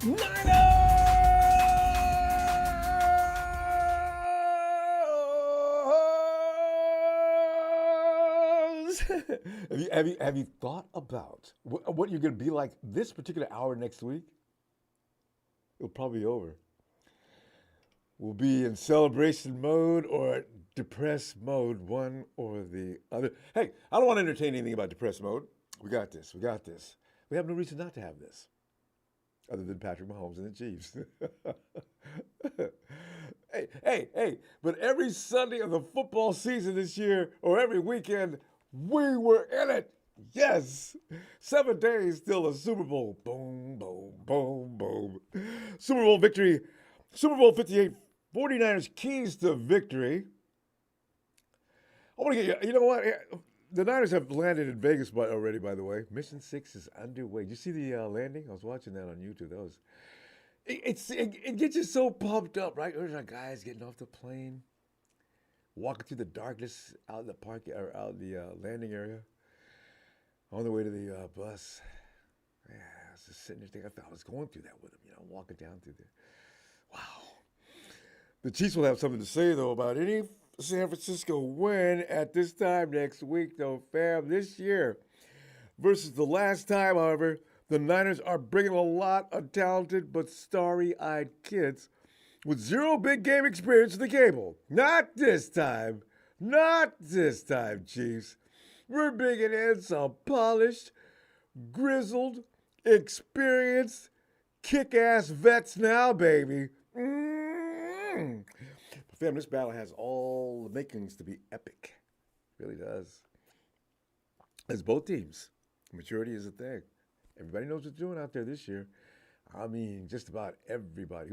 Niners! have you thought about what you're going to be like this particular hour next week? It'll probably be over. We'll be in celebration mode or depressed mode, one or the other. Hey, I don't want to entertain anything about depressed mode. We got this. We got this. We have no reason not to have this, other than Patrick Mahomes and the Chiefs. Hey, but every Sunday of the football season this year, or every weekend, we were in it. Yes. 7 days till the Super Bowl. Boom, boom, boom, boom. Super Bowl victory. Super Bowl 58. 49ers keys to victory. I want to get you know what? The Niners have landed in Vegas already, by the way. Mission 6 is underway. Did you see the landing? I was watching that on YouTube. That was, it gets you so pumped up, right? There's our guys getting off the plane, walking through the darkness out in the park or out the landing area, on the way to the bus. Yeah, I was just sitting there thinking, I was going through that with them, walking down through there. Wow. The Chiefs will have something to say, though, about any San Francisco win at this time next week, though, fam. This year versus the last time, however, the Niners are bringing a lot of talented but starry-eyed kids with zero big game experience to the table. Not this time. Not this time, Chiefs. We're bringing in some polished, grizzled, experienced, kick-ass vets now, baby. But fam, this battle has all the makings to be epic. It really does. As both teams, maturity is a thing. Everybody knows what they're doing out there this year. I mean, just about everybody.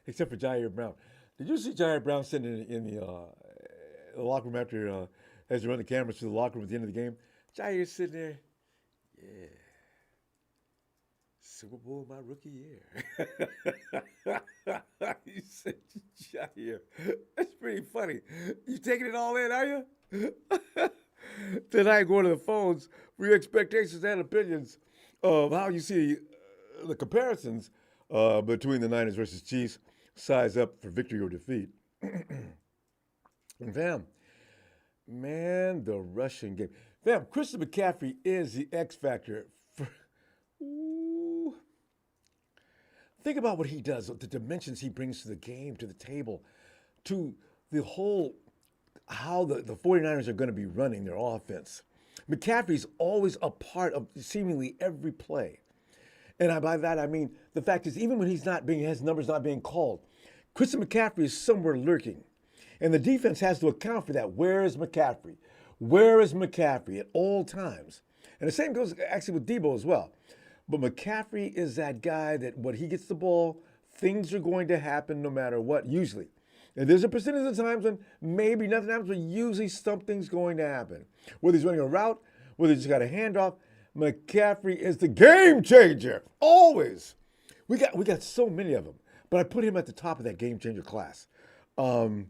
Except for Jair Brown. Did you see Jair Brown sitting in the locker room after, as they run the cameras to the locker room at the end of the game? Jair's sitting there. Yeah. Super Bowl my rookie year. You said, Jair. That's pretty funny. You taking it all in, are you? Tonight, going to the phones for your expectations and opinions of how you see the comparisons between the Niners versus Chiefs, size up for victory or defeat. And fam, man, the rushing game. Fam, Christian McCaffrey is the X factor. Think about what he does, the dimensions he brings to the game, to the table, to the whole, how the 49ers are going to be running their offense. McCaffrey's always a part of seemingly every play. And by that, I mean, the fact is, even when his numbers not being called, Christian McCaffrey is somewhere lurking. And the defense has to account for that. Where is McCaffrey? Where is McCaffrey at all times? And the same goes actually with Debo as well. But McCaffrey is that guy that when he gets the ball, things are going to happen no matter what, usually. And there's a percentage of times when maybe nothing happens, but usually something's going to happen. Whether he's running a route, whether he's just got a handoff, McCaffrey is the game changer, always. We got so many of them, but I put him at the top of that game changer class. Because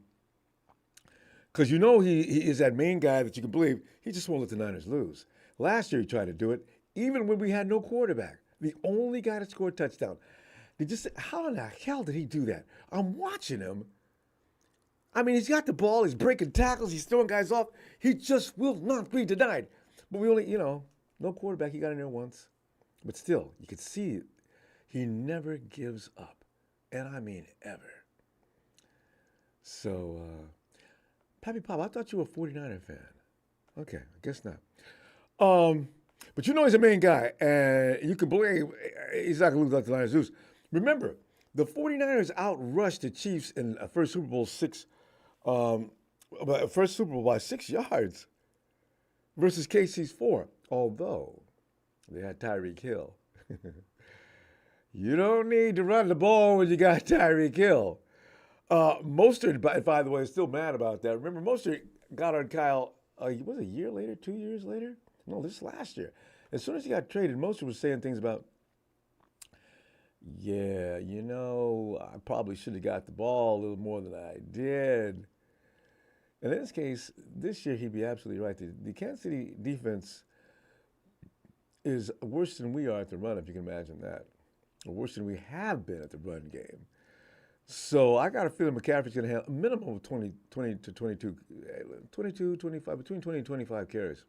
he is that main guy that you can believe, he just won't let the Niners lose. Last year he tried to do it, even when we had no quarterback. The only guy that scored a touchdown. How in the hell did he do that? I'm watching him. I mean, he's got the ball. He's breaking tackles. He's throwing guys off. He just will not be denied. But we only, no quarterback. He got in there once. But still, you could see it. He never gives up. And I mean ever. So, Pappy Pop, I thought you were a 49er fan. Okay, I guess not. But he's a main guy, and you can believe he's not going to lose like the Niners lose. Remember, the 49ers outrushed the Chiefs in a first Super Bowl by 6 yards versus KC's 4, although they had Tyreek Hill. You don't need to run the ball when you got Tyreek Hill. Mostert, by the way, is still mad about that. Remember, Mostert got on Kyle, was it a year later, 2 years later? No, this last year. As soon as he got traded, Mostert was saying things about, yeah, I probably should have got the ball a little more than I did. And in this case, this year he'd be absolutely right. The Kansas City defense is worse than we are at the run, if you can imagine that. or worse than we have been at the run game. So I got a feeling McCaffrey's going to have a minimum of 20 to 22, 25, between 20 and 25 carries.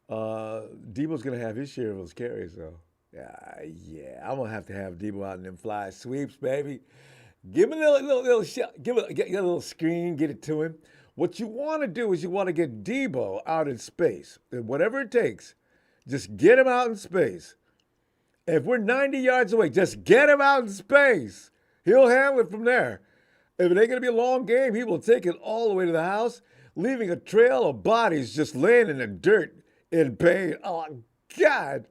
Debo's going to have his share of those carries, though. Yeah, I'm going to have Debo out in them fly sweeps, baby. Give him a little shot. Get a little screen, get it to him. What you want to do is you want to get Debo out in space. And whatever it takes, just get him out in space. If we're 90 yards away, just get him out in space. He'll handle it from there. If it ain't going to be a long game, he will take it all the way to the house, leaving a trail of bodies just laying in the dirt in pain. Oh, God.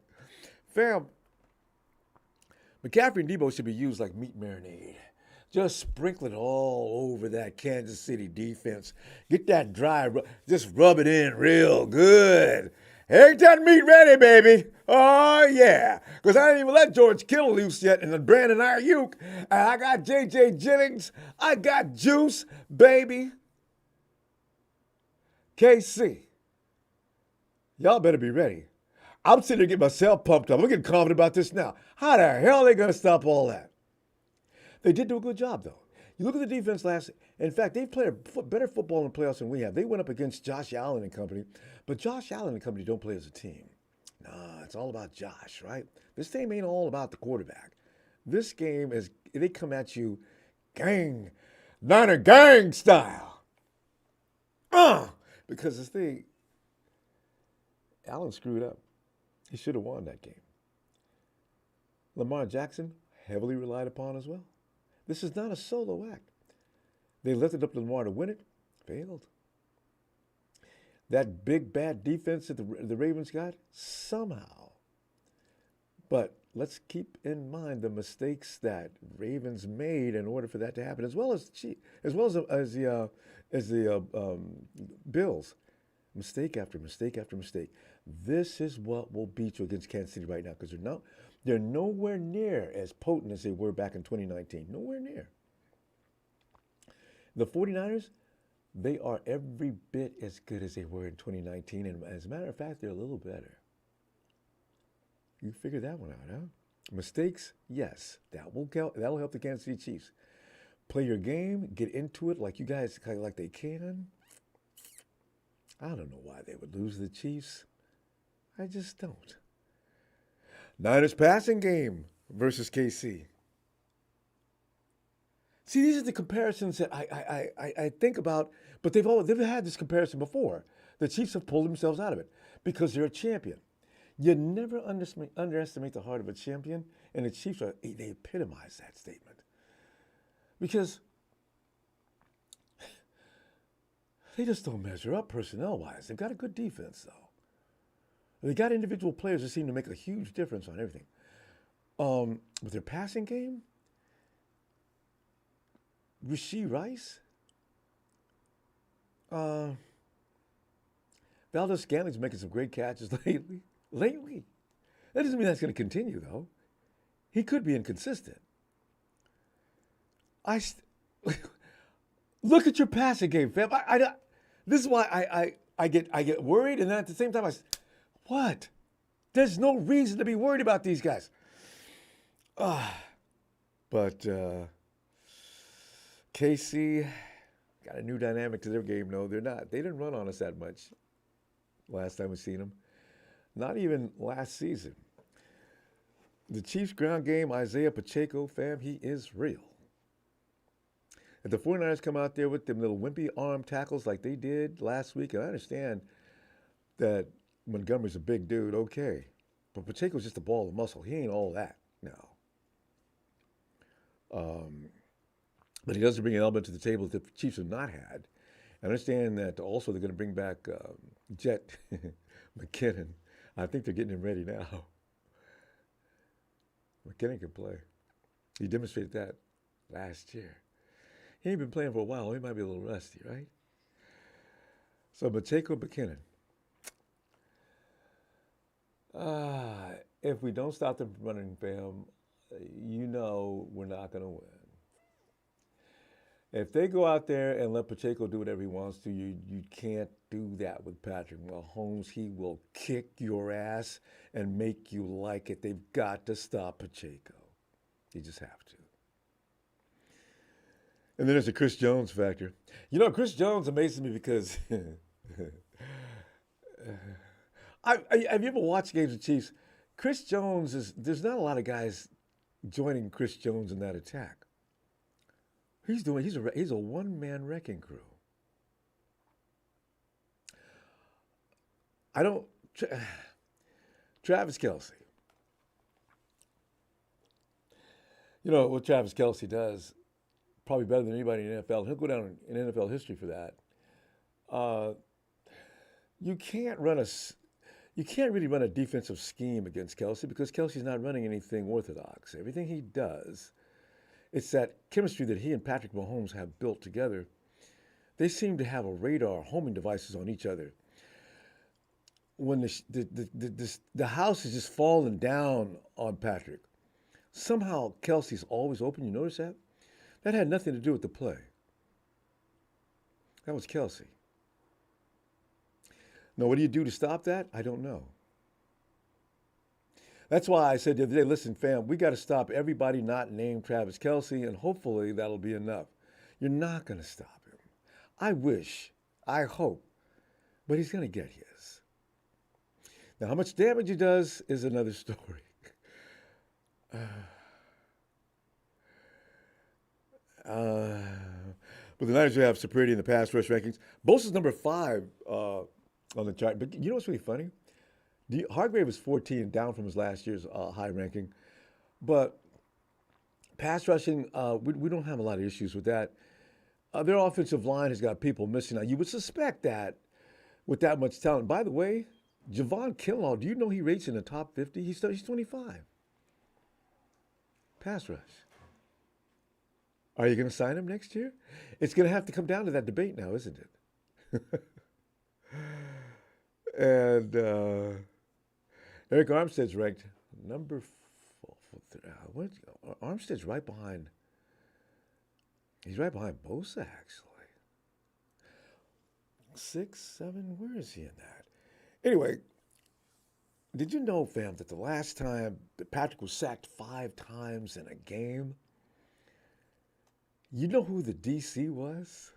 Fam, McCaffrey and Debo should be used like meat marinade. Just sprinkle it all over that Kansas City defense. Get that dry, just rub it in real good. Ain't that meat ready, baby? Oh, yeah. Because I didn't even let George Kittle loose yet, and then Brandon Ayuk. And I got J.J. Jennings. I got Juice, baby. KC, y'all better be ready. I'm sitting there getting myself pumped up. I'm getting confident about this now. How the hell are they going to stop all that? They did do a good job, though. You look at the defense last. In fact, they played a better football in the playoffs than we have. They went up against Josh Allen and company, but Josh Allen and company don't play as a team. Nah, it's all about Josh, right? This game ain't all about the quarterback. This game is, they come at you gang, Niner gang style. Because this thing, Allen screwed up. He should have won that game. Lamar Jackson, heavily relied upon as well. This is not a solo act. They left it up to Lamar to win it. Failed. That big, bad defense that the Ravens got, somehow. But let's keep in mind the mistakes that Ravens made in order for that to happen, as well as the Bills. Mistake after mistake after mistake. This is what will beat you against Kansas City right now, because they're nowhere near as potent as they were back in 2019. Nowhere near. The 49ers, they are every bit as good as they were in 2019. And as a matter of fact, they're a little better. You figure that one out, huh? Mistakes, yes. That'll help the Kansas City Chiefs. Play your game, get into it like you guys like they can. I don't know why they would lose to the Chiefs. I just don't. Niners passing game versus KC. See, these are the comparisons that I think about, but they've had this comparison before. The Chiefs have pulled themselves out of it because they're a champion. You never underestimate the heart of a champion, and the Chiefs they epitomize that statement. Because they just don't measure up personnel-wise. They've got a good defense, though. They got individual players that seem to make a huge difference on everything. With their passing game, Rashee Rice, Valdez Scantling's making some great catches lately. That doesn't mean that's going to continue, though. He could be inconsistent. Look at your passing game, fam. This is why I get worried, and then at the same time what? There's no reason to be worried about these guys. But KC got a new dynamic to their game. No, they're not. They didn't run on us that much last time we seen them. Not even last season. The Chiefs' ground game, Isaiah Pacheco, fam, he is real. If the 49ers come out there with them little wimpy arm tackles like they did last week, and I understand that Montgomery's a big dude, okay. But Pacheco's just a ball of muscle. He ain't all that now. But he does bring an element to the table that the Chiefs have not had. I understand that also they're going to bring back Jet McKinnon. I think they're getting him ready now. McKinnon can play. He demonstrated that last year. He ain't been playing for a while. He might be a little rusty, right? So Pacheco McKinnon. If we don't stop them from running, fam, you know we're not going to win. If they go out there and let Pacheco do whatever he wants to, you can't do that with Patrick Mahomes. He will kick your ass and make you like it. They've got to stop Pacheco. You just have to. And then there's the Chris Jones factor. You know, Chris Jones amazes me because have you ever watched games of Chiefs? Chris Jones there's not a lot of guys joining Chris Jones in that attack. He's a one-man wrecking crew. Travis Kelce. You know what Travis Kelce does, probably better than anybody in the NFL. He'll go down in NFL history for that. You can't really run a defensive scheme against Kelce because Kelce's not running anything orthodox. Everything he does, it's that chemistry that he and Patrick Mahomes have built together. They seem to have a radar, homing devices on each other. When the house is just falling down on Patrick, somehow Kelce's always open. You notice that? That had nothing to do with the play. That was Kelce. Now, what do you do to stop that? I don't know. That's why I said the other day, listen, fam, we got to stop everybody not named Travis Kelce, and hopefully that'll be enough. You're not going to stop him. I wish, I hope, but he's going to get his. Now, how much damage he does is another story. But the Niners will have superiority in the pass rush rankings. Bosa's number 5 on the chart. But you know what's really funny? Hargrave is 14, down from his last year's high ranking. But pass rushing, we don't have a lot of issues with that. Their offensive line has got people missing. Now, you would suspect that with that much talent. By the way, Javon Kinlaw, do you know he rates in the top 50? He's 25. Pass rush. Are you going to sign him next year? It's going to have to come down to that debate now, isn't it? And Eric Armstead's ranked number 4. Armstead's right behind. He's right behind Bosa, actually. 6, 7. Where is he in that? Anyway, did you know, fam, that the last time that Patrick was sacked 5 times in a game, you know who the DC was?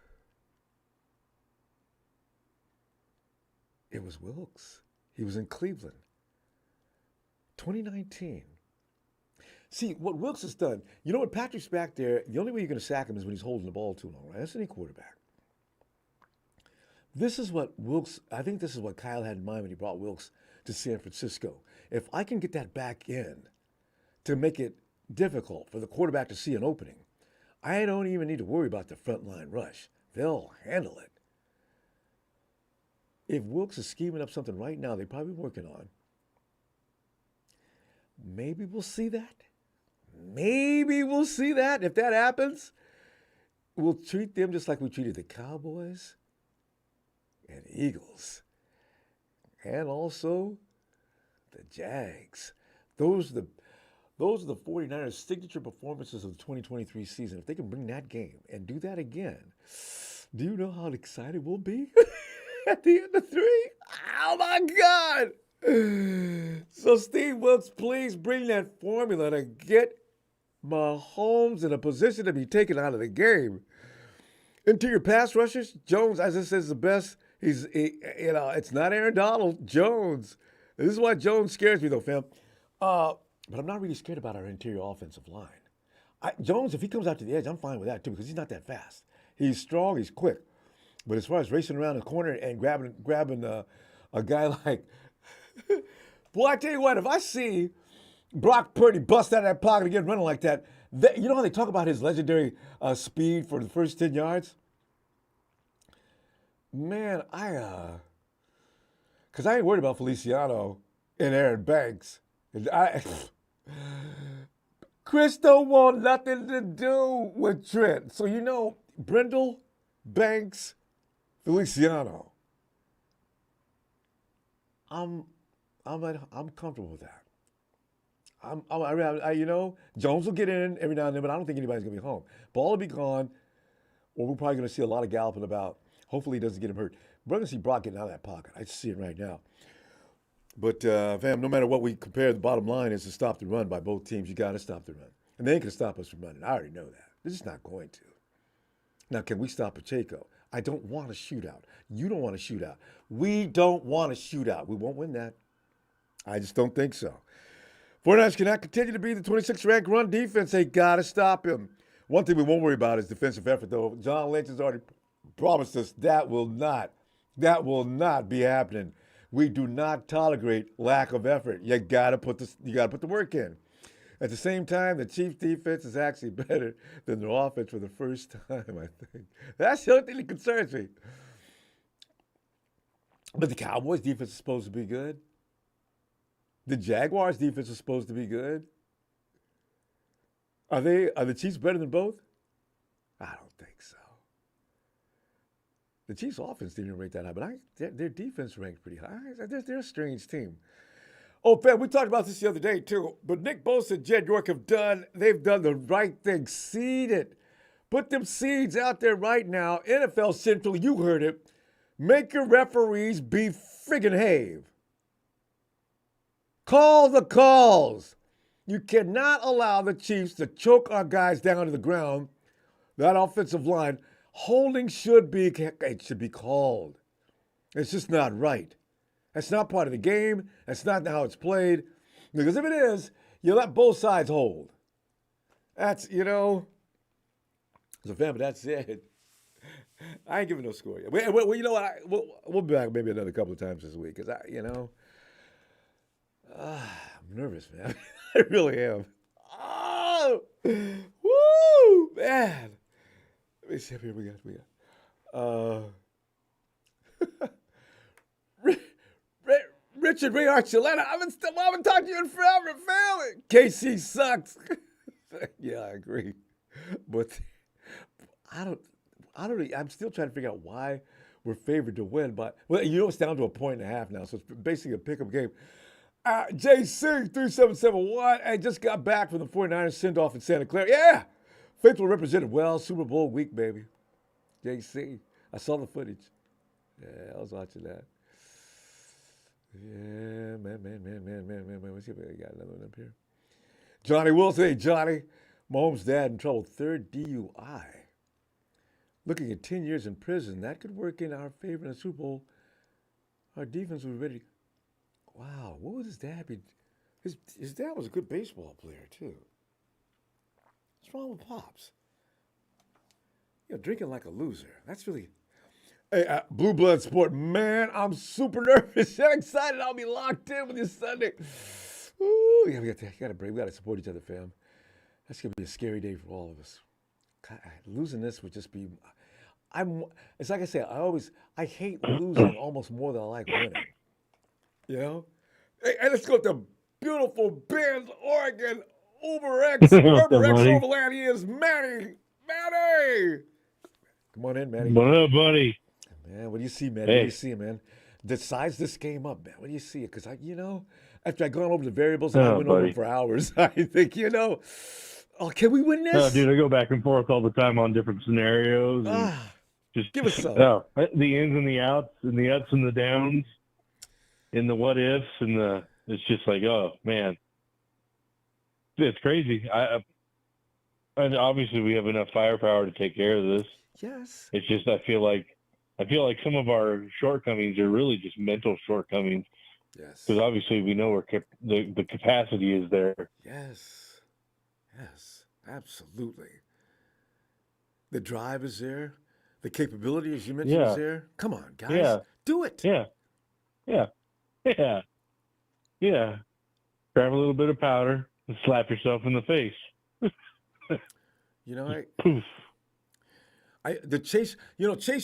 It was Wilkes. He was in Cleveland. 2019. See, what Wilkes has done, you know, when Patrick's back there, the only way you're going to sack him is when he's holding the ball too long, right? That's any quarterback. This is what Wilkes, I think this is what Kyle had in mind when he brought Wilkes to San Francisco. If I can get that back in to make it difficult for the quarterback to see an opening, I don't even need to worry about the front line rush. They'll handle it. If Wilkes is scheming up something right now they're probably working on, maybe we'll see that. Maybe we'll see that. If that happens, we'll treat them just like we treated the Cowboys and Eagles. And also the Jags. Those are the 49ers' signature performances of the 2023 season. If they can bring that game and do that again, do you know how excited we'll be at the end of 3? Oh, my God. So, Steve Wilkes, please bring that formula to get Mahomes in a position to be taken out of the game. Interior pass rushers, Jones, as I said, is the best. It's not Aaron Donald, Jones. This is why Jones scares me, though, fam. But I'm not really scared about our interior offensive line. Jones, if he comes out to the edge, I'm fine with that, too, because he's not that fast. He's strong, he's quick. But as far as racing around the corner and grabbing a guy like... Boy, I tell you what, if I see Brock Purdy bust out of that pocket again running like that, you know how they talk about his legendary speed for the first 10 yards? Man, because I ain't worried about Feliciano and Aaron Banks. Chris don't want nothing to do with Trent. So, you know, Brindle, Banks, Feliciano. I'm comfortable with that. You know, Jones will get in every now and then, but I don't think anybody's going to be home. Ball will be gone, or we're probably going to see a lot of galloping about. Hopefully he doesn't get him hurt. We're going to see Brock getting out of that pocket. I see it right now. But, fam, no matter what we compare, the bottom line is to stop the run by both teams. You got to stop the run. And they ain't going to stop us from running. I already know that. They're just not going to. Now, can we stop Pacheco? I don't want a shootout. You don't want a shootout. We don't want a shootout. We won't win that. I just don't think so. 49ers cannot continue to be the 26th ranked run defense. They got to stop him. One thing we won't worry about is defensive effort, though. John Lynch has already promised us that will not be happening. We do not tolerate lack of effort. You got to put the work in. At the same time, the Chiefs' defense is actually better than their offense for the first time, I think. That's the only thing that concerns me. But the Cowboys' defense is supposed to be good. The Jaguars' defense is supposed to be good. Are the Chiefs better than both? I don't think so. The Chiefs' offense didn't rate that high, but their defense ranked pretty high. They're a strange team. Oh, Pat, we talked about this the other day, too. But Nick Bosa and Jed York they've done the right thing. Seed it. Put them seeds out there right now. NFL Central, you heard it. Make your referees be friggin' have. Call the calls. You cannot allow the Chiefs to choke our guys down to the ground. That offensive line, holding should be called. It's just not right. That's not part of the game. That's not how it's played. Because if it is, you let both sides hold. That's, so family, that's it. I ain't giving no score yet. Well, you know what? We'll be back maybe another couple of times this week. Because, I'm nervous, man. I really am. Oh, woo, man. Let me see how we got. Richard Ray Archuleta, I haven't talked to you in forever, family. KC sucks. Yeah, I agree. But I'm still trying to figure out why we're favored to win. But, it's down to 1.5 now, so it's basically a pick-up game. JC 3771, I just got back from the 49ers send-off in Santa Clara. Yeah, Faithful represented well, Super Bowl week, baby. JC, I saw the footage. Yeah, I was watching that. Yeah, man. Let's see if I got another one up here. Johnny Wilson, hey, Johnny. Mahomes' dad in trouble, 3rd DUI. Looking at 10 years in prison. That could work in our favor in the Super Bowl. Our defense was ready. Wow, what was his dad? His dad was a good baseball player, too. What's wrong with Pops? Drinking like a loser. That's really... Hey, Blue Blood Sport, man, I'm super nervous and excited. I'll be locked in with you Sunday. Ooh, yeah, we got to support each other, fam. That's going to be a scary day for all of us. God, losing this would just be... It's like I say, I hate losing almost more than I like winning. Hey, let's go to beautiful Bend, Oregon. UberX Overland. He is Matty. Come on in, Matty. What up, buddy? Man, what do you see, man? Hey. What do you see, man? That size this game up, man. What do you see? Because after I've gone over the variables and I went over for hours, I think, can we win this? No, dude, I go back and forth all the time on different scenarios. Just give us some. The ins and the outs, and the ups and the downs, and the what ifs, and it's just like, oh man, it's crazy. And obviously we have enough firepower to take care of this. Yes. It's just I feel like some of our shortcomings are really just mental shortcomings. Yes. Because obviously we know the capacity is there. Yes, absolutely. The drive is there. The capability, as you mentioned, is there. Come on, guys. Yeah. Do it. Yeah. Grab a little bit of powder and slap yourself in the face. Poof. Chase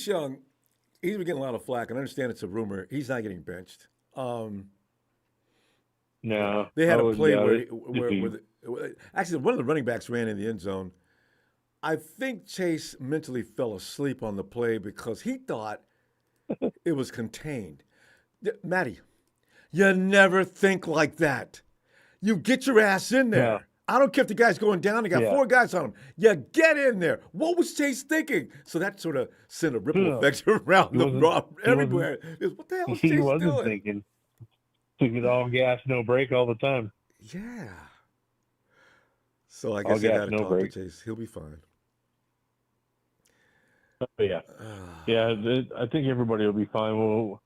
Young, he's been getting a lot of flack, and I understand it's a rumor. He's not getting benched. No. They had a play where actually one of the running backs ran in the end zone. I think Chase mentally fell asleep on the play because he thought it was contained. Matty, you never think like that. You get your ass in there. Yeah. I don't care if the guy's going down. They got 4 guys on him. You get in there. What was Chase thinking? So that sort of sent a ripple effect around everywhere. What the hell was Chase doing? He wasn't thinking. Took it all gas, no brake all the time. Yeah. So I All guess they gas, got to no talk to brakes. Chase. He'll be fine. But yeah, I think everybody will be fine. Well,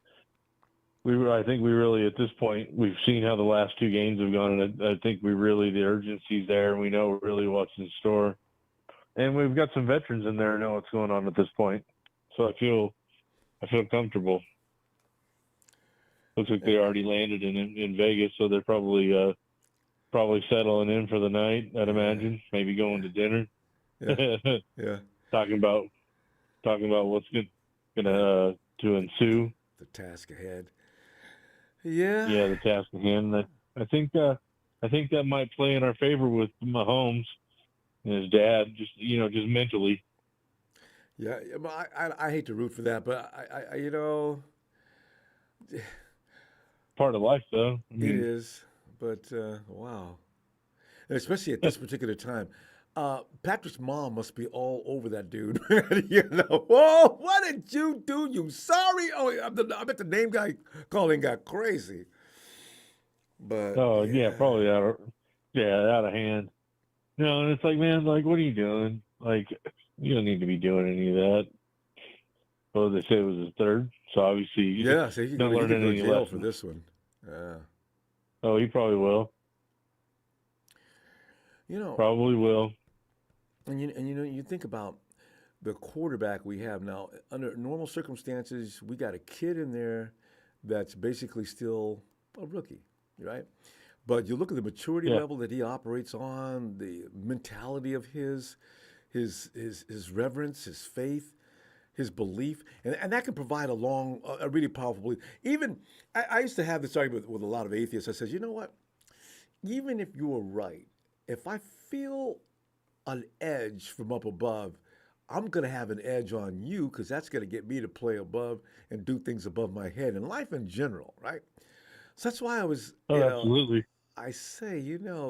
I think we really, at this point, we've seen how the last two games have gone, and I think the urgency's there, and we know really what's in store. And we've got some veterans in there who know what's going on at this point. So I feel comfortable. Looks like they already landed in Vegas, so they're probably settling in for the night, I'd imagine. Maybe going to dinner. Yeah. Talking about what's gonna to ensue. The task ahead. Yeah. Yeah, the task at hand. I think that might play in our favor with Mahomes and his dad. Just mentally. Yeah. But I hate to root for that, but I Part of life, though. I it mean, is. But wow. And especially at this particular time. Patrick's mom must be all over that dude. Whoa, what did you do? You sorry? Oh, I bet the name guy calling got crazy. But oh yeah, yeah, probably out of hand. No, and it's like, man, like, what are you doing? Like, you don't need to be doing any of that. Well, they say it was his third, so obviously yeah. So he not could learning go to any jail for lessons. this one. Yeah, Oh, he probably will. you know, Probably will. and you think about the quarterback we have now. Under normal circumstances, we got a kid in there that's basically still a rookie, right? But you look at the maturity Yeah. level that he operates on, the mentality of his reverence, his faith, his belief, and that can provide a really powerful belief. Even I used to have this argument with a lot of atheists. I said, you know what? Even if you were right, if I feel an edge from up above, I'm going to have an edge on you because that's going to get me to play above and do things above my head in life in general, right? So that's why Oh, absolutely. I say,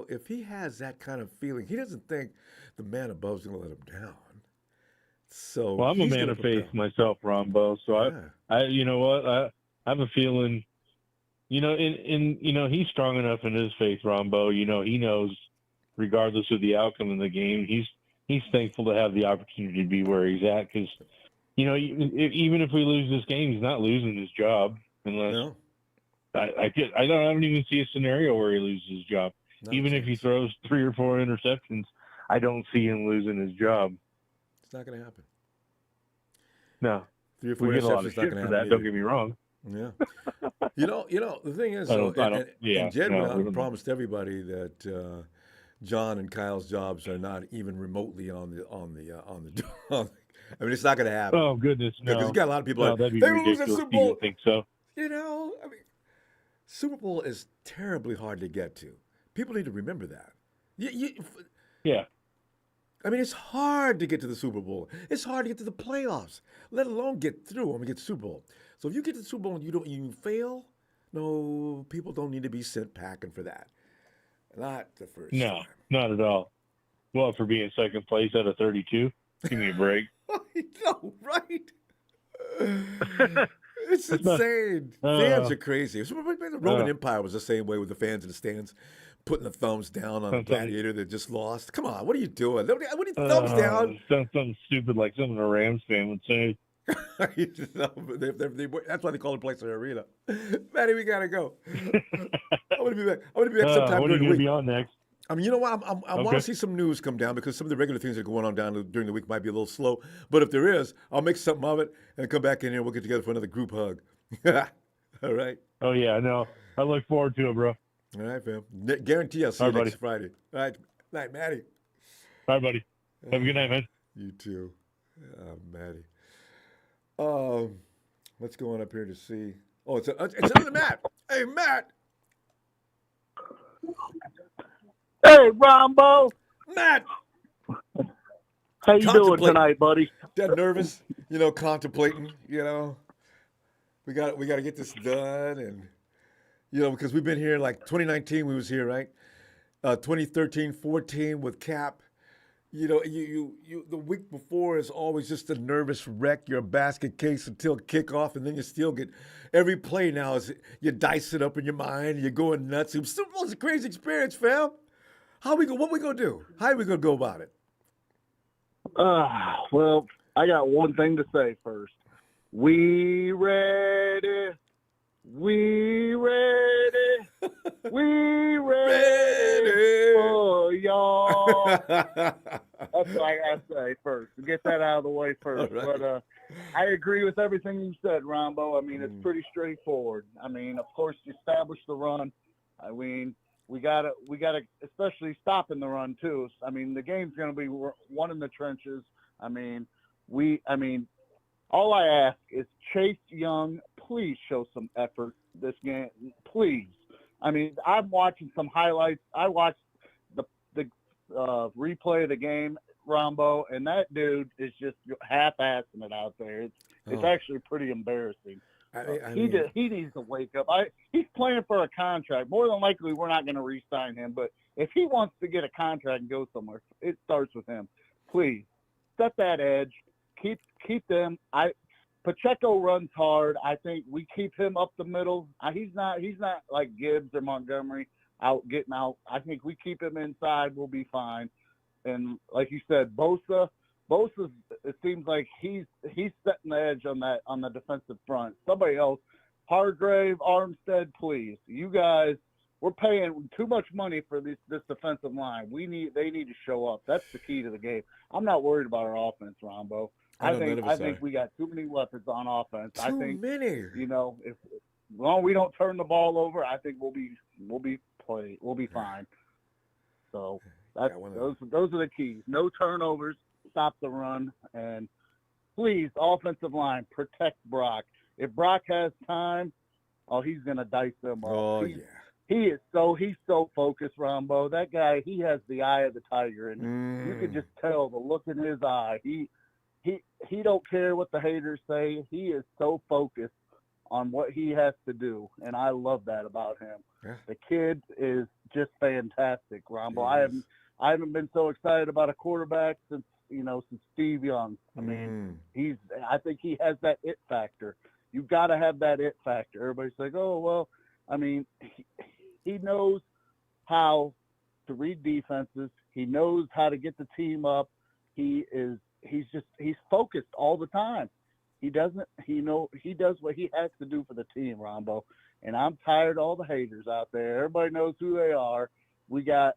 if he has that kind of feeling, he doesn't think the man above's going to let him down. So Well, I'm a he's man going to of faith propel. myself, Ronbo. So Yeah. you know what? I have a feeling, he's strong enough in his faith, Ronbo. He knows, regardless of the outcome of the game, he's thankful to have the opportunity to be where he's at. Because even if we lose this game, he's not losing his job unless No, I don't even see a scenario where he loses his job. not a Even if he chance. throws 3 or 4 interceptions, I don't see him losing his job. It's not going to happen. No, Three or we four get a lot of interceptions not shit going to for happen that. Don't either. get me wrong. Yeah. The thing is, I though, don't. and Yeah, Jed went no, out we and don't. promised everybody that John and Kyle's jobs are not even remotely I mean, it's not going to happen Oh goodness, because you no, got a lot of people no, like that'd be they're going to lose that ridiculous Super to even Bowl. think so. I mean, Super Bowl is terribly hard to get to. People need to remember that. You, Yeah, I mean, it's hard to get to the Super Bowl. It's hard to get to the playoffs, let alone get through. Get to the Super Bowl. So if you get to the Super Bowl and you fail, no, people don't need to be sent packing for that. Not the first no, time. not at all. Well, for being second place out of 32, give me a break. I know, right? It's That's not. insane. Fans Uh, are crazy. The Roman uh, Empire was the same way with the fans in the stands, putting the thumbs down on the something. gladiator that just lost. Come on, what are you doing? What are you thumbs down? Something stupid like something a Rams fan would say. That's why they call the place an arena. Matty, we gotta go. I'm gonna be back. I'm gonna be back sometime What are during you the going to week. be on next? I mean, you know what? I want to Okay. see some news come down because some of the regular things that are going on during the week might be a little slow. But if there is, I'll make something of it and come back in here and we'll get together for another group hug. All right. Oh yeah, no. I look forward to it, bro. All right, fam. Guarantee I'll see All you right, next buddy. Friday. All right. Night, Matty. All right, buddy. Have a good night, man. You too. Matty. Um, let's go on up here to see. Oh, it's another Matt. Hey, Matt. Hey, Rombo. Matt. How you doing Contemplating. tonight, buddy? Dead nervous. Contemplating. We got to get this done, and because we've been here like 2019. We was here, right? 2013, 14 with Cap. You the week before is always just a nervous wreck. You're a basket case until kickoff, and then you still get every play now is you dice it up in your mind. And you're going nuts. Super Bowl's a crazy experience, fam. What we gonna do? How we gonna go about it? Well, I got one thing to say first. We ready. We ready. We ready Ready. for y'all. All That's what I gotta say first. Get that out of the way first. right. But I agree with everything you said, Rombo. I mean, it's pretty straightforward. I mean, of course, you establish the run. I mean, we gotta, especially stopping the run too. I mean, the game's gonna be won in the trenches. I mean, all I ask is Chase Young, please show some effort this game, please. I mean, I'm watching some highlights. I watched the replay of the game, Rombo, and that dude is just half-assing it out there. It's actually pretty embarrassing. He needs to wake up. He's playing for a contract. More than likely, we're not going to re-sign him. But if he wants to get a contract and go somewhere, it starts with him. Please set that edge. Keep them. Pacheco runs hard. I think we keep him up the middle. He's not like Gibbs or Montgomery getting out. I think we keep him inside. We'll be fine. And like you said, Bosa, it seems like he's setting the edge on the defensive front. Somebody else, Hargrave, Armstead, please. You guys, we're paying too much money for this defensive line. They need to show up. That's the key to the game. I'm not worried about our offense, Rombo. I think we got too many weapons on offense. Too many. You know, if as long as we don't turn the ball over, I think we'll be fine. So those are the keys. No turnovers, stop the run, and please, offensive line, protect Brock. If Brock has time, he's gonna dice them up. Oh yeah. He's so focused, Rombo. That guy, he has the eye of the tiger, and you can just tell the look in his eye. He don't care what the haters say. He is so focused on what he has to do, and I love that about him. Yeah. The kid is just fantastic, Rombo. I haven't been so excited about a quarterback since Steve Young. I mean, I think he has that it factor. You've got to have that it factor. Everybody's like, oh well, I mean, he knows how to read defenses. He knows how to get the team up. He's focused all the time. He does what he has to do for the team, Rombo. And I'm tired of all the haters out there. Everybody knows who they are. We got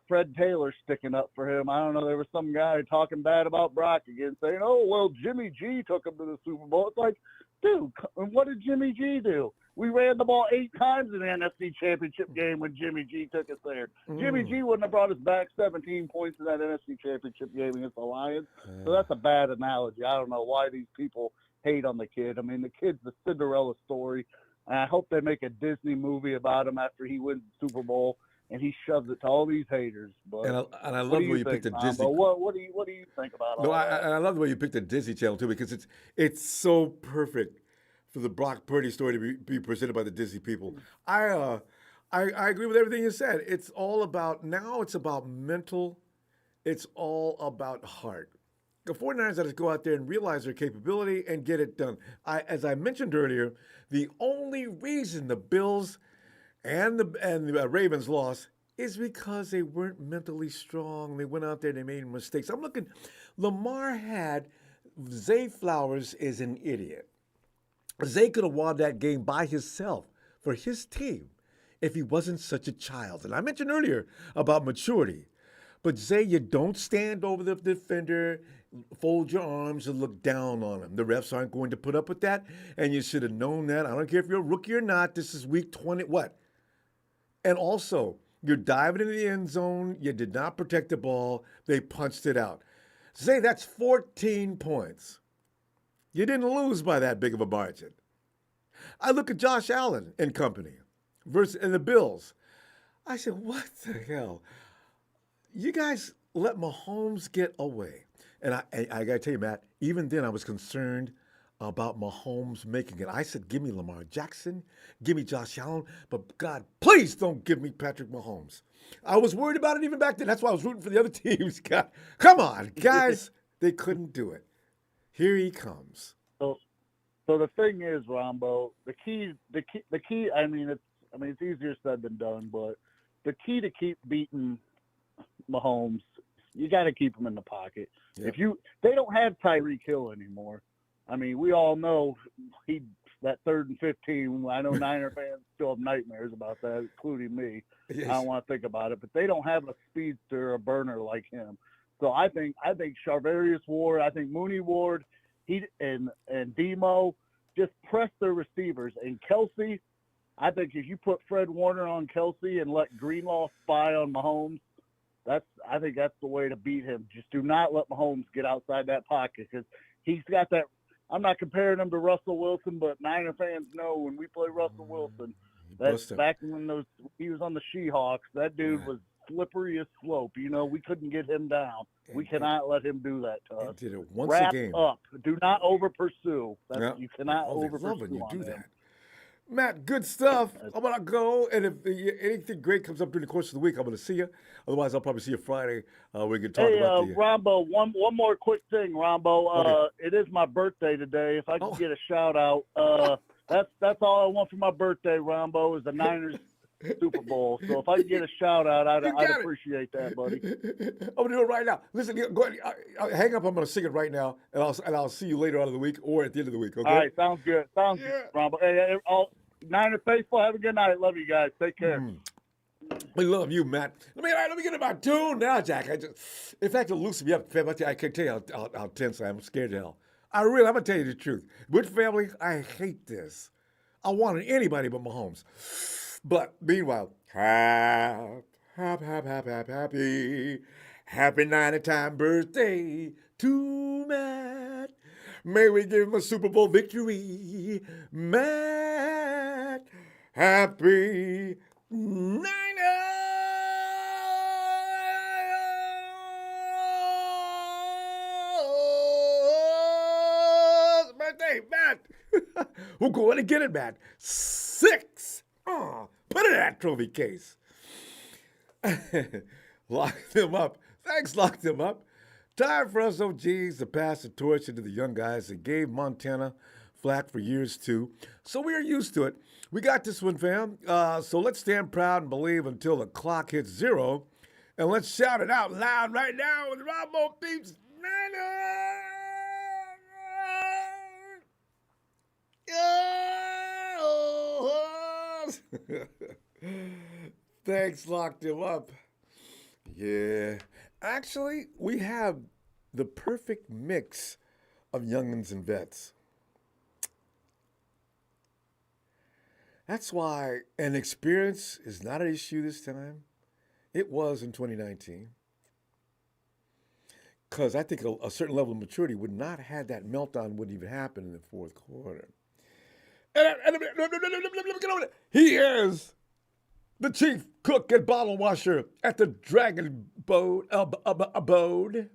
Fred Taylor sticking up for him. I don't know. There was some guy talking bad about Brock again, saying, "Oh well, Jimmy G took him to the Super Bowl." It's like, dude, what did Jimmy G do? We ran the ball 8 times in the NFC Championship game when Jimmy G took us there. Jimmy G wouldn't have brought us back 17 points in that NFC Championship game against the Lions. So that's a bad analogy. I don't know why these people hate on the kid. I mean, the kid's the Cinderella story. And I hope they make a Disney movie about him after he wins the Super Bowl and he shoves it to all these haters. But and I love the way you picked the Disney. What do you think about all that? And I love the way you picked the Disney Channel too, because it's so perfect for the Brock Purdy story to be presented by the Disney people. I agree with everything you said. It's about mental. It's all about heart. The 49ers have to go out there and realize their capability and get it done. As I mentioned earlier, the only reason the Bills and the Ravens lost is because they weren't mentally strong. They went out there and they made mistakes. I'm looking, Lamar Zay Flowers is an idiot. Zay could have won that game by himself for his team if he wasn't such a child. And I mentioned earlier about maturity. But Zay, you don't stand over the defender, fold your arms, and look down on him. The refs aren't going to put up with that, and you should have known that. I don't care if you're a rookie or not. This is week 20. What? And also, you're diving into the end zone. You did not protect the ball. They punched it out. Zay, that's 14 points. You didn't lose by that big of a margin. I look at Josh Allen and company and the Bills. I said, what the hell? You guys let Mahomes get away. And I got to tell you, Matt, even then I was concerned about Mahomes making it. I said, give me Lamar Jackson, give me Josh Allen, but God, please don't give me Patrick Mahomes. I was worried about it even back then. That's why I was rooting for the other teams. God, come on, guys. They couldn't do it. Here he comes. So the thing is, Rombo, the key. I mean, it's easier said than done, but the key to keep beating Mahomes, you got to keep him in the pocket. Yep. They don't have Tyreek Hill anymore. I mean, we all know that 3rd and 15. I know Niner fans still have nightmares about that, including me. Yes. I don't want to think about it, but they don't have a speedster, a burner like him. So I think Charvarius Ward, I think Mooney Ward, and Demo just press their receivers. And Kelsey, I think if you put Fred Warner on Kelsey and let Greenlaw spy on Mahomes, I think that's the way to beat him. Just do not let Mahomes get outside that pocket because he's got that. I'm not comparing him to Russell Wilson, but Niner fans know when we play Russell Wilson, that's back when he was on the Seahawks, that dude was slippery as slope. You know, we couldn't get him down. We cannot let him do that to us. Did it once Wrap a game. Up. Do not over pursue. You cannot over over pursue pursue you on do him. that. Matt, good stuff. I'm going to go, and if anything great comes up during the course of the week, I'm going to see you. Otherwise, I'll probably see you Friday. We can talk about the... Ronbo, one more quick thing, Ronbo. Okay. It is my birthday today. If I could get a shout-out, that's all I want for my birthday, Ronbo, is the Niners Super Bowl. So if I could get a shout-out, I'd appreciate that, buddy. I'm going to do it right now. Listen, go ahead. Hang up. I'm going to sing it right now, and I'll see you later on in the week or at the end of the week, okay? All right, sounds good. Sounds good, Ronbo. Hey, all Niner faithful, have a good night. Love you guys. Take care. We love you, Matt. Let me get in my tune now, Jack. In fact, it'll loosen me up, fam. I can't tell you how tense I am. I'm scared to hell. I'm going to tell you the truth. With family, I hate this. I wanted anybody but Mahomes. But meanwhile, happy 90-time birthday to Matt. May we give him a Super Bowl victory. Matt, happy Niners birthday, Matt. We'll go in and get it, Matt. 6. Put it in that trophy case. Lock them up. Thanks, lock them up. Time for us OGs to pass the torch into the young guys that gave Montana flack for years too. So we are used to it. We got this one, fam. So let's stand proud and believe until the clock hits 0. And let's shout it out loud right now with Ronbo Beats Niners! Thanks, locked him up. Yeah. Actually, we have the perfect mix of youngins and vets. That's why an experience is not an issue this time. It was in 2019. Because I think a certain level of maturity would not have had that meltdown wouldn't even happen in the fourth quarter. He is the chief cook and bottle washer at the Dragon Abode.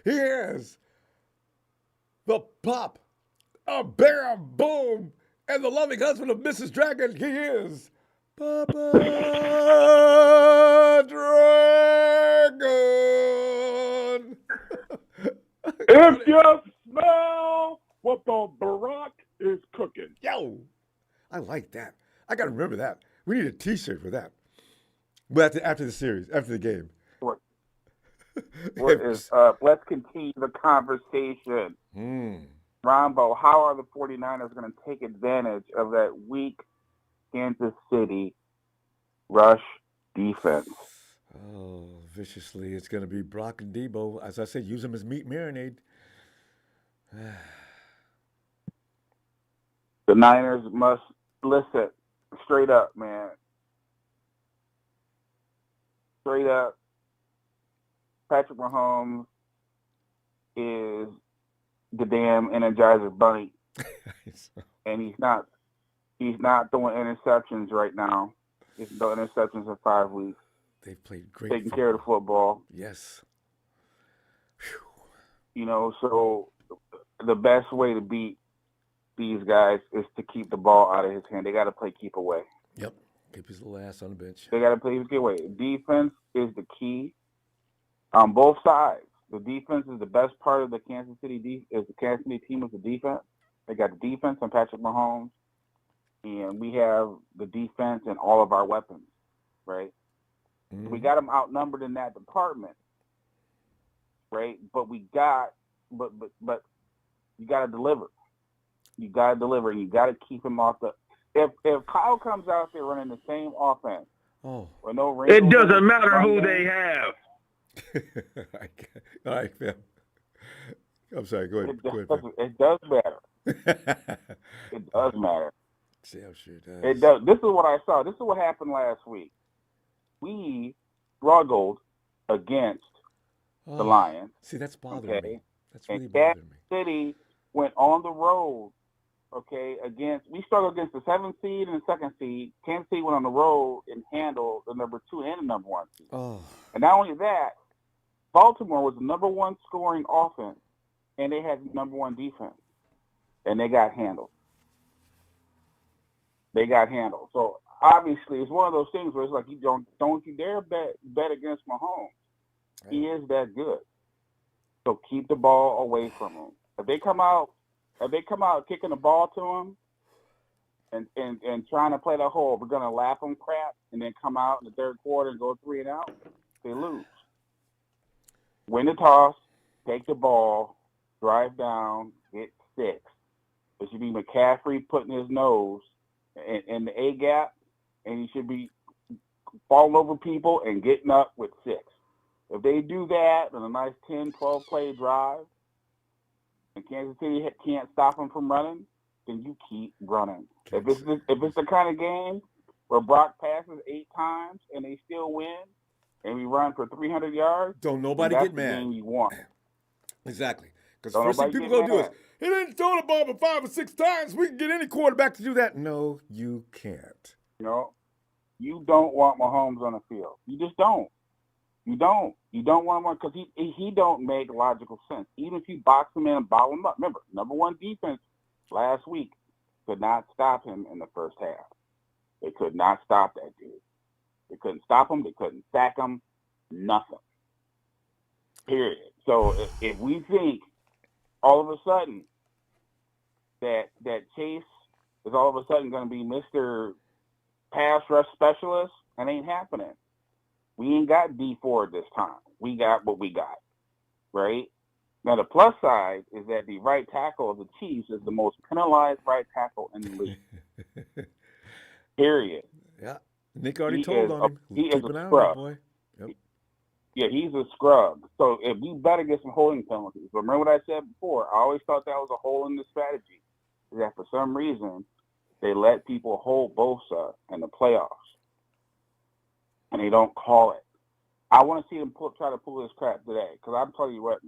He is the pop, a bear boom, and the loving husband of Mrs. Dragon. He is Papa Dragon. If you smell what the Barack is cooking. Yo, I like that. I got to remember that. We need a T-shirt for that. But after the series, after the game. What is up? Let's continue the conversation. Ronbo, how are the 49ers going to take advantage of that weak Kansas City rush defense? Oh, viciously. It's going to be Brock and Debo. As I said, use them as meat marinade. The Niners must listen straight up, man. Straight up, Patrick Mahomes is the damn Energizer Bunny, and he's not throwing interceptions right now. He's throwing interceptions in 5 weeks. They've played great. Taking care of the football. Yes. Whew. You know, so the best way to beat these guys is to keep the ball out of his hand. They got to play keep away. Yep. Keep his little ass on the bench. They got to play keep away. Defense is the key on both sides. The defense is the best part of the Kansas City team is the defense. They got the defense on Patrick Mahomes, and we have the defense and all of our weapons. right? Mm-hmm. We got them outnumbered in that department, right? But you got to deliver. You got to deliver. You got to keep him off the. If Kyle comes out there running the same offense, with no it doesn't matter who they have. All right, Phil. I'm sorry. Go ahead. It does matter. It does matter. See, I'm sure it does. It does. This is what I saw. This is what happened last week. We struggled against the Lions. See, that's bothering me. That's really bothering me. Kansas City went on the road. We struggled against the 7th seed and the 2nd seed. Kansas City went on the road and handled the number 2 and the number 1 seed. And not only that, Baltimore was the number 1 scoring offense, and they had the number 1 defense, and they got handled. So obviously, it's one of those things where it's like, you don't you dare bet against Mahomes. Right. He is that good. So keep the ball away from him. If they come out kicking the ball to him and trying to play the whole, we're gonna lap them crap and then come out in the 3rd quarter and go 3 and out, they lose. Win the toss, take the ball, drive down, get 6. It should be McCaffrey putting his nose in the A gap, and he should be falling over people and getting up with 6. If they do that in a nice 10, 12 play drive, and Kansas City can't stop them from running, then you keep running. If it's the kind of game where Brock passes 8 times and they still win, and we run for 300 yards, don't nobody get mad. That's the game you want. Exactly. Because first thing people gonna do is, he didn't throw the ball but 5 or 6 times. We can get any quarterback to do that. No, you can't. You don't want Mahomes on the field. You just don't. You don't want him because he don't make logical sense. Even if you box him in and bottle him up. Remember, number 1 defense last week could not stop him in the first half. They could not stop that dude. They couldn't stop him. They couldn't sack him. Nothing. Period. So if we think all of a sudden that Chase is all of a sudden going to be Mr. Pass rush specialist, that ain't happening. We ain't got D Ford this time. We got what we got, right? Now, the plus side is that the right tackle of the Chiefs is the most penalized right tackle in the league. Period. Yeah. Nick already told on him. Keep an eye on that boy. Yep. Yeah, he's a scrub. So if we better get some holding penalties. But remember what I said before? I always thought that was a hole in the strategy. Is that for some reason they let people hold Bosa in the playoffs. And they don't call it. I want to see them try to pull this crap today. Because I'm telling you what,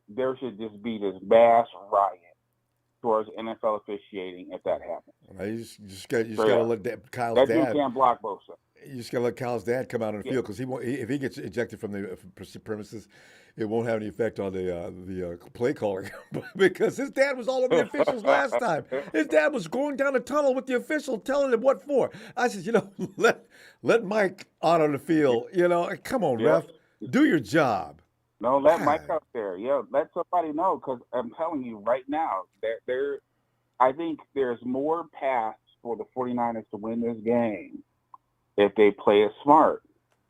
there should just be this mass riot towards NFL officiating if that happens. You just got to let Kyle's dad. That dude can't block Bosa. You just got to let Kyle's dad come out on the field because if he gets ejected from the premises, it won't have any effect on the play calling because his dad was all over the officials last time. His dad was going down the tunnel with the official telling him what for. I said, let Mike out on the field. Come on, ref, do your job. No, let Mike up there. Let somebody know because I'm telling you right now that I think there's more paths for the 49ers to win this game if they play it smart.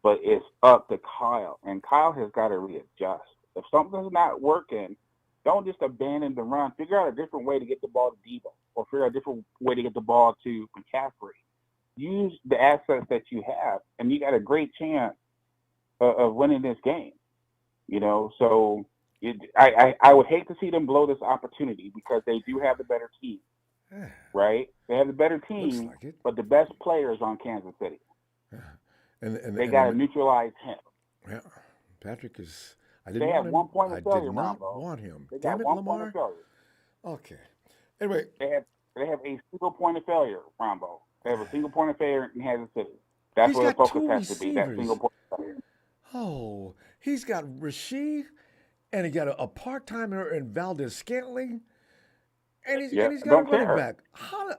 But it's up to Kyle, and Kyle has got to readjust. If something's not working, don't just abandon the run. Figure out a different way to get the ball to Debo, or figure out a different way to get the ball to McCaffrey. Use the assets that you have, and you got a great chance of winning this game. So I would hate to see them blow this opportunity because they do have the better team, right? They have the better team, but the best players on Kansas City. And they got to neutralize him. Yeah, Patrick is. They have 1 point of failure. I did not want him. They Damn got it, 1 Lamar. point of failure. Okay. Anyway, they have a single point of failure, Ronbo. They have a single point of failure in Kansas City. That's where the focus has to be. That single point of failure. Oh, he's got Rasheed, and he got a part-timer in Valdez Scantling, and he's got a running back.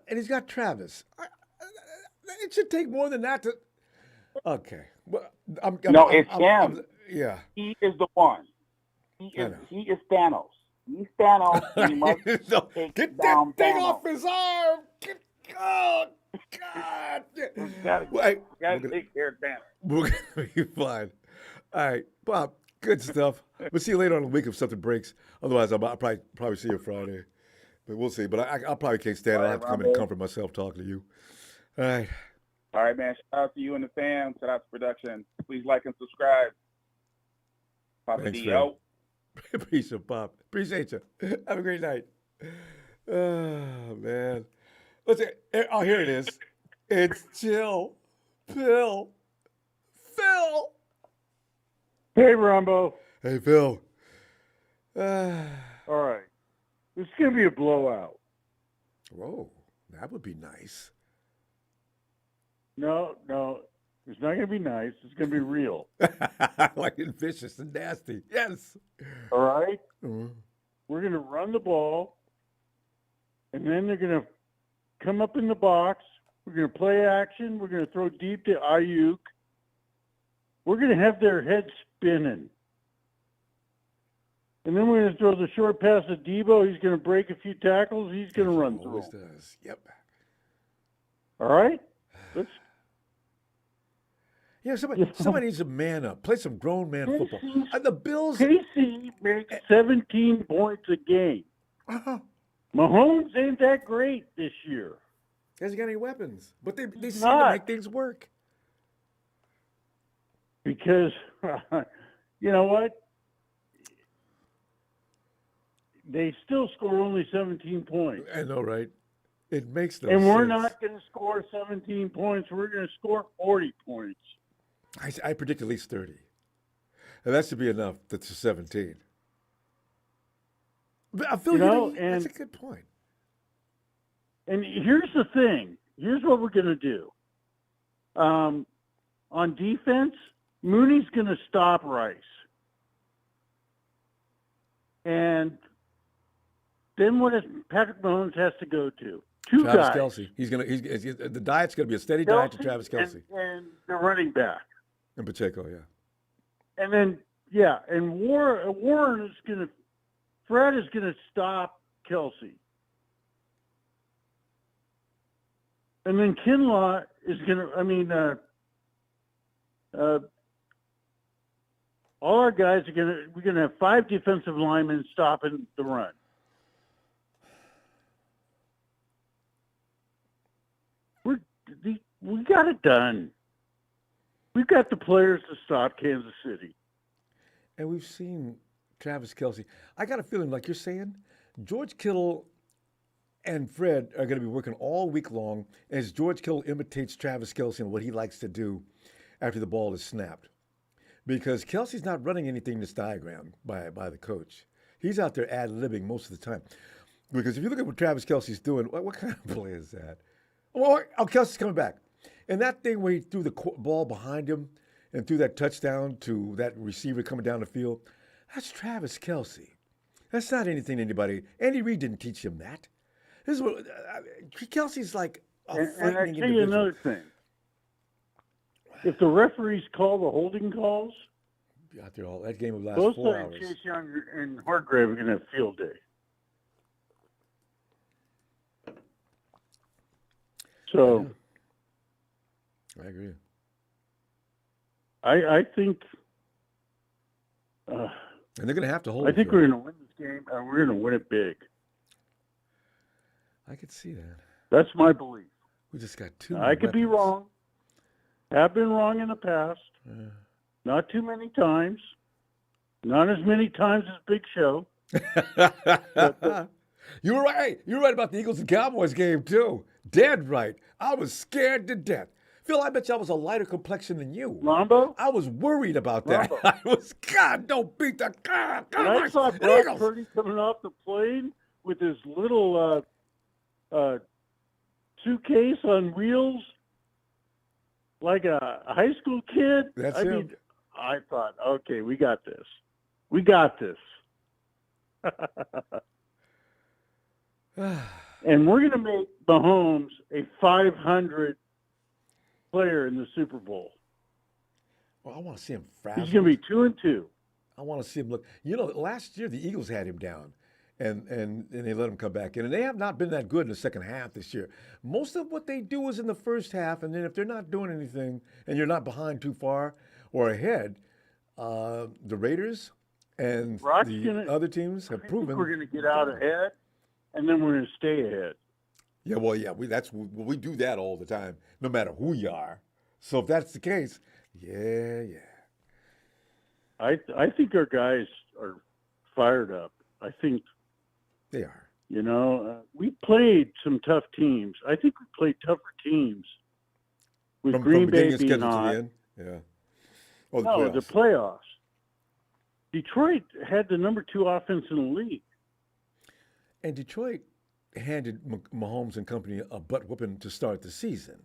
And he's got Travis. It should take more than that to. Okay. Well, it's him. Yeah. He is the one. He is Thanos. He's Thanos. He must get that thing off his arm. God. Gotta take care of that. We're going to be fine. All right, Bob, good stuff. We'll see you later on in the week if something breaks. Otherwise, I'll probably see you Friday. But we'll see. But I probably can't stand it. All I'll right, have to come in and Ronbo. comfort myself talking to you. All right. All right, man. Shout out to you and the fam. Shout out to production. Please like and subscribe. Papa Thanks, D.O. Peace and Bob. Appreciate you. Have a great night. Oh, man. Let's see. Oh, here it is. It's Chill. Phil. Hey, Ronbo. Hey, Phil. All right. This is going to be a blowout. Whoa, that would be nice. No, it's not going to be nice. It's going to be real. I like it vicious and nasty. Yes. All right? Mm-hmm. We're going to run the ball, and then they're going to come up in the box. We're going to play action. We're going to throw deep to Ayuk. We're going to have their heads spinning. And then we're going to throw the short pass to Debo. He's going to break a few tackles. He's going to run through. Always does. Yep. All right? Let's. Yeah, somebody needs to man up. Play some grown man football. The Bills. KC makes 17 points a game. Uh-huh. Mahomes ain't that great this year. Hasn't got any weapons, but they seem to not. make things work. Because, you know what? They still score only 17 points. I know, right? It makes no And sense. we're not going to score 17 points. We're going to score 40 points. I predict at least 30. And that should be enough. That's a 17. But I feel that's a good point. And here's the thing. Here's what we're going to do. On defense, Mooney's going to stop Rice. And then what does Patrick Mahomes has to go to? Travis guys. Kelce. The diet's going to be a steady diet to Travis Kelce. And the running back. And Pacheco, yeah. And then, and Warren is going to, Fred is going to stop Kelce. And then Kinlaw is going to, all our guys we're going to have 5 defensive linemen stopping the run. We got it done. We've got the players to stop Kansas City. And we've seen Travis Kelce. I got a feeling, like you're saying, George Kittle and Fred are going to be working all week long as George Kittle imitates Travis Kelce and what he likes to do after the ball is snapped. Because Kelce's not running anything in this diagram by the coach. He's out there ad-libbing most of the time. Because if you look at what Travis Kelce's doing, what kind of play is that? Oh, Kelce's coming back. And that thing where he threw the ball behind him and threw that touchdown to that receiver coming down the field, that's Travis Kelce. That's not anything anybody. Andy Reid didn't teach him that. This is what Kelce's like a frightening individual. And I tell you another thing. If the referees call the holding calls, out there that game will last both 4 sides, hours. Chase Young and Hargrave are going to have field day. So, I agree. I think. And they're going to have to hold. I think we're going to win this game, and we're going to win it big. I could see that. That's my belief. We just got 2. I could be wrong. Have been wrong in the past. Not too many times. Not as many times as Big Show. You were right. You were right about the Eagles and Cowboys game, too. Dead right. I was scared to death. Phil, I bet you I was a lighter complexion than you. Ronbo? I was worried about that. I was, God, don't beat the God. And I saw Brock Purdy coming off the plane with his little suitcase on wheels like a high school kid. That's I him. mean, I thought, okay, we got this. We got this. And we're going to make Mahomes a 500 player in the Super Bowl. Well, I want to see him frazzled. He's going to be 2-2. I want to see him look. You know, last year the Eagles had him down, and they let them come back in. And they have not been that good in the second half this year. Most of what they do is in the first half, and then if they're not doing anything and you're not behind too far or ahead, the Raiders and the other teams have proven we're going to get out ahead, and then we're going to stay ahead. Yeah, well, yeah, we do that all the time, no matter who you are. So if that's the case, yeah. I think our guys are fired up. I think they are. You know, we played some tough teams. I think we played tougher teams with Green Bay being hot. Yeah. Oh, the playoffs. Detroit had the number 2 offense in the league. And Detroit handed Mahomes and company a butt whooping to start the season.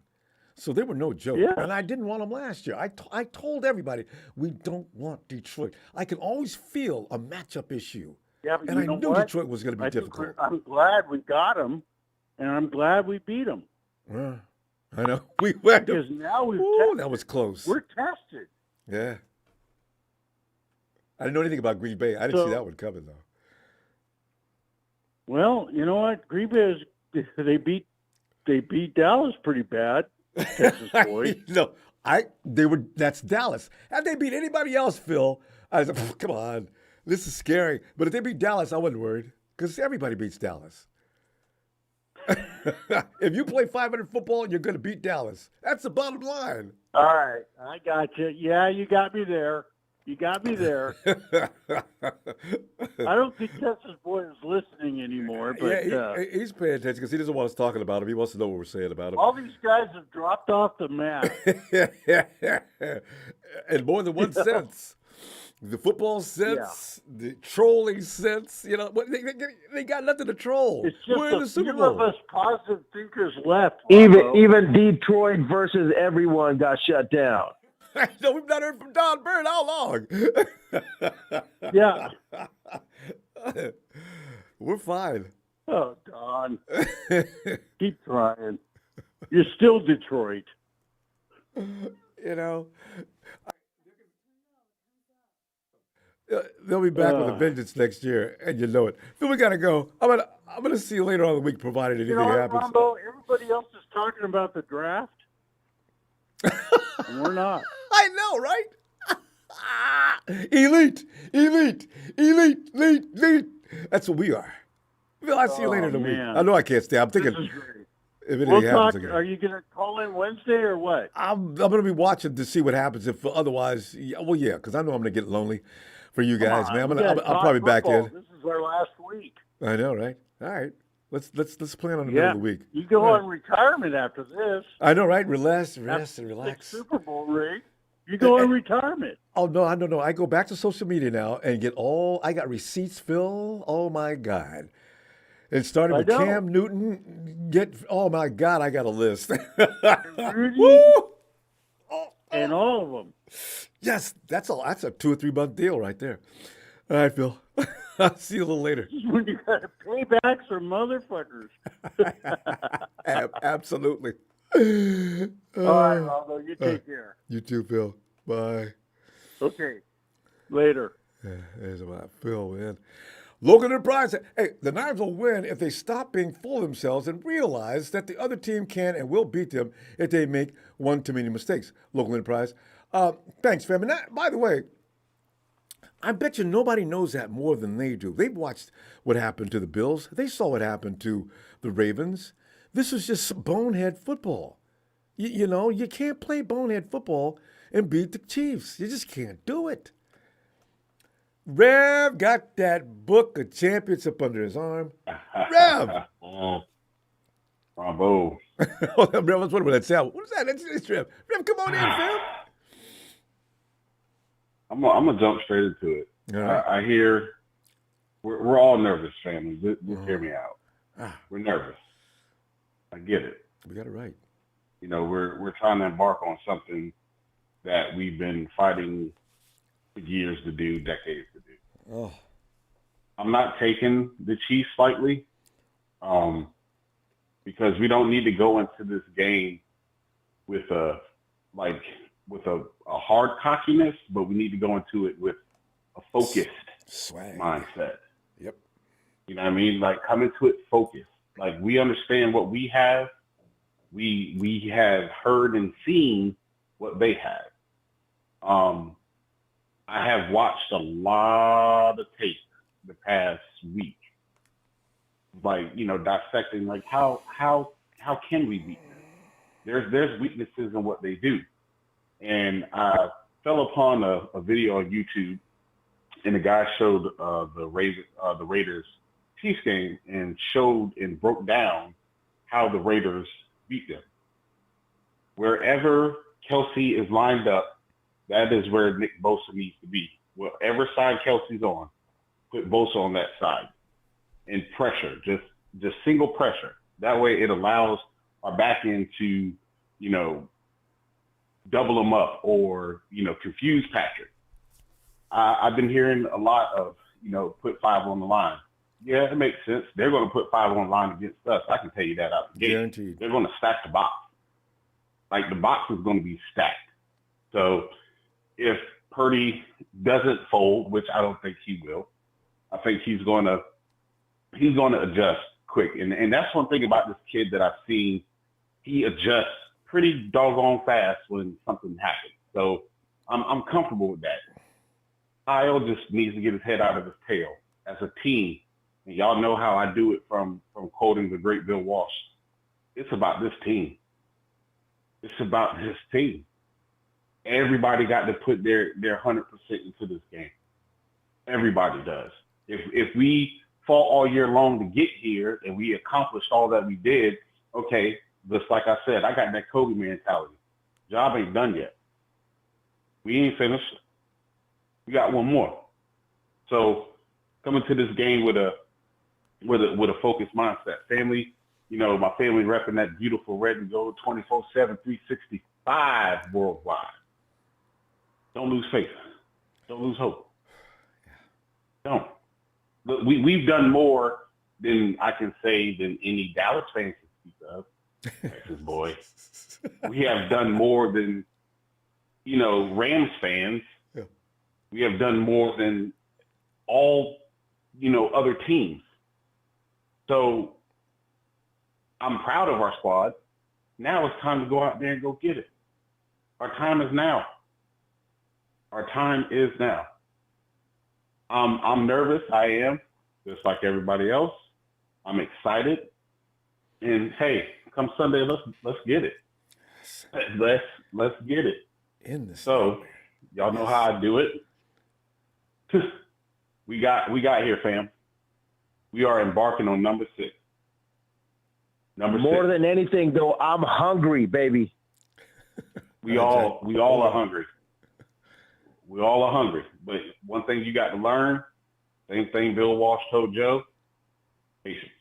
So they were no joke. Yeah. And I didn't want them last year. I told everybody, we don't want Detroit. I can always feel a matchup issue. Yeah, but and I knew Detroit was going to be difficult. I'm glad we got them, and I'm glad we beat them. I know. We went because now we've tested. That was close. We're tested. Yeah. I didn't know anything about Green Bay. I didn't see that one coming, though. Well, you know what? Green Bay they beat Dallas pretty bad. Texas boys. No, that's Dallas. Had they beat anybody else, Phil, I was like, come on, this is scary. But if they beat Dallas, I wasn't worried because everybody beats Dallas. If you play 500 football, you're going to beat Dallas. That's the bottom line. All right, I got you. Yeah, you got me there. I don't think Texas boy is listening anymore. But he's paying attention because he doesn't want us talking about him. He wants to know what we're saying about him. All these guys have dropped off the map. In more than one sense. The football sense, the trolling sense. You know, they got nothing to troll. It's just we're in the Super few Bowl. of us positive thinkers left. Even Detroit versus everyone got shut down. No, we've not heard from Don Byrne. How long? Yeah. We're fine. Oh, Don. Keep trying. You're still Detroit. You know. They'll be back with a vengeance next year, and you know it. Phil, we got to go. I'm gonna see you later on in the week, provided anything happens. Ronbo, everybody else is talking about the draft. And we're not. I know, right? Elite. That's what we are. Phil, I'll see you later in the week. I know I can't stay. I'm thinking if anything happens again. Are you going to call in Wednesday or what? I'm going to be watching to see what happens. If otherwise, because I know I'm going to get lonely for you guys, man. I'll probably back in. This is our last week. I know, right? All right. Let's plan on the middle of the week. You go on retirement after this. I know, right? Rest and relax. Super Bowl ring. You go on retirement. Oh no, I don't know. I go back to social media now and I got receipts, Phil. Oh my God. It started with Cam Newton. Oh my God, I got a list. And all of them. Yes, that's a 2 or 3 month deal right there. All right, Phil. I'll see you a little later. When you got to pay back some motherfuckers. Absolutely. All right, Ronbo, you take care. You too, Phil. Bye. Okay. Later. There's about Phil, man. Logan and Brian said, hey, the Niners will win if they stop being full of themselves and realize that the other team can and will beat them if they make one too many mistakes. Local Enterprise. Thanks, fam. And by the way, I bet you nobody knows that more than they do. They've watched what happened to the Bills. They saw what happened to the Ravens. This was just bonehead football. You know, you can't play bonehead football and beat the Chiefs. You just can't do it. Rev got that book of championship under his arm. Rev! Ronbo. Rev, I was wondering what that sound. What is that? It's Rev. Rev, come on in, fam. I'm gonna jump straight into it. Right. I hear we're all nervous, family. Just hear me out. We're nervous. I get it. We got it right. You know, we're trying to embark on something that we've been fighting for years to do, decades to do. Oh. I'm not taking the Chiefs lightly, because we don't need to go into this game with a hard cockiness, but we need to go into it with a focused mindset. Yep. You know what I mean? Like, come into it focused. Like, we understand what we have. We have heard and seen what they have. I have watched a lot of tape the past week, like, you know, dissecting like how can we beat them? There's weaknesses in what they do, and I fell upon a video on YouTube, and the guy showed the Raiders Chiefs game and showed and broke down how the Raiders beat them. Wherever Kelsey is lined up, that is where Nick Bosa needs to be. Whatever side Kelsey's on, put Bosa on that side and pressure, just single pressure. That way it allows our back end to, you know, double them up or, you know, confuse Patrick. I've been hearing a lot of, you know, put 5 on the line. Yeah, it makes sense. They're going to put 5 on the line against us. I can tell you that out the gate. Guaranteed. They're going to stack the box. Like, the box is going to be stacked. So if Purdy doesn't fold, which I don't think he will, I think he's going to adjust quick. And that's one thing about this kid that I've seen. He adjusts pretty doggone fast when something happens. So I'm comfortable with that. Kyle just needs to get his head out of his tail as a team. And y'all know how I do it from quoting the great Bill Walsh. It's about this team. It's about this team. Everybody got to put their 100% into this game. Everybody does. If we fought all year long to get here and we accomplished all that we did, okay, just like I said, I got that Kobe mentality. Job ain't done yet. We ain't finished. We got one more. So coming to this game with a focused mindset. Family, you know, my family repping that beautiful red and gold 24/7, 365 worldwide. Don't lose faith. Don't lose hope. Don't. Look, we've done more than I can say than any Dallas fans can speak of. Texas boy. We have done more than, you know, Rams fans. Yeah. We have done more than all, you know, other teams. So I'm proud of our squad. Now it's time to go out there and go get it. Our time is now. Our time is now. I'm nervous. I am, just like everybody else. I'm excited. And hey, come Sunday, let's get it. Let's get it. So y'all know how I do it. We got here, fam. We are embarking on number 6. More than anything, though, I'm hungry, baby. We all are hungry. We all are hungry. But one thing you got to learn, same thing Bill Walsh told Joe, patience.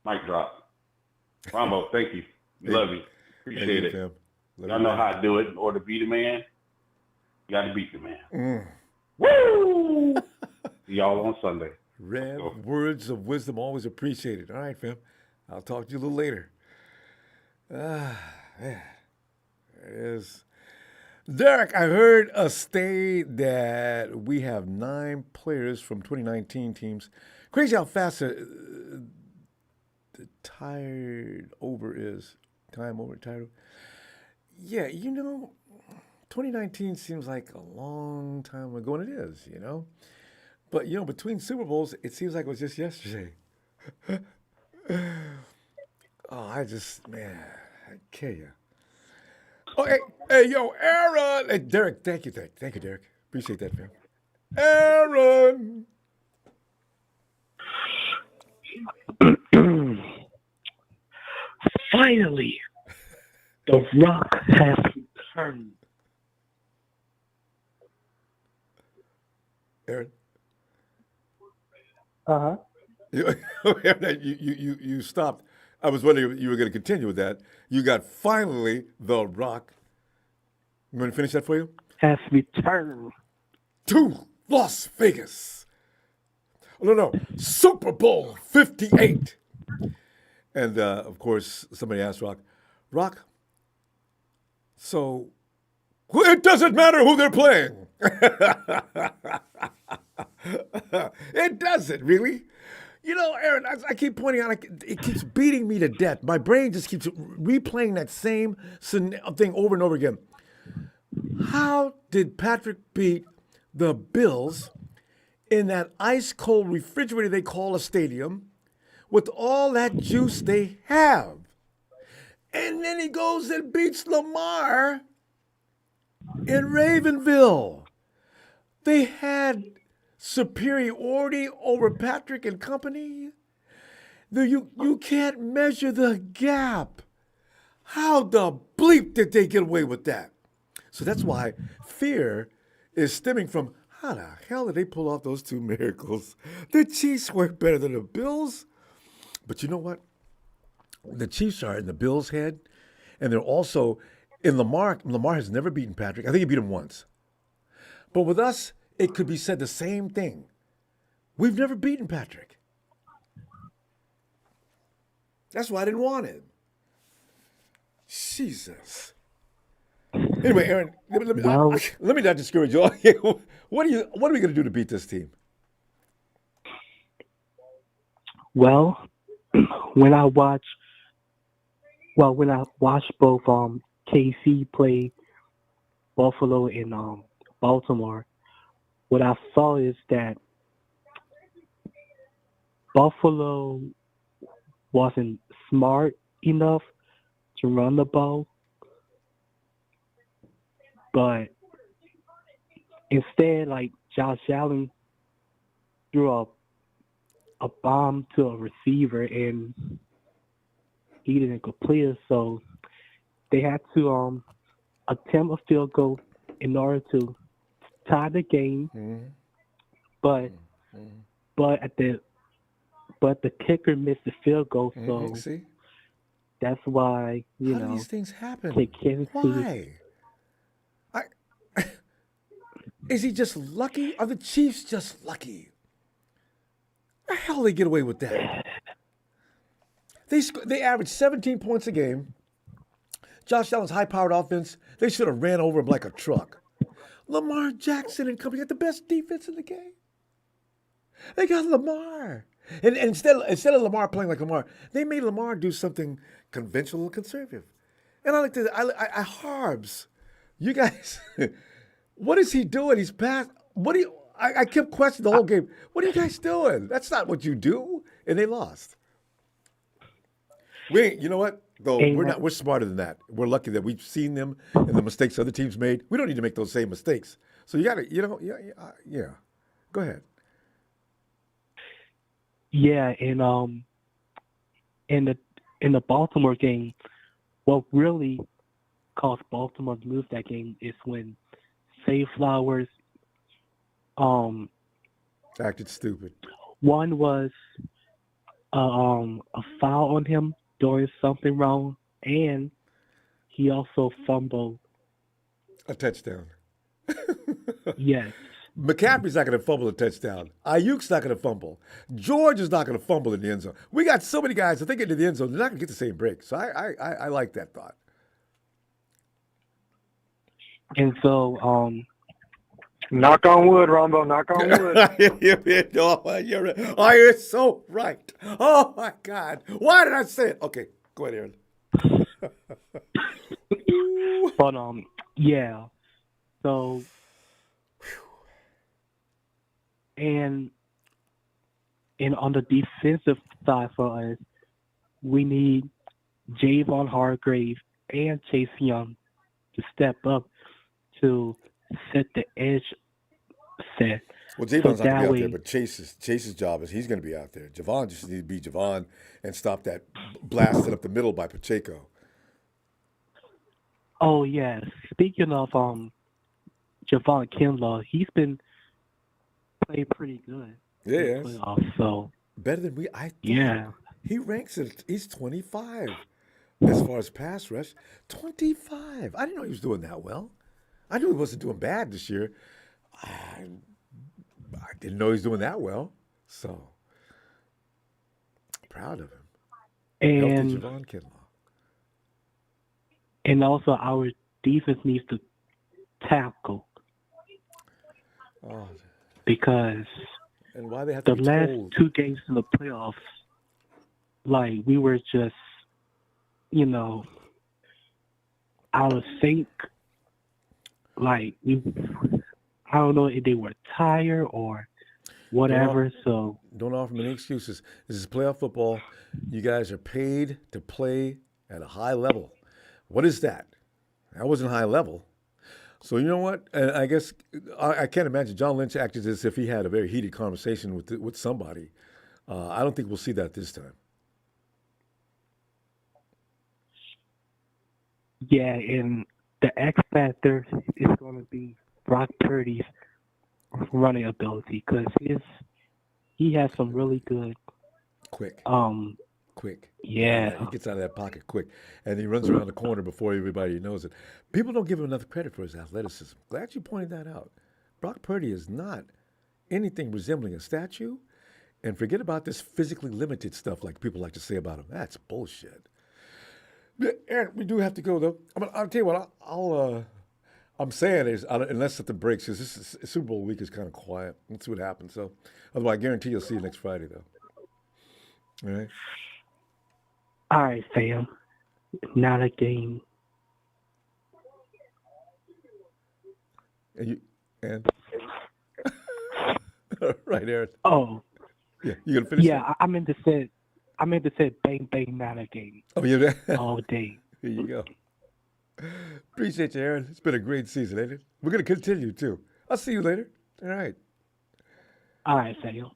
Mic drop. Ronbo, thank you. We love you. Appreciate it. Fam. Y'all know how to do it. In order to beat a man, you got to beat the man. Woo! See y'all on Sunday. Rev, words of wisdom always appreciated. All right, fam. I'll talk to you a little later. Man. There it is. Derek, I heard a state that we have 9 players from 2019 teams. Crazy how fast the tired over is. Time over, tired over. Yeah, you know, 2019 seems like a long time ago, and it is, you know. But, you know, between Super Bowls, it seems like it was just yesterday. I kill you. Oh, hey, yo, Aaron. Hey, Derek, thank you, Derek. Appreciate that, man. Aaron. Finally, the Rock has returned. Aaron. Uh-huh. You stopped. I was wondering if you were going to continue with that. You got finally The Rock. You want to finish that for you? Has returned To Las Vegas. Oh, no. Super Bowl 58. And, of course, somebody asked Rock, so It doesn't matter who they're playing. It doesn't, really. You know, Aaron, I keep pointing out, it keeps beating me to death. My brain just keeps replaying that same thing over and over again. How did Patrick beat the Bills in that ice-cold refrigerator they call a stadium with all that juice they have? And then he goes and beats Lamar in Ravenville. They had superiority over Patrick and company. You can't measure the gap. How the bleep did they get away with that? So that's why fear is stemming from how the hell did they pull off those two miracles? The Chiefs work better than the Bills. But you know what? The Chiefs are in the Bills' head, and they're also in Lamar. Lamar has never beaten Patrick. I think he beat him once. But with us, it could be said the same thing. We've never beaten Patrick. That's why I didn't want him. Jesus. Anyway, Aaron, let me not discourage you. What are we going to do to beat this team? Well, when I watched both KC play Buffalo and Baltimore, what I saw is that Buffalo wasn't smart enough to run the ball, but instead, like Josh Allen threw a bomb to a receiver and he didn't complete it, so they had to attempt a field goal in order to tie the game. Mm-hmm. But the kicker missed the field goal, so see? That's why How do these things happen? Why? Is he just lucky? Are the Chiefs just lucky? How the hell they get away with that? They average 17 points a game. Josh Allen's high-powered offense, they should have ran over him like a truck. Lamar Jackson and company got the best defense in the game. They got Lamar. And instead of Lamar playing like Lamar, they made Lamar do something conventional and conservative. And I like to, I Harbs, you guys, what is he doing? He's past, I kept questioning the whole game. What are you guys doing? That's not what you do. And they lost. You know what? Though we're smarter than that. We're lucky that we've seen them and the mistakes other teams made. We don't need to make those same mistakes. So you got to, yeah. Go ahead. Yeah, and in the Baltimore game, what really caused Baltimore to lose that game is when Zay Flowers acted stupid. One was a foul on him doing something wrong, and he also fumbled a touchdown. Yes. McCaffrey's not going to fumble a touchdown. Ayuk's not going to fumble. George is not going to fumble in the end zone. We got so many guys, if they get into the end zone, they're not going to get the same break. So I like that thought. And so, knock on wood, Ronbo, knock on wood. You're so right. Oh, my God. Why did I say it? Okay, go ahead, Aaron. But, yeah. So, and on the defensive side for us, we need Javon Hargrave and Chase Young to step up to set the edge set. Well, Javon's not going to be out there, but Chase's job is he's going to be out there. Javon just needs to be Javon and stop that blasted up the middle by Pacheco. Oh, yeah. Speaking of Javon Kinlaw, he's been playing pretty good. Yeah. So better than we. Yeah. He ranks at he's 25 as far as pass rush. 25. I didn't know he was doing that well. I knew he wasn't doing bad this year. I didn't know he was doing that well. So proud of him. And Javon Kinlaw. And also our defense needs to tackled Oh, because and why they have the to be last told? 2 games in the playoffs, like we were just, you know, out of sync. Like I don't know if they were tired or whatever. So Don't offer me any excuses. This is playoff football. You guys are paid to play at a high level. What is that? That wasn't high level. So you know what? And I guess I can't imagine John Lynch acted as if he had a very heated conversation with somebody. I don't think we'll see that this time. yeah, and the X factor is going to be Brock Purdy's running ability because he has some really good Quick. Quick. Yeah. He gets out of that pocket quick, and he runs around the corner before everybody knows it. People don't give him enough credit for his athleticism. Glad you pointed that out. Brock Purdy is not anything resembling a statue, and forget about this physically limited stuff like people like to say about him. That's bullshit. Aaron, we do have to go though. I'll tell you what. I'm saying is unless something breaks, because this Super Bowl week is kind of quiet. Let's see what happens. So, otherwise, I guarantee you'll see you next Friday though. All right. All right, fam. Not a game. And right, Aaron. Oh. Yeah, you gonna finish? Yeah, I meant to say bang bang, not a game. Oh, yeah. All day. Here you go. Appreciate you, Aaron. It's been a great season, ain't it? We're gonna continue too. I'll see you later. All right. All right, fam.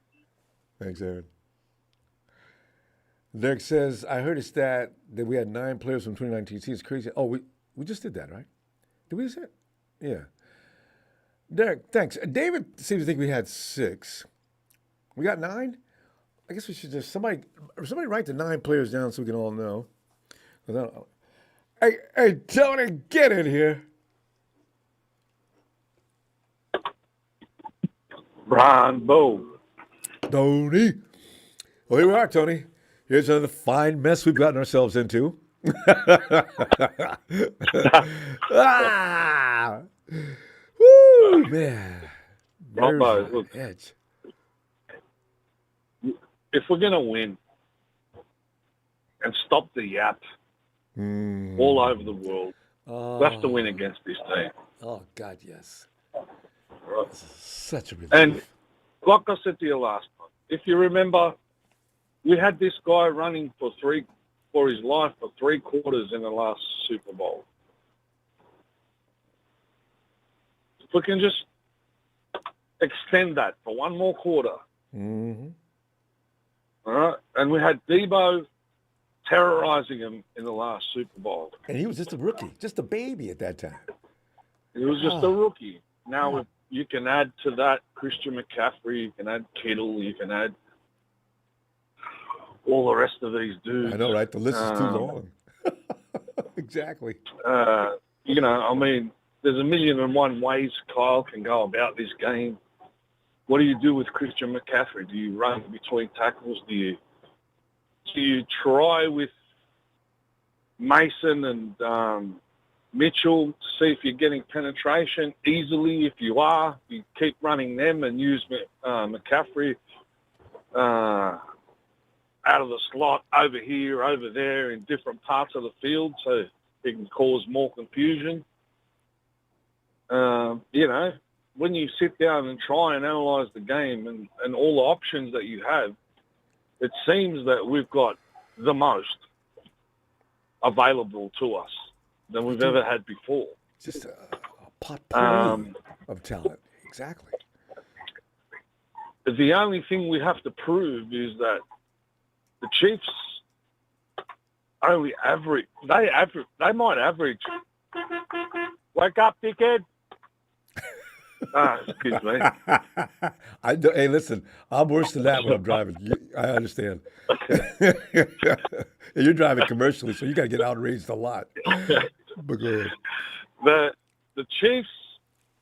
Thanks, Aaron. Derek says, I heard a stat that we had 9 players from 2019. See, it's crazy. Oh, we just did that, right? Did we just hit? Yeah. Derek, thanks. David seems to think we had 6. We got 9? I guess we should just, somebody write the 9 players down so we can all know. Hey, Tony, get in here. Ronbo. Tony. Well, here we are, Tony. Here's another fine mess we've gotten ourselves into. Ah! Woo, man. Ronbo, look, edge. if we're going to win and stop the yap all over the world, we have to win against this team. Oh, God, yes. Right. This is such a relief. And like I said to you last time, if you remember, we had this guy running for his life for 3 quarters in the last Super Bowl. If we can just extend that for 1 more quarter. Mm-hmm. All right? And we had Debo terrorizing him in the last Super Bowl. And he was just a rookie, just a baby at that time. He was just a rookie. Now, you can add to that Christian McCaffrey, you can add Kittle, you can add all the rest of these dudes. I know, right? The list is too long. Exactly. You know, I mean, there's 1,000,001 ways Kyle can go about this game. What do you do with Christian McCaffrey? Do you run between tackles? Do you try with Mason and Mitchell to see if you're getting penetration easily? If you are, you keep running them and use McCaffrey out of the slot over here, over there in different parts of the field so it can cause more confusion. You know, when you sit down and try and analyze the game and all the options that you have, it seems that we've got the most available to us than we've ever had before. Just a potpourri of talent. Exactly. The only thing we have to prove is that the Chiefs only average. They might average. Wake up, dickhead. Excuse me. Hey, listen, I'm worse than that when I'm driving. I understand. You're driving commercially, so you got to get outraged a lot. But go ahead. The Chiefs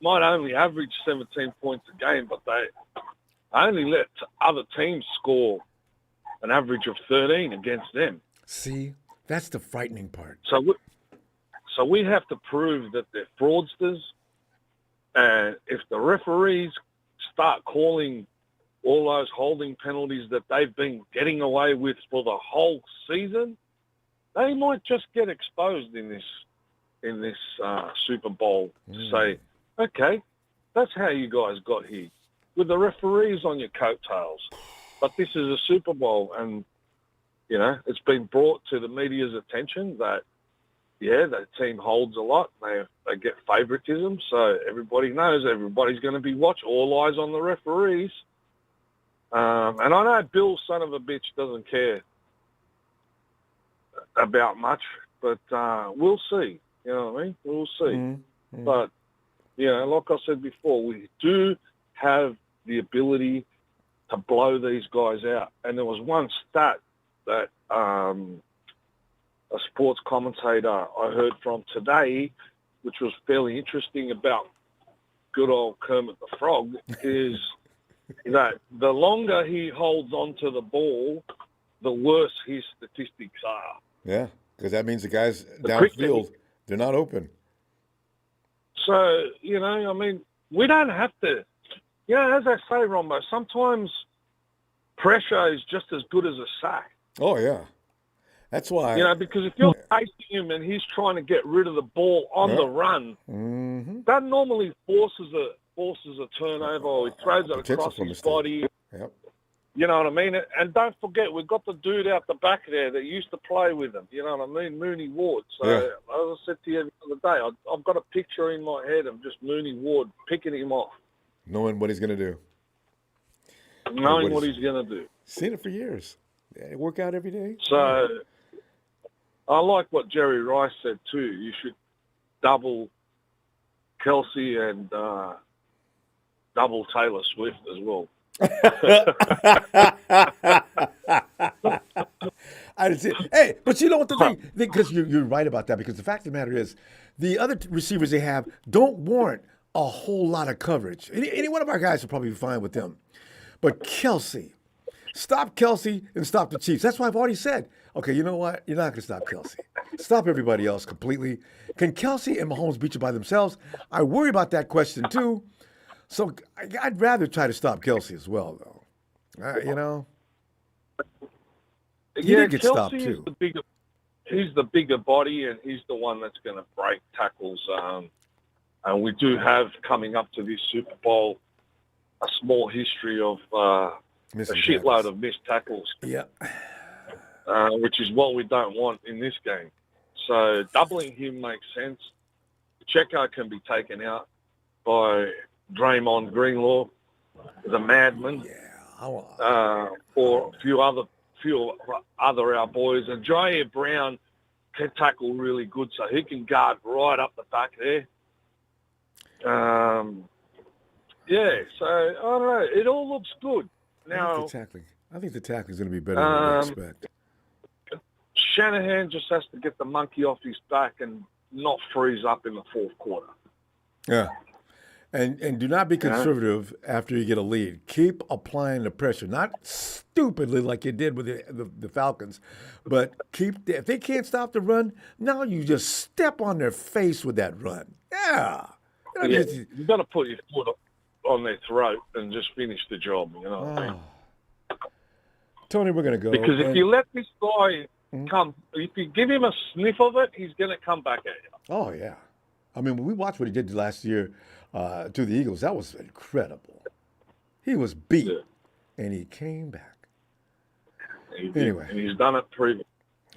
might only average 17 points a game, but they only let other teams score an average of 13 against them. See, that's the frightening part. So we have to prove that they're fraudsters And if the referees start calling all those holding penalties that they've been getting away with for the whole season, they might just get exposed in this Super Bowl to say, okay, that's how you guys got here, with the referees on your coattails. But this is a Super Bowl, and, you know, it's been brought to the media's attention that, yeah, that team holds a lot. They get favoritism, so everybody knows everybody's going to be watched. All eyes on the referees. And I know Bill, son of a bitch, doesn't care about much, but we'll see. You know what I mean? We'll see. But, you know, like I said before, we do have the ability to blow these guys out. And there was one stat that a sports commentator I heard from today, which was fairly interesting about good old Kermit the Frog, is that the longer he holds on to the ball, the worse his statistics are. Yeah, because that means the guys downfield, they're not open. So, you know, I mean, we don't have to, you know, as I say, Ronbo, sometimes pressure is just as good as a sack. Oh, yeah. That's why. You know, because if you're facing him and he's trying to get rid of the ball on the run, that normally forces a turnover, or he throws it across his body. Yep. You know what I mean? And don't forget, we've got the dude out the back there that used to play with him. You know what I mean? Mooney Ward. So, as I said to you the other day, I've got a picture in my head of just Mooney Ward picking him off. Knowing what he's going to do. Knowing what he's going to do. Seen it for years. Yeah, work out every day. So, I like what Jerry Rice said too. You should double Kelsey and double Taylor Swift as well. I didn't see it. Hey, but you know what the thing? Because you're right about that. Because the fact of the matter is, the other receivers they have don't warrant a whole lot of coverage. Any one of our guys will probably be fine with them. But Kelsey, stop Kelsey and stop the Chiefs. That's why I've already said, okay, you know what? You're not going to stop Kelsey. Stop everybody else completely. Can Kelsey and Mahomes beat you by themselves? I worry about that question too. So I'd rather try to stop Kelsey as well, though. You know? He did get stopped too. He's the bigger body, and he's the one that's going to break tackles. And we do have, coming up to this Super Bowl, a small history of a shitload of missed tackles. Yeah. Which is what we don't want in this game. So doubling him makes sense. Pacheco can be taken out by Draymond Greenlaw, the madman, or a few other our boys. And Jair Brown can tackle really good, so he can guard right up the back there. Yeah, so I don't know. It all looks good. Now, I think the tackling is going to be better than we expect. Shanahan just has to get the monkey off his back and not freeze up in the fourth quarter. Yeah. And do not be conservative after you get a lead. Keep applying the pressure, not stupidly like you did with the Falcons, but if they can't stop the run, now you just step on their face with that run. Yeah. You've got to put your foot on their throat and just finish the job, you know what I mean? Tony, we're going to go. Because if you let this guy come, if you give him a sniff of it, he's going to come back at you. Oh, yeah. I mean, when we watched what he did last year to the Eagles, that was incredible. He was beat, and he came back. Anyway. And he's done it previously.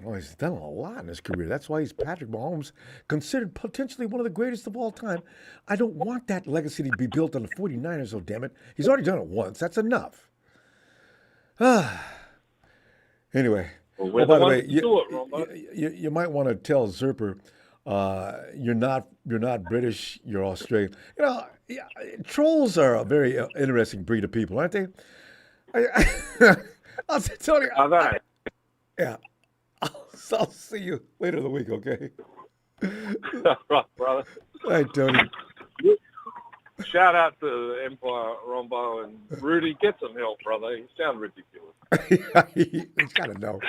Oh, he's done a lot in his career. That's why he's Patrick Mahomes, considered potentially one of the greatest of all time. I don't want that legacy to be built on the 49ers, oh, damn it. He's already done it once. That's enough. Anyway. Well, by the way, you might want to tell Zerper you're not British, you're Australian. You know, trolls are a very interesting breed of people, aren't they? I'll tell you. Are they? Yeah. I'll see you later in the week, okay? Right, brother. All right, Tony. Shout out to Empire, Ronbo, and Rudy. Get some help, brother. You sound ridiculous. He's got to know.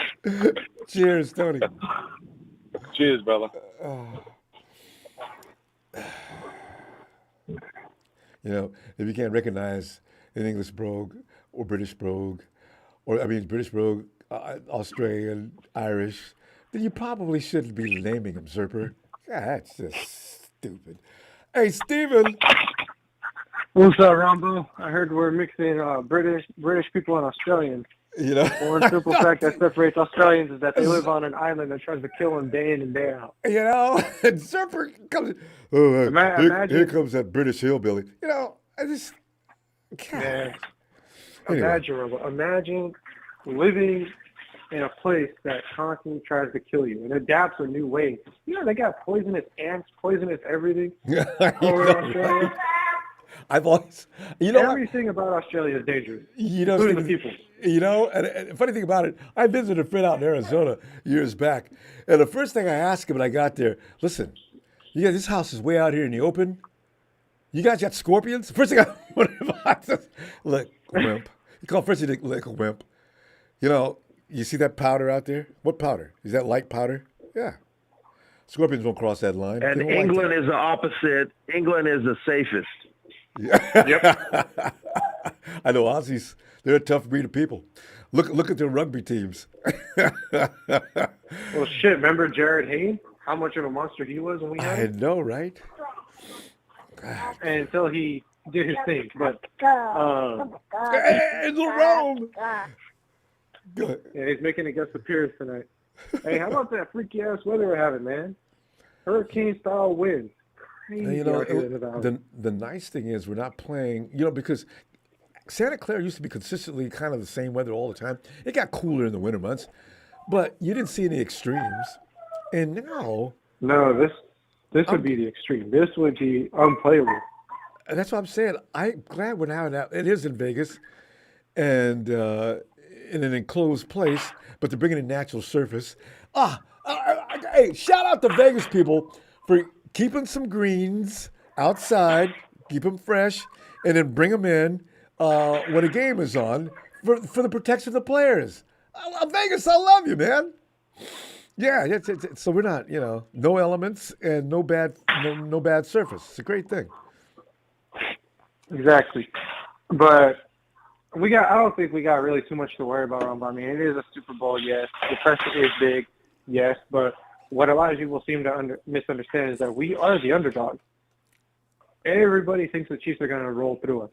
Cheers, Tony. Cheers, brother. You know, if you can't recognize an English brogue or British brogue, British brogue, Australian, Irish, then you probably shouldn't be naming him Zerper. God, that's just stupid. Hey, Steven. What's up, Ronbo? I heard we're mixing British people and Australians. You know, one simple fact that separates Australians is that they live on an island that tries to kill them day in and day out. You know, and Zerper comes. Oh, here comes that British hillbilly. You know, I just can't. Anyway. Imagine living in a place that constantly tries to kill you and adapts to new ways. You know, they got poisonous ants, poisonous everything. Australia. I've always, everything about Australia is dangerous. Including the people. You know, and the funny thing about it, I visited a friend out in Arizona years back, and the first thing I asked him when I got there, listen, this house is way out here in the open. You guys got scorpions? First thing I wondered about, look, wimp. You call first thing like a wimp. You know, you see that powder out there? What powder? Is that light powder? Yeah. Scorpions won't cross that line. And England is the opposite. England is the safest. Yeah. Yep. I know Aussies. They're a tough breed of people. Look at their rugby teams. Well, shit. Remember Jared Hayne? How much of a monster he was when we had him? I know, right? And until he did his thing, but hey, Rome. Good. Yeah, he's making a guest appearance tonight. Hey, how about that freaky ass weather we're having, man? Hurricane style winds. Crazy. You know, the nice thing is we're not playing. You know, because Santa Clara used to be consistently kind of the same weather all the time. It got cooler in the winter months, but you didn't see any extremes. And now, no, this would be the extreme. This would be unplayable. That's what I'm saying. I'm glad we're now it is in Vegas, and in an enclosed place, but they're bringing in natural surface. Hey, shout out to Vegas people for keeping some greens outside, keep them fresh, and then bring them in when a game is on for the protection of the players. Vegas, I love you, man. Yeah, so we're not, no elements and no bad surface. It's a great thing. Exactly, but I don't think we got really too much to worry about, Ronbo. I mean, it is a Super Bowl, yes. The pressure is big, yes. But what a lot of people seem to misunderstand is that we are the underdog. Everybody thinks the Chiefs are going to roll through us.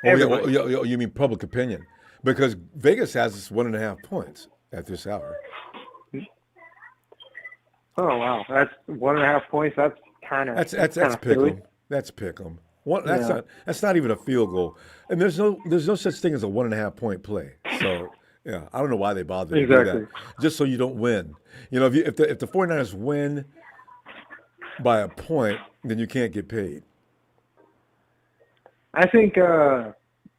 You mean public opinion? Because Vegas has us 1.5 points at this hour. Oh wow, that's 1.5 points. That's kind of that's pick 'em. That's pick 'em. That's not even a field goal, and there's no such thing as a 1.5 point play. So yeah, I don't know why they bother to do that. Just so you don't win. You know, if the 49ers win by a point, then you can't get paid. I think, like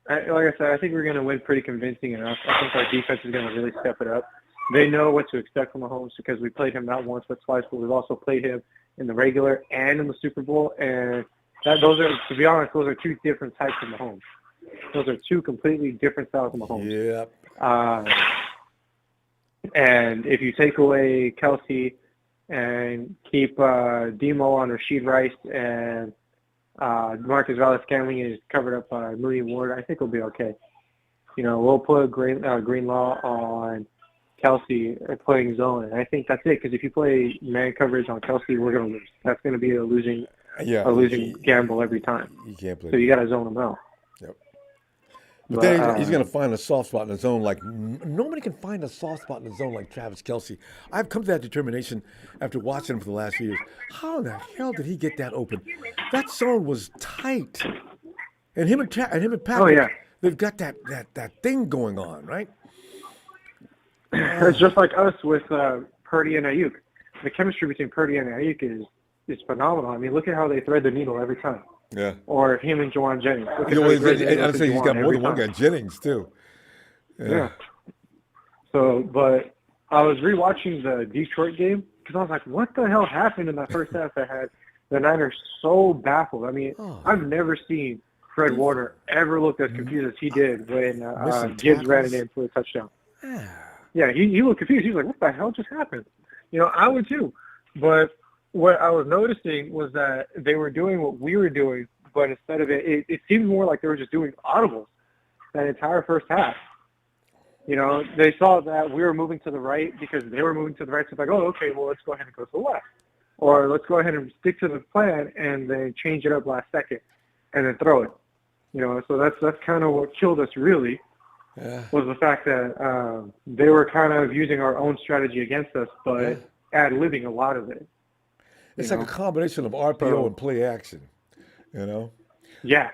I said, I think we're going to win pretty convincing enough. I think our defense is going to really step it up. They know what to expect from Mahomes because we played him not once but twice, but we've also played him in the regular and in the Super Bowl. And to be honest, those are two different types of Mahomes. Those are two completely different styles of Mahomes. Yep. And if you take away Kelsey and keep Demo on Rashid Rice and Marcus Valdes-Scantling is covered up by Mooney Ward, I think we'll be okay. We'll put Greenlaw on Kelsey playing zone, and I think that's it. Because if you play man coverage on Kelsey, we're going to lose. That's going to be a losing gamble every time. You can't play. So you got to zone him out. Yep. But then he's going to find a soft spot in the zone like nobody can find a soft spot in the zone like Travis Kelsey. I've come to that determination after watching him for the last few years. How in the hell did he get that open? That zone was tight, and him and Patrick, they've got that thing going on, right? It's just like us with Purdy and Ayuk. The chemistry between Purdy and Ayuk is phenomenal. I mean, look at how they thread the needle every time. Yeah. Or him and Juwan Jennings. I'd say he's got more than one guy. Jennings too. Yeah. So, but I was rewatching the Detroit game because I was like, what the hell happened in that first half that had the Niners so baffled? I mean, I've never seen Fred Warner ever look as confused as he did when Gibbs ran it in for a touchdown. Yeah, he looked confused. He was like, what the hell just happened? I would too. But what I was noticing was that they were doing what we were doing, but instead of it seemed more like they were just doing audibles that entire first half. You know, they saw that we were moving to the right because they were moving to the right. So it's like, oh, okay, well, let's go ahead and go to the left. Or let's go ahead and stick to the plan and then change it up last second and then throw it. You know, so that's kind of what killed us really, was the fact that they were kind of using our own strategy against us, but ad-libbing a lot of it. It's like a combination of RPO and play action, you know? Yeah.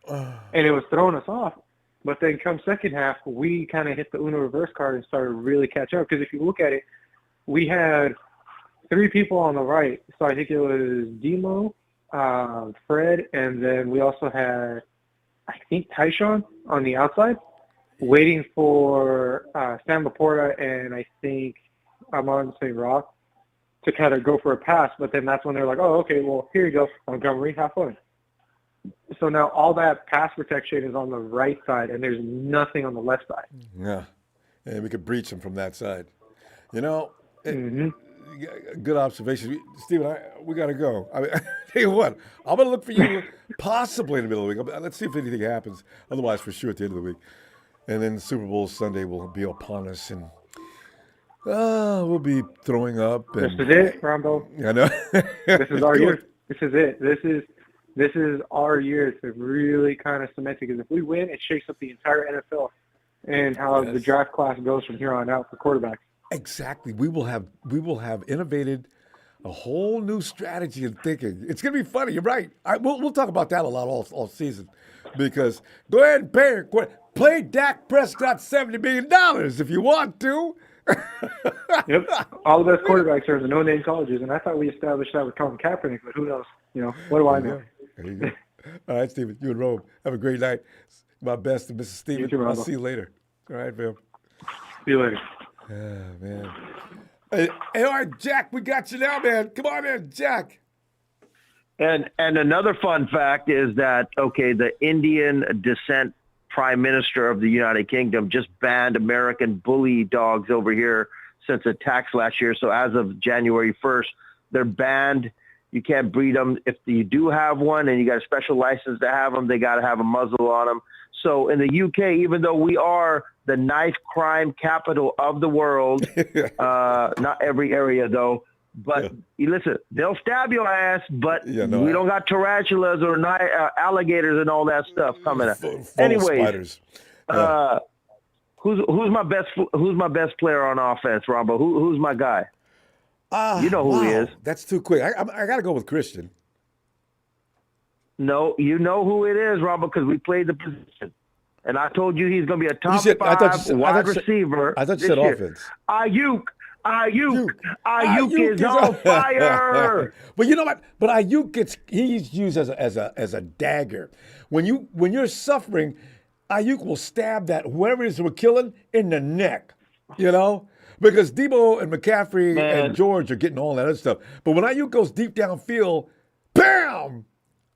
And it was throwing us off. But then come second half, we kind of hit the Uno reverse card and started really catch up. Because if you look at it, we had 3 people on the right. So I think it was Demo, Fred, and then we also had, I think, Tyshawn on the outside, waiting for Sam Laporta and I think Amon St. Rock to kind of go for a pass. But then that's when they're like, oh, okay, well, here you go, Montgomery, have fun. So now all that pass protection is on the right side, and there's nothing on the left side. Yeah, and we could breach them from that side. You know, good observation. Steven, we got to go. I mean, tell you what, I'm going to look for you possibly in the middle of the week. Let's see if anything happens. Otherwise, for sure, at the end of the week. And then Super Bowl Sunday will be upon us, and we'll be throwing up. And, this is it, Ronbo. I know. This is our year. This is it. This is our year to really kind of cement it, because if we win, it shakes up the entire NFL and how the draft class goes from here on out for quarterbacks. Exactly. We will have innovated a whole new strategy and thinking. It's going to be funny. You're right. We'll talk about that a lot all season, because go ahead and play Dak Prescott $70 million if you want to. Yep. All the best quarterbacks are in the no-name colleges, and I thought we established that with Colin Kaepernick, but who knows? You know, what do I know? There you go. All right, Steven, you and Rome, have a great night. My best to Mrs. Steven. You too, I'll see you later. All right, Phil. See you later. Man. Hey, all right, Jack, we got you now, man. Come on in, Jack. And another fun fact is that, the Indian descent Prime Minister of the United Kingdom just banned American bully dogs over here since attacks last year. So as of January 1st, they're banned. You can't breed them. If you do have one and you got a special license to have them, they got to have a muzzle on them. So in the UK, even though we are the knife crime capital of the world, not every area though, but you listen, they'll stab your ass, but we don't got tarantulas or alligators and all that stuff coming up. Anyways, who's my best player on offense, Ronbo? Who's my guy? You know who he is. That's too quick. I got to go with Christian. No, you know who it is, Ronbo, because we played the position. And I told you he's going to be a top 5 wide receiver. I thought you said offense. Ayuk is on fire. But you know what? But Ayuk he's used as a dagger. When you're suffering, Ayuk will stab that whoever it is we're killing in the neck. You know? Because Debo and McCaffrey and George are getting all that other stuff. But when Ayuk goes deep downfield, bam!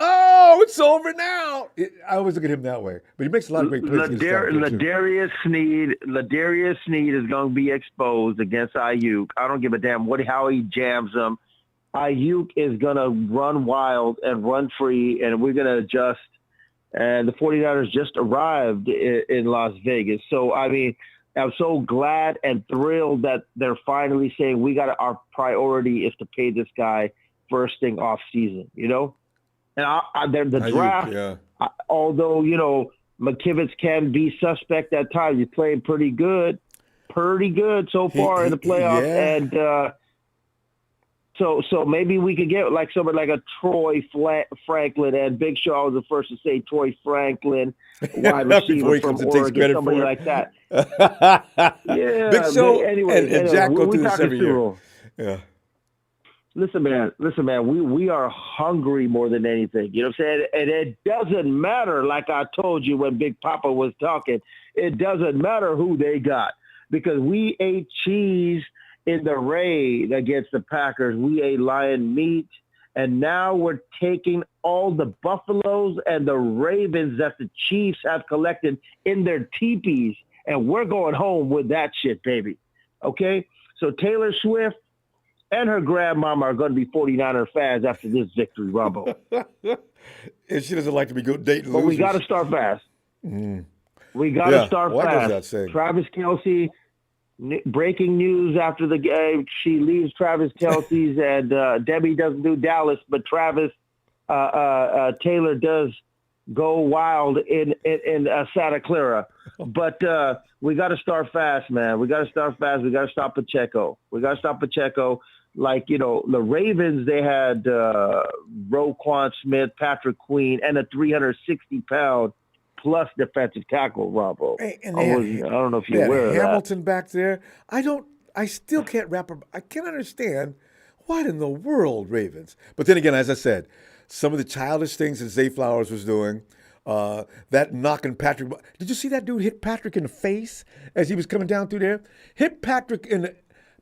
Oh, it's over now. I always look at him that way. But he makes a lot of great plays. Ladarius Sneed is going to be exposed against Ayuk. I don't give a damn how he jams them. Ayuk is going to run wild and run free, and we're going to adjust. And the 49ers just arrived in Las Vegas. So, I mean, I'm so glad and thrilled that they're finally saying our priority is to pay this guy first thing off season, you know? And the draft, although, McKivitz can be suspect at times, he's playing pretty good so far in the playoffs. Yeah. And so maybe we could get like somebody like a Troy Franklin, and Big Shaw was the first to say Troy Franklin, wide receiver from Oregon, somebody like that. Yeah, Big Shaw anyway, and Jack go through this every year. Yeah. Listen, man, we are hungry more than anything. You know what I'm saying? And it doesn't matter, like I told you when Big Papa was talking, it doesn't matter who they got, because we ate cheese in the raid against the Packers. We ate lion meat, and now we're taking all the buffaloes and the ravens that the Chiefs have collected in their teepees, and we're going home with that shit, baby. Okay? So Taylor Swift and her grandmama are going to be 49er fans after this victory, Ronbo. And she doesn't like to be good dating But losers. we got to start fast. We got to start that goes fast. without saying. Travis Kelce, breaking news after the game. She leaves Travis Kelce's, and Debbie doesn't do Dallas, but Travis Taylor does go wild in Santa Clara. But we got to start fast, man. We got to start fast. We got to stop Pacheco. Like, you know, the Ravens, they had Roquan Smith, Patrick Queen, and a 360-pound plus defensive tackle, Ronbo. Hey, and I don't know if you're aware of that. Hamilton back there. I still can't I can't understand what in the world, Ravens. But then again, as I said, some of the childish things that Zay Flowers was doing, that knocking Patrick. Did you see that dude hit Patrick in the face as he was coming down through there? Hit Patrick in the.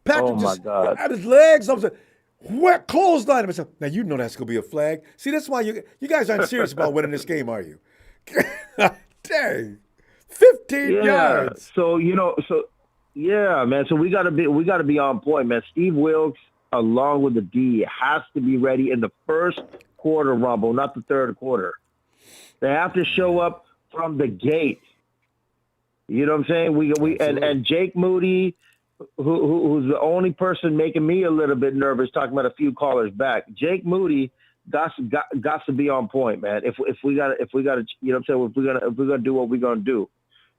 Patrick just had his legs. I was like, clothesline him. Now, you know that's going to be a flag. See, that's why you guys aren't serious about winning this game, are you? Dang. 15 yards. So, yeah, man. So we got to be on point, man. Steve Wilkes, along with the D, has to be ready in the first quarter, Ronbo, not the third quarter. They have to show up from the gate. You know what I'm saying? And Jake Moody, who's the only person making me a little bit nervous, talking about a few callers back. Jake Moody got to be on point, man. If we got to, you know what I'm saying? If we're gonna do what we're gonna do.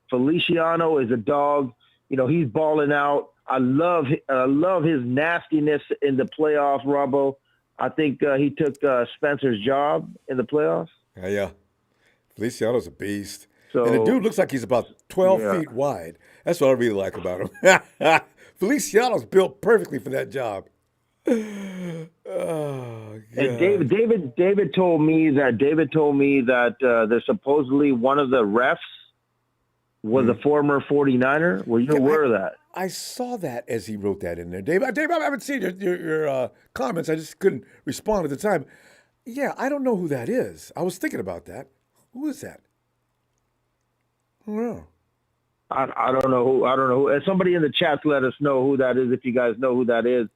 Feliciano is a dog. You know, he's balling out. I love his nastiness in the playoffs, Ronbo. I think he took Spencer's job in the playoffs. Yeah. Feliciano's a beast. So, and the dude looks like he's about 12 feet wide. That's what I really like about him. Feliciano's built perfectly for that job. Oh, and David told me that there's supposedly one of the refs was a former 49er. Were you aware of that? I saw that as he wrote that in there. Dave, I haven't seen your comments. I just couldn't respond at the time. Yeah, I don't know who that is. I was thinking about that. Who is that? I don't know. I don't know who. And somebody in the chat let us know who that is. If you guys know who that is,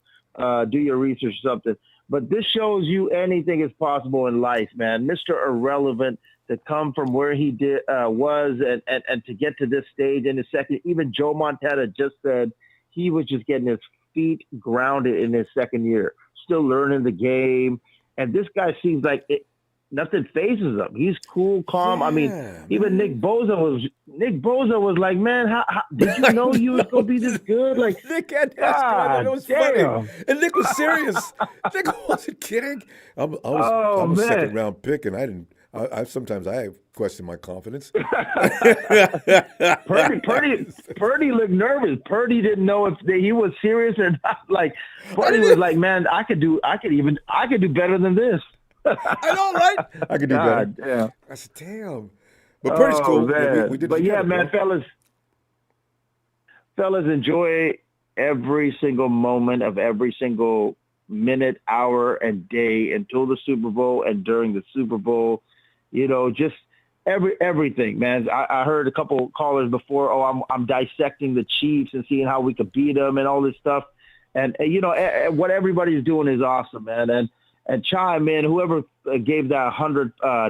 do your research or something. But this shows you anything is possible in life, man. Mr. Irrelevant, to come from where he was and to get to this stage in his second. Even Joe Montana just said he was just getting his feet grounded in his second year, still learning the game. And this guy seems like nothing phases him. He's cool, calm. I mean, even Nick Bosa was like, man, how did you know you was gonna be this good? Like, Nick had that. It was funny, and Nick was serious. Nick wasn't kidding. I'm a second round pick, and I didn't. I sometimes I question my confidence. Purdy looked nervous. Purdy didn't know if he was serious or not. Like, Purdy was like, man, I could do better than this. I know, right? I could do better. Yeah. I said, damn. But Purdy's cool. Man. We did but together, yeah, man, bro. fellas, enjoy every single moment of every single minute, hour, and day until the Super Bowl and during the Super Bowl. You know, just everything, man. I heard a couple callers before, I'm dissecting the Chiefs and seeing how we could beat them and all this stuff. And you know, what everybody's doing is awesome, man. And chime in, whoever gave that $100, I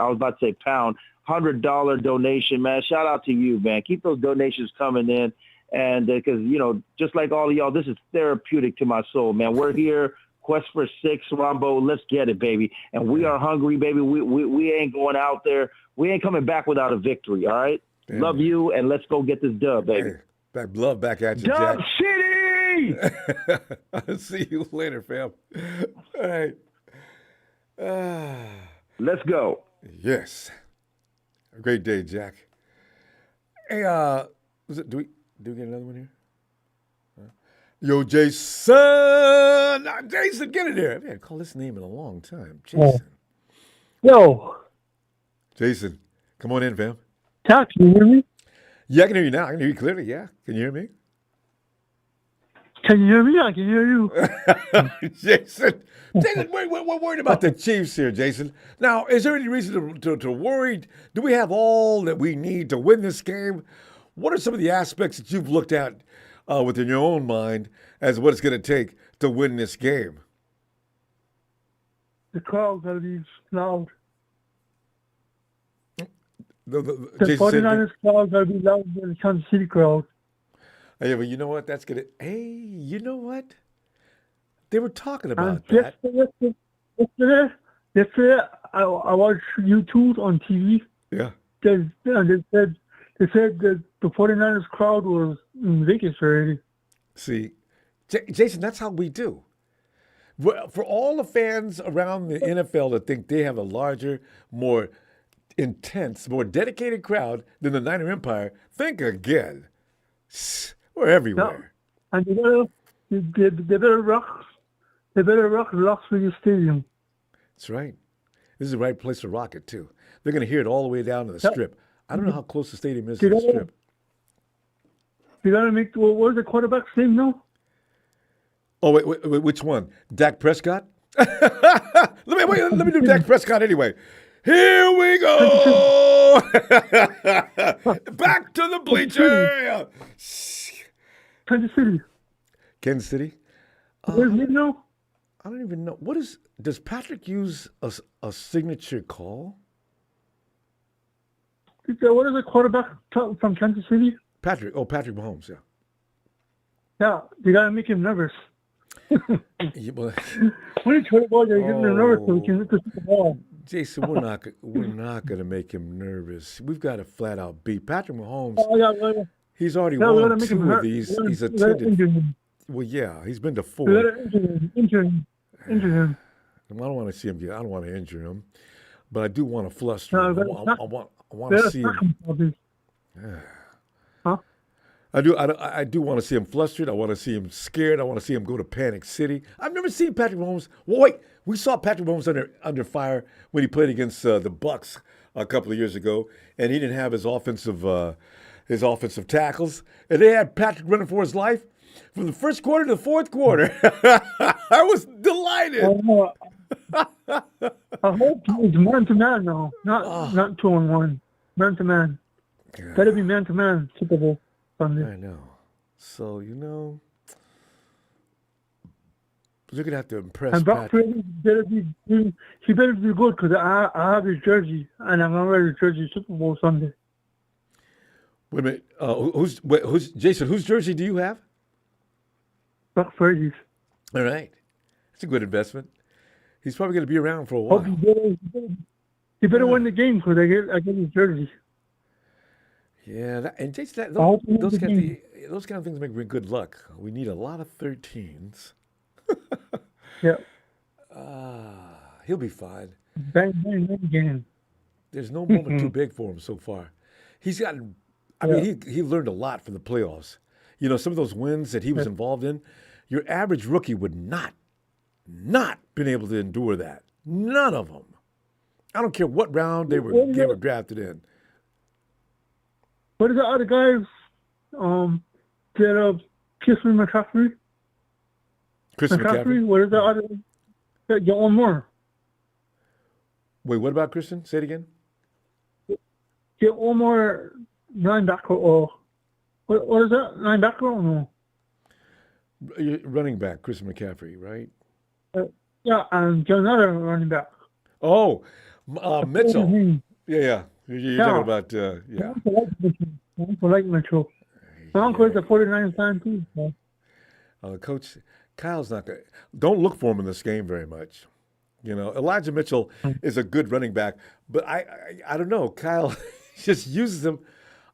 was about to say pound, $100 donation, man. Shout out to you, man. Keep those donations coming in. And because, you know, just like all of y'all, this is therapeutic to my soul, man. We're here. Quest for 6, Ronbo. Let's get it, baby. And we are hungry, baby. We ain't going out there. We ain't coming back without a victory, all right? Damn. Love you, and let's go get this dub, baby. Hey, love back at you, Dub Jack. City! I'll see you later, fam. All right. Let's go. Yes. A great day, Jack. Hey, do we get another one here? Yo, Jason! Jason, get in there. I haven't called this name in a long time. Jason. Yo. Jason, come on in, fam. Talk, can you hear me? Yeah, I can hear you now. I can hear you clearly, yeah. Can you hear me? Can you hear me? I can hear you. Jason, we're worried about the Chiefs here, Jason. Now, is there any reason to worry? Do we have all that we need to win this game? What are some of the aspects that you've looked at within your own mind as what it's going to take to win this game? The crowd gotta be loud. The The Jason said- 49ers crowd gotta be louder than the Kansas City crowd. Hey, but you know what? That's gonna. Hey, you know what? They were talking And about that. yesterday, I watched YouTube on TV. Yeah. They said that the 49ers crowd was in Vegas already. See, Jason, that's how we do. For all the fans around the NFL that think they have a larger, more intense, more dedicated crowd than the Niner Empire, think again. We're everywhere. And they better rock Las Vegas Stadium. That's right. This is the right place to rock it, too. They're going to hear it all the way down to the Strip. I don't know how close the stadium is to the Strip. You got to make, what was the quarterback's name now? Oh, wait, which one? Dak Prescott? let me do Dak Prescott anyway. Here we go. Back to the bleacher. Kansas City. Kansas City? Where's he now? I don't even know. Does Patrick use a signature call? What is the quarterback from Kansas City? Patrick Mahomes, yeah. Yeah, you got to make him nervous. Yeah, but, When you try to ball, you're getting him nervous so he can hit the ball. Jason, we're not going to make him nervous. We've got to flat out beat Patrick Mahomes. Oh, yeah. He's already Yeah, we won gotta make him 2 of hurt. these. We He's gotta injure attended. him. Well, yeah, he's been to 4. We gotta injure him. I don't want to see him get. I don't want to injure him, but I do want to fluster him. I want to see him. Huh? I do want to see him flustered. I want to see him scared. I want to see him go to Panic City. I've never seen Patrick Mahomes. Well, wait, we saw Patrick Mahomes under fire when he played against the Bucks a couple of years ago, and he didn't have his offensive tackles, and they had Patrick running for his life from the first quarter to the fourth quarter. I was delighted. I hope it's man to man now, not 2-on-1. Man to man. Better be man to man. Super Bowl Sunday. I know. So you're gonna have to impress And Brock Patrick. Purdy better be good because I have his jersey and I'm gonna wear his jersey Super Bowl Sunday. Wait a minute. Who's Jason? Whose jersey do you have? Brock Purdy's. All right, it's a good investment. He's probably going to be around for a while. He better win the game because I get his jersey. Yeah, and Jason, I hope those he kind wins of things make good luck. We need a lot of 13s. Yeah. He'll be fine. Bang, bang, bang again. There's no moment too big for him so far. He's gotten. I mean, he learned a lot from the playoffs. You know, some of those wins that he was involved in, your average rookie would not been able to endure that. None of them. I don't care what round they were drafted in. What is the other guys? That Christian McCaffrey. Christian McCaffrey. What is the other? Get one more. Wait, what about Christian? Say it again. Get one more linebacker or what is that? Linebacker or no? Running back, Christian McCaffrey, right? Yeah, and get another running back. Oh, Mitchell. Yeah. You're talking about, yeah. I like Mitchell. My uncle is a 49ers fan too. So. Coach, Kyle's not going to. Don't look for him in this game very much. You know, Elijah Mitchell is a good running back, but I don't know. Kyle just uses him.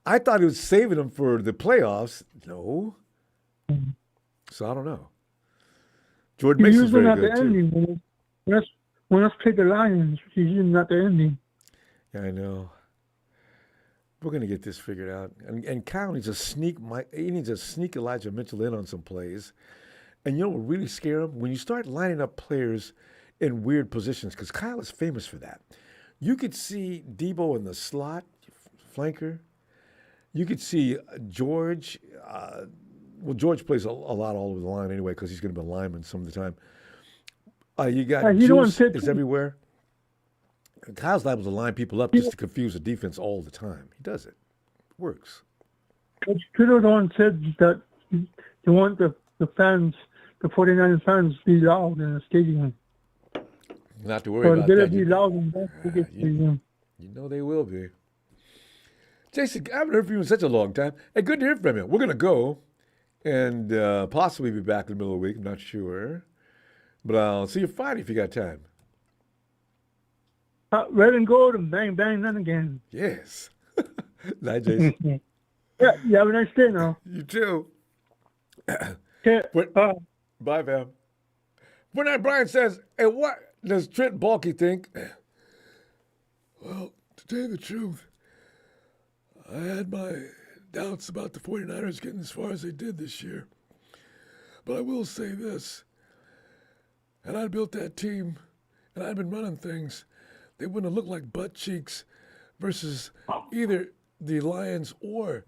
I thought he was saving him for the playoffs. No. So I don't know. Jordan Mason's very good too. When us played the Lions, he's using at the ending. Yeah, I know. We're going to get this figured out. And Kyle needs to sneak Elijah Mitchell in on some plays. And you know what really scare him? When you start lining up players in weird positions, because Kyle is famous for that. You could see Debo in the slot, flanker. You could see George. George plays a lot all over the line anyway because he's going to be a lineman some of the time. You got Juice is everywhere. Kyle's liable to line people up just to confuse the defense all the time. He does it. It works. Coach Twitter said that they want the fans the 49ers fans be loud in the stadium. Not to worry So about they better that. be loud in that stadium. You know they will be. Jason, I haven't heard from you in such a long time. Hey, good to hear from you. We're going to go and possibly be back in the middle of the week. I'm not sure. But I'll see you Friday if you got time. Red and gold and bang, bang, then again. Yes. Night, Jason. Yeah, you have a nice day now. You too. Okay, Bye, fam. When that Brian says, hey, what does Trent Baalke think? Well, to tell you the truth, I had my doubts about the 49ers getting as far as they did this year. But I will say this. Had I built that team and I'd been running things, they wouldn't have looked like butt cheeks versus either the Lions or...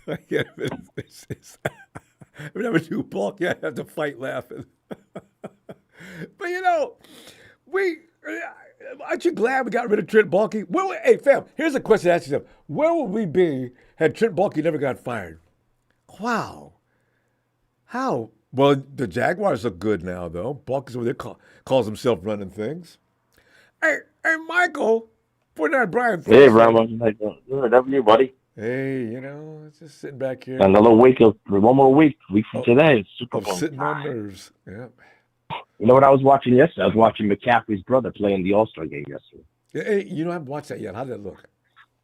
I can't whenever you balk, I have to fight laughing. But you know, aren't you glad we got rid of Trent Baalke? Hey, fam, here's a question to ask yourself. Where would we be had Trent Baalke never got fired? Wow. How? Well, the Jaguars look good now, though. Baalke's over there calls himself running things. Hey, Michael, 49 Brian. Hey, Ronbo. Good. How are you, buddy? Hey, you know, it's just sitting back here. Another one more week from today. It's Super Bowl. Sitting on nerves. Yeah. You know what I was watching yesterday? I was watching McCaffrey's brother play in the All-Star game yesterday. Hey, you know, I haven't watched that yet. How did that look?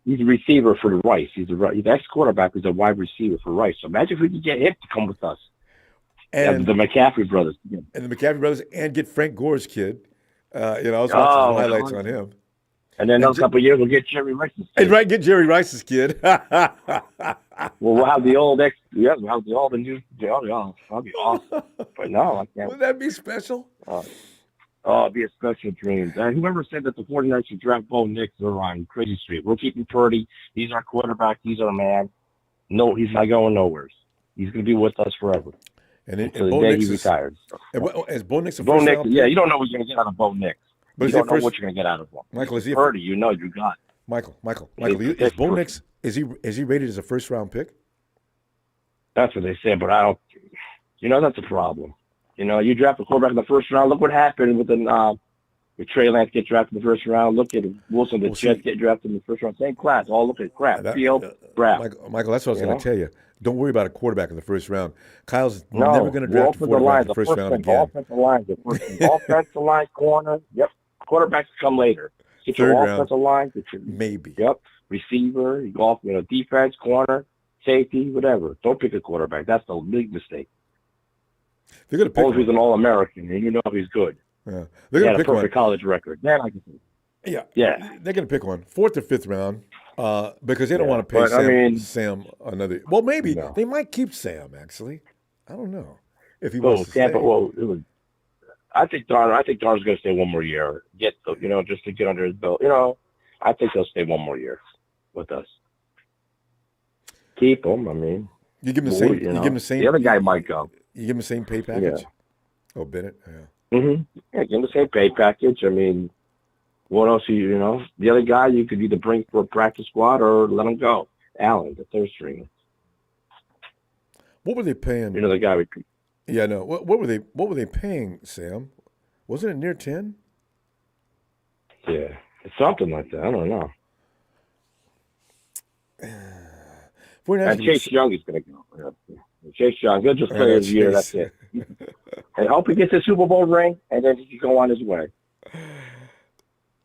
He's a receiver for the Rice. He's the ex-quarterback. He's a wide receiver for Rice. So imagine if we could get him to come with us. And the McCaffrey brothers. Yeah. And the McCaffrey brothers, and get Frank Gore's kid. I was watching some highlights on him. And then in a couple of years, we'll get Jerry Rice's kid. And right, get Jerry Rice's kid. Well, we'll have the old we'll have the new. Yeah, that'll be awesome. But no, I can't. Wouldn't that be special? It'd be a special dream. And whoever said that the 49ers should draft Bo Nix are on crazy street. We're keeping Purdy. He's our quarterback. He's our man. No, he's not going nowhere. He's going to be with us forever. And until the day he retires. Is Bo Nix a Bo first Nix? round Yeah, pick? you don't know what you're going to get out of Bo Nix. But you don't know what you're going to get out of him. Michael, is he Purdy? You know you got. Michael, is Bo Nix, is he rated as a first round pick? That's what they said, but I don't. That's a problem. You draft a quarterback in the first round. Look what happened with Trey Lance get drafted in the first round. Look at Wilson, the Jets get drafted in the first round. Same class. All look at crap. Field, crap. Michael, that's what I was going to tell you. Don't worry about a quarterback in the first round. Kyle's never going to draft a quarterback in the first round again. Offensive line, offensive line, corner. Yep. Quarterbacks come later. Get Third your round, offensive line. maybe. Yep. Receiver, you go off, defense, corner, safety, whatever. Don't pick a quarterback. That's a big mistake. They're going to pick him. He's an All-American, and you know he's good. Yeah. They're going to pick a perfect college record. Then I can see. Yeah. They're going to pick one. 4th or 5th round. Because they don't want to pay Sam another. Well, maybe they might keep Sam. Actually, I don't know if he wants to stay. I think Darnold's going to stay one more year. Just to get under his belt. I think he'll stay one more year with us. Keep him. I mean, you give him the same. You give him the same. The other guy might go. You give him the same pay package. Yeah. Oh, Bennett. Yeah. Yeah, give him the same pay package. I mean. What else? The other guy you could either bring for a practice squad or let him go. Allen, the third stringer. What were they paying? The guy. Yeah, no. What were they paying Sam? Wasn't it near 10? Yeah, it's something like that. I don't know. And Chase Young is going to go. Yeah. Chase Young, he'll just play his year. That's it. And hope he gets a Super Bowl ring, and then he can go on his way.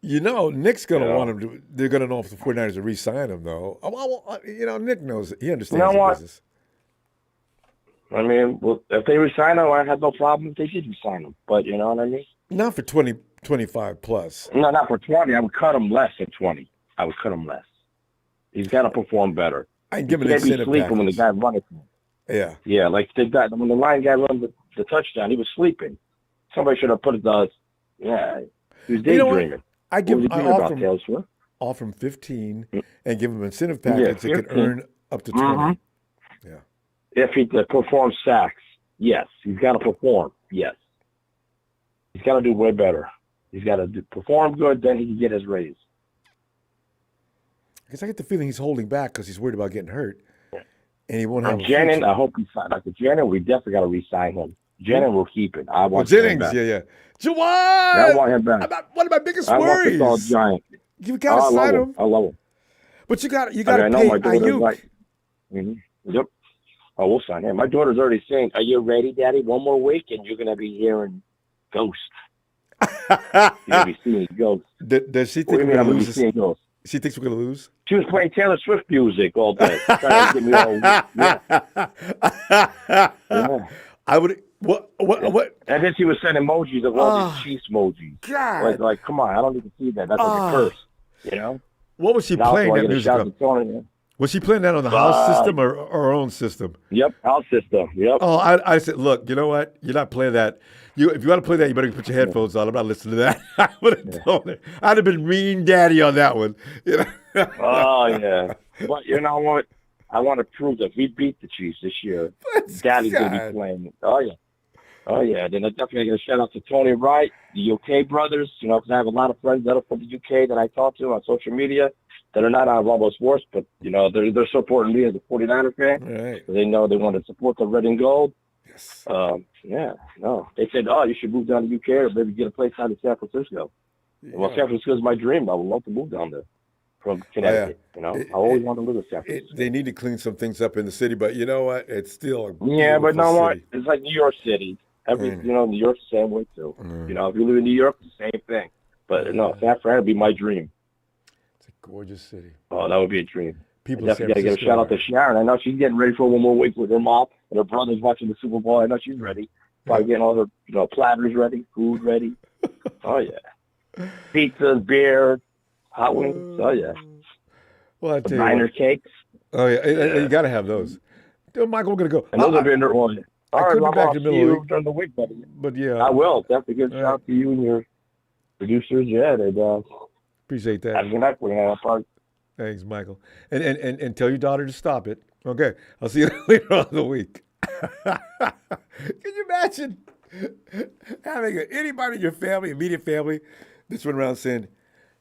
Nick's going to want him to. They're going to know if the 49ers will re-sign him, though. Nick knows it. He understands the business. I mean, if they re-sign him, I have no problem if they did re-sign him. But you know what I mean? Not for 20, 25 plus. No, not for 20. I would cut him less than 20. I would cut him less. He's got to perform better. I can give him an incentive package. When the guy running. Yeah. Yeah, like when the line guy runs the touchdown, he was sleeping. Somebody should have put it down. Yeah, he was daydreaming. I offer him 15 and give him an incentive package that can earn up to 20. Yeah. If he performs sacks, yes. He's got to perform, yes. He's got to do way better. He's got to perform good, then he can get his raise. Because I get the feeling he's holding back because he's worried about getting hurt. And he won't have a Jennings, future. I hope he signs. Like Jennings, we definitely got to re-sign him. Jennings will keep it. I want Jennings, him back. yeah. Juwan! I want him back. One of my biggest I love worries. the tall giant. You got to sign him. I love him. But you got to I know pay my daughter's Ayuk. right. Yep. Oh, we'll sign him. My daughter's already saying, "Are you ready, Daddy? One more week, and you're gonna be hearing ghosts. You're gonna be seeing ghosts." Does she think we're gonna lose? She thinks we're gonna lose. She was playing Taylor Swift music all day, trying to get me all. Yeah. I would. What? And then she was sending emojis of all these Chiefs emojis. God. Like, come on, I don't need to see that. That's like a curse, you know. What was she playing that music on? Was she playing that on the house system or her own system? Yep, house system. Yep. Oh, I said, look, you know what? You're not playing that. If you want to play that, you better put your headphones on. I'm not listening to that. I would have told her. I'd have been mean daddy on that one. You know? Oh yeah. But you know what? I want to prove that we beat the Chiefs this year. Daddy's gonna be playing. Oh yeah. Oh yeah. Then I'm definitely gonna shout out to Tony Wright, the UK brothers. You know, because I have a lot of friends that are from the UK that I talk to on social media that are not on Ronbo Sports, but you know they're supporting me as a 49er fan. Right. They know they want to support the red and gold. Yes. Yeah. No. They said, "Oh, you should move down to UK or maybe get a place out in San Francisco." Yeah. Well, San Francisco is my dream. I would love to move down there from Connecticut. You know, I always want to live in San Francisco. They need to clean some things up in the city, but you know what? It's still a but know what? city. It's like New York City. You know, New York's the same way too. You know, if you live in New York, it's the same thing. But no, San Fran would be my dream. It's a gorgeous city. Oh, that would be a dream. People definitely got to give a shout out to Sharon. I know she's getting ready for one more week with her mom and her brother's watching the Super Bowl. I know she's ready. Probably getting all her platters ready, food ready. Oh yeah, pizzas, beer, hot wings. Oh yeah. Well, I tell you Niner cakes. Oh yeah, you got to have those. Michael, we're gonna go. And those have been all right. I could be back in the middle of the week during the week, buddy. But yeah, I will definitely give a shout out to you and your producers. Yeah, they appreciate that. Have a good night for you. Thanks, Michael. And tell your daughter to stop it. Okay, I'll see you later on in the week. Can you imagine having anybody in your family, immediate family, that's running around saying,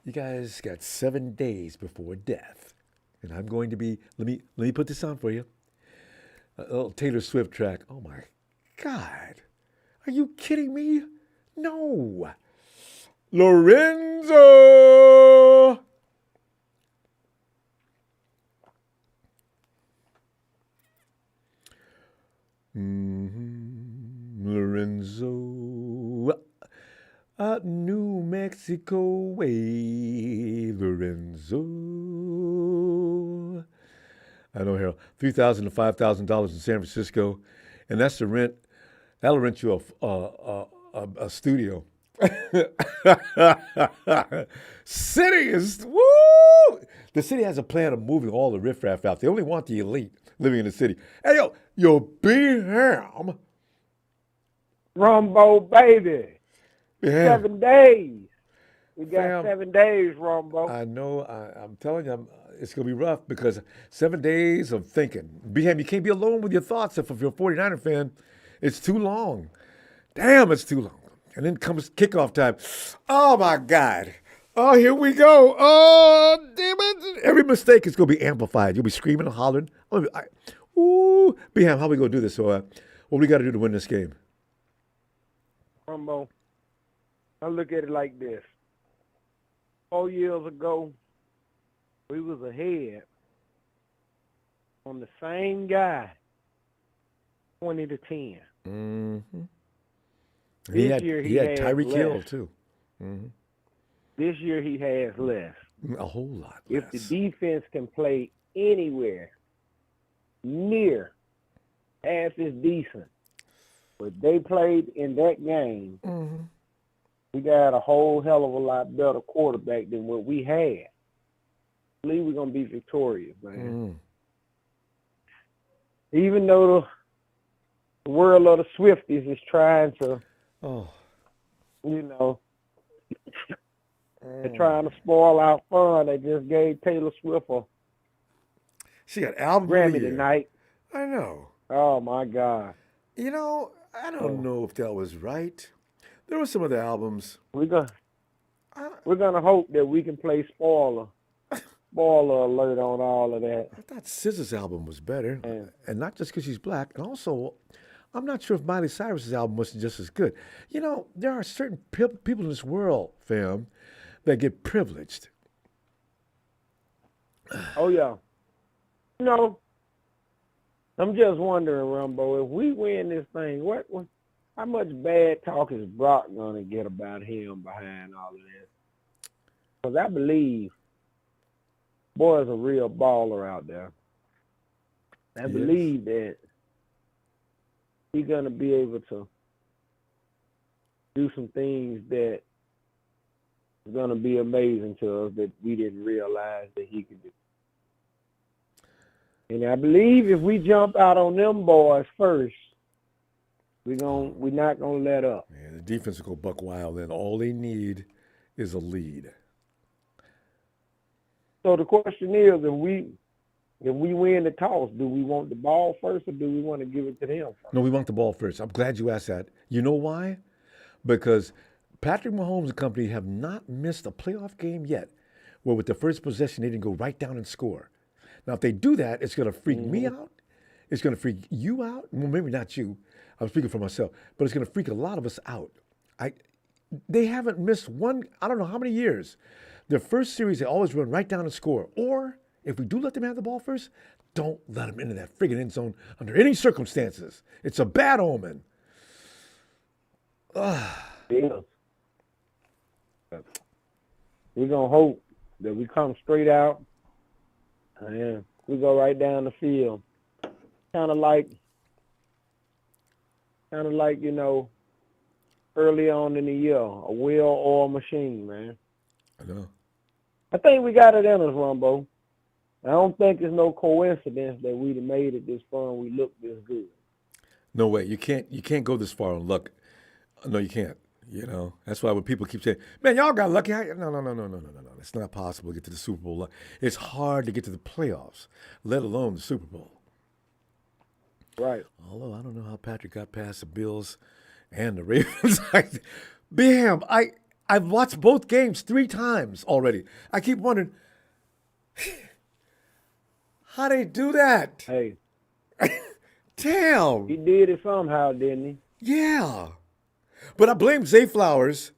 "You guys got 7 days before death, and I'm going to be." Let me put this on for you. A little Taylor Swift track. Oh my God, are you kidding me? No, Lorenzo. Lorenzo, New Mexico way, Lorenzo. I know, Harold. $3,000 to $5,000 in San Francisco, and that's the rent. That'll rent you a studio. City is woo. The city has a plan of moving all the riffraff out. They only want the elite living in the city. Hey yo, B-Ham. Ronbo, baby. Yeah. 7 days. We got 7 days, Ronbo. I know. I'm telling you, it's going to be rough because 7 days of thinking. B-Ham, you can't be alone with your thoughts if you're a 49er fan. It's too long. Damn, it's too long. And then comes kickoff time. Oh, my God. Oh, here we go. Oh, damn it. Every mistake is going to be amplified. You'll be screaming and hollering. Ooh. B-Ham, how we going to do this? So, what we got to do to win this game? Ronbo, I look at it like this. 4 years ago, we was ahead on the same guy, 20-10. Mm-hmm. This year he had Tyreek Hill less. too. Mm-hmm. This year he has less. A whole lot less. If the defense can play anywhere near half as decent what they played in that game, we got a whole hell of a lot better quarterback than what we had. I believe we're gonna be victorious, man. Even though the world of the Swifties is trying to, they're trying to spoil our fun. They just gave Taylor Swift a She got album Grammy of the year. tonight. I know. Oh my God. You know, I don't know if that was right. There were some other albums. We're gonna hope that we can play spoiler spoiler alert on all of that. I thought SZA's album was better, And and not just because she's black. And also, I'm not sure if Miley Cyrus's album was just as good. You know, there are certain people in this world, fam, that get privileged. oh yeah, you know, I'm just wondering, Ronbo, if we win this thing, how much bad talk is Brock gonna get about him behind all of this? Because I believe boy's a real baller out there. I believe that he's gonna be able to do some things that is gonna be amazing to us that we didn't realize that he could do. And I believe if we jump out on them boys first, we're not gonna let up. Man, the defense will go buck wild, and all they need is a lead. So the question is, if we win the toss, do we want the ball first or do we want to give it to them first? No, we want the ball first. I'm glad you asked that. You know why? Because Patrick Mahomes and company have not missed a playoff game yet where with the first possession they didn't go right down and score. Now, if they do that, it's going to freak me out. It's going to freak you out. Well, maybe not you. I'm speaking for myself. But it's going to freak a lot of us out. They haven't missed one, I don't know how many years. Their first series, they always run right down and score. Or, if we do let them have the ball first, don't let them into that friggin' end zone under any circumstances. It's a bad omen. Yeah. We're going to hope that we come straight out and we go right down the field. Kind of like, you know, early on in the year, a well-oiled machine, man. I know. I think we got it in us, Ronbo. I don't think it's no coincidence that we'd have made it this far and we look this good. No way. You can't go this far on luck. No, you can't. You know, that's why when people keep saying, man, y'all got lucky. No. It's not possible to get to the Super Bowl. It's hard to get to the playoffs, let alone the Super Bowl. Right. Although I don't know how Patrick got past the Bills and the Ravens. Bam! I've watched both games 3 times already. I keep wondering, how they do that? Hey. Damn. He did it somehow, didn't he? Yeah. But I blame Zay Flowers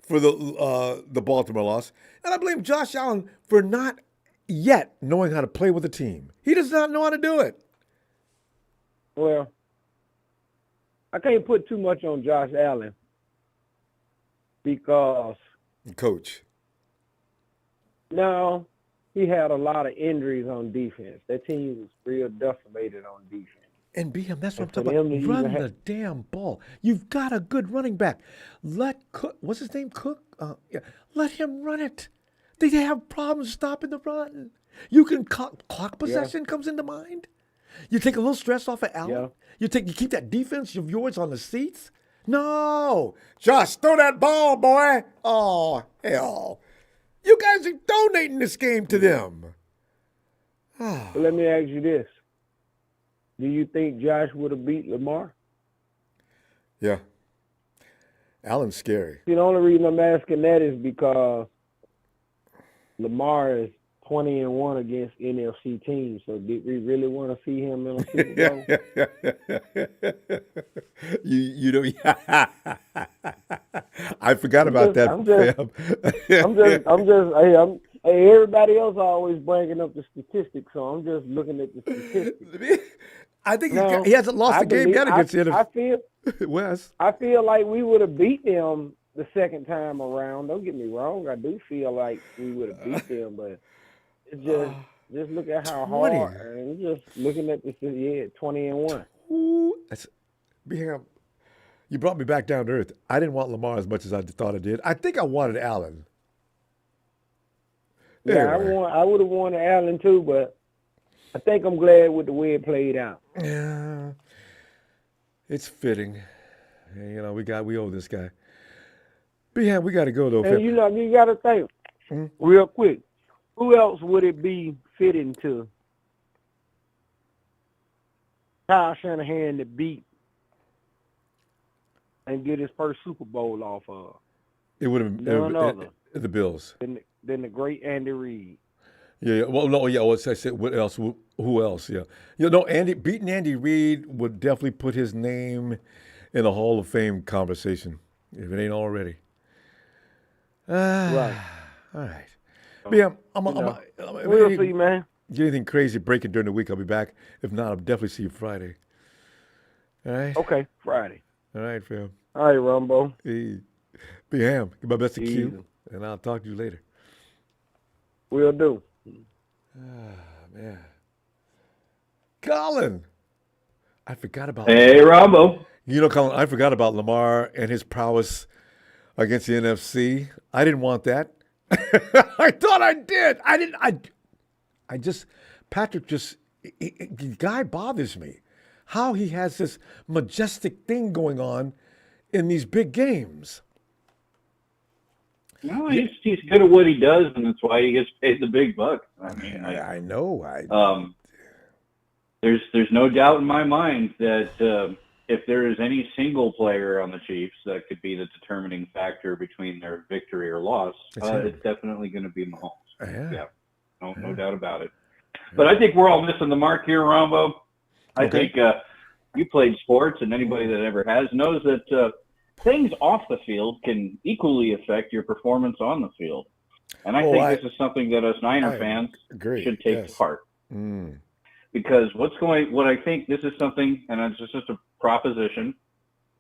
for the Baltimore loss, and I blame Josh Allen for not yet knowing how to play with a team. He does not know how to do it. Well, I can't put too much on Josh Allen because coach. No, he had a lot of injuries on defense. That team was real decimated on defense. And BM, that's what I'm talking about. Run the damn ball. You've got a good running back. Let Cook, what's his name? Cook? Yeah. Let him run it. They have problems stopping the run. You can clock possession comes into mind. You take a little stress off of Allen. You keep that defense of yours on the seats. No, Josh, throw that ball, boy. Oh hell, you guys are donating this game to them. But let me ask you this. Do you think Josh would have beat Lamar? Yeah. Allen's scary. See, the only reason I'm asking that is because Lamar is 20-1 against NFC teams. So did we really want to see him in a Super Bowl? You know, I forgot about that. Hey, everybody else always bringing up the statistics, so I'm just looking at the statistics. I think he hasn't lost a game yet against the NFC. I feel like we would have beat them the second time around. Don't get me wrong. I do feel like we would have beat them, but it's just look at how hard. And just looking at this, 20-1. You brought me back down to earth. I didn't want Lamar as much as I thought I did. I think I wanted Allen. Yeah, anyway. I would have wanted Allen too, but I think I'm glad with the way it played out. Yeah, it's fitting. You know, we owe this guy. But yeah, we got to go though. And you know, you got to think real quick. Who else would it be fitting to Kyle Shanahan to beat and get his first Super Bowl off of? It would have been the Bills. Than the great Andy Reid. Yeah. Well, no. Yeah. Well, I said, what else? Who else? Yeah. Beating Andy Reid would definitely put his name in the Hall of Fame conversation, if it ain't already. Right. All right. But yeah, We'll see, man. Get anything crazy breaking during the week, I'll be back. If not, I'll definitely see you Friday. All right? Okay, Friday. All right, fam. All right, Ronbo. Hey. Be ham. Give my best to Easy. Q, and I'll talk to you later. Will do. Man. Colin! I forgot about Hey, Ronbo. You know, Colin, I forgot about Lamar and his prowess against the NFC. I didn't want that. I thought I did. I didn't. Patrick the guy bothers me. How he has this majestic thing going on in these big games. No, he's good at what he does, and that's why he gets paid the big bucks. I mean, I know. There's no doubt in my mind that if there is any single player on the Chiefs that could be the determining factor between their victory or loss, it's definitely going to be Mahomes. Yeah, no doubt about it. But I think we're all missing the mark here, Ronbo. I think you played sports, and anybody that ever has knows that things off the field can equally affect your performance on the field. And I think this is something that us Niner fans should take to heart. Because what I think this is something, and it's just a proposition,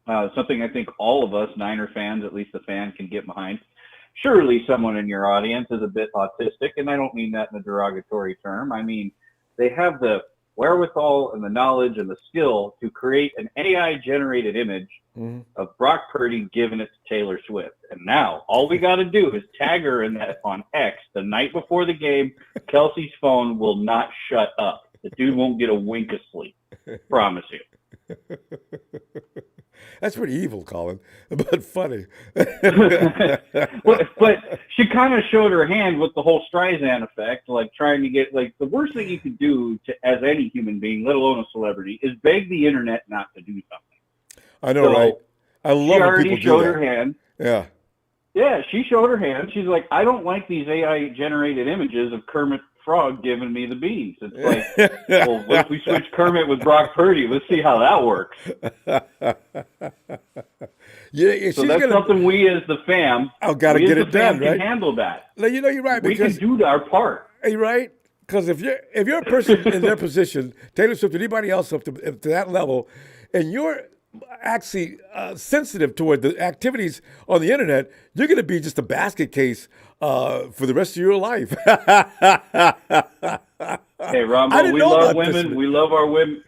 something I think all of us Niner fans, at least the fan, can get behind. Surely someone in your audience is a bit autistic, and I don't mean that in a derogatory term. I mean, they have the wherewithal and the knowledge and the skill to create an AI-generated image of Brock Purdy giving it to Taylor Swift. And now all we got to do is tag her in that on X the night before the game. Kelsey's phone will not shut up. The dude won't get a wink of sleep. Promise you. That's pretty evil, Colin, but funny. but she kind of showed her hand with the whole Streisand effect, like trying to get, like, the worst thing you could do as any human being, let alone a celebrity, is beg the internet not to do something. I know, right? I love when people do that. She already showed her hand. Yeah. Yeah, she showed her hand. She's like, I don't like these AI-generated images of Kermit Frog giving me the beans. It's like, well, what if we switch Kermit with Brock Purdy? Let's see how that works. So that's something we as the fam, got to get it done, right? Can handle that. No, you know, you're right. We can do our part. Are you right? Because if you're a person in their position, Taylor Swift, anybody else up to that level, and you're actually sensitive toward the activities on the internet, you're going to be just a basket case for the rest of your life. Hey, Ronbo, we love women. We love our women.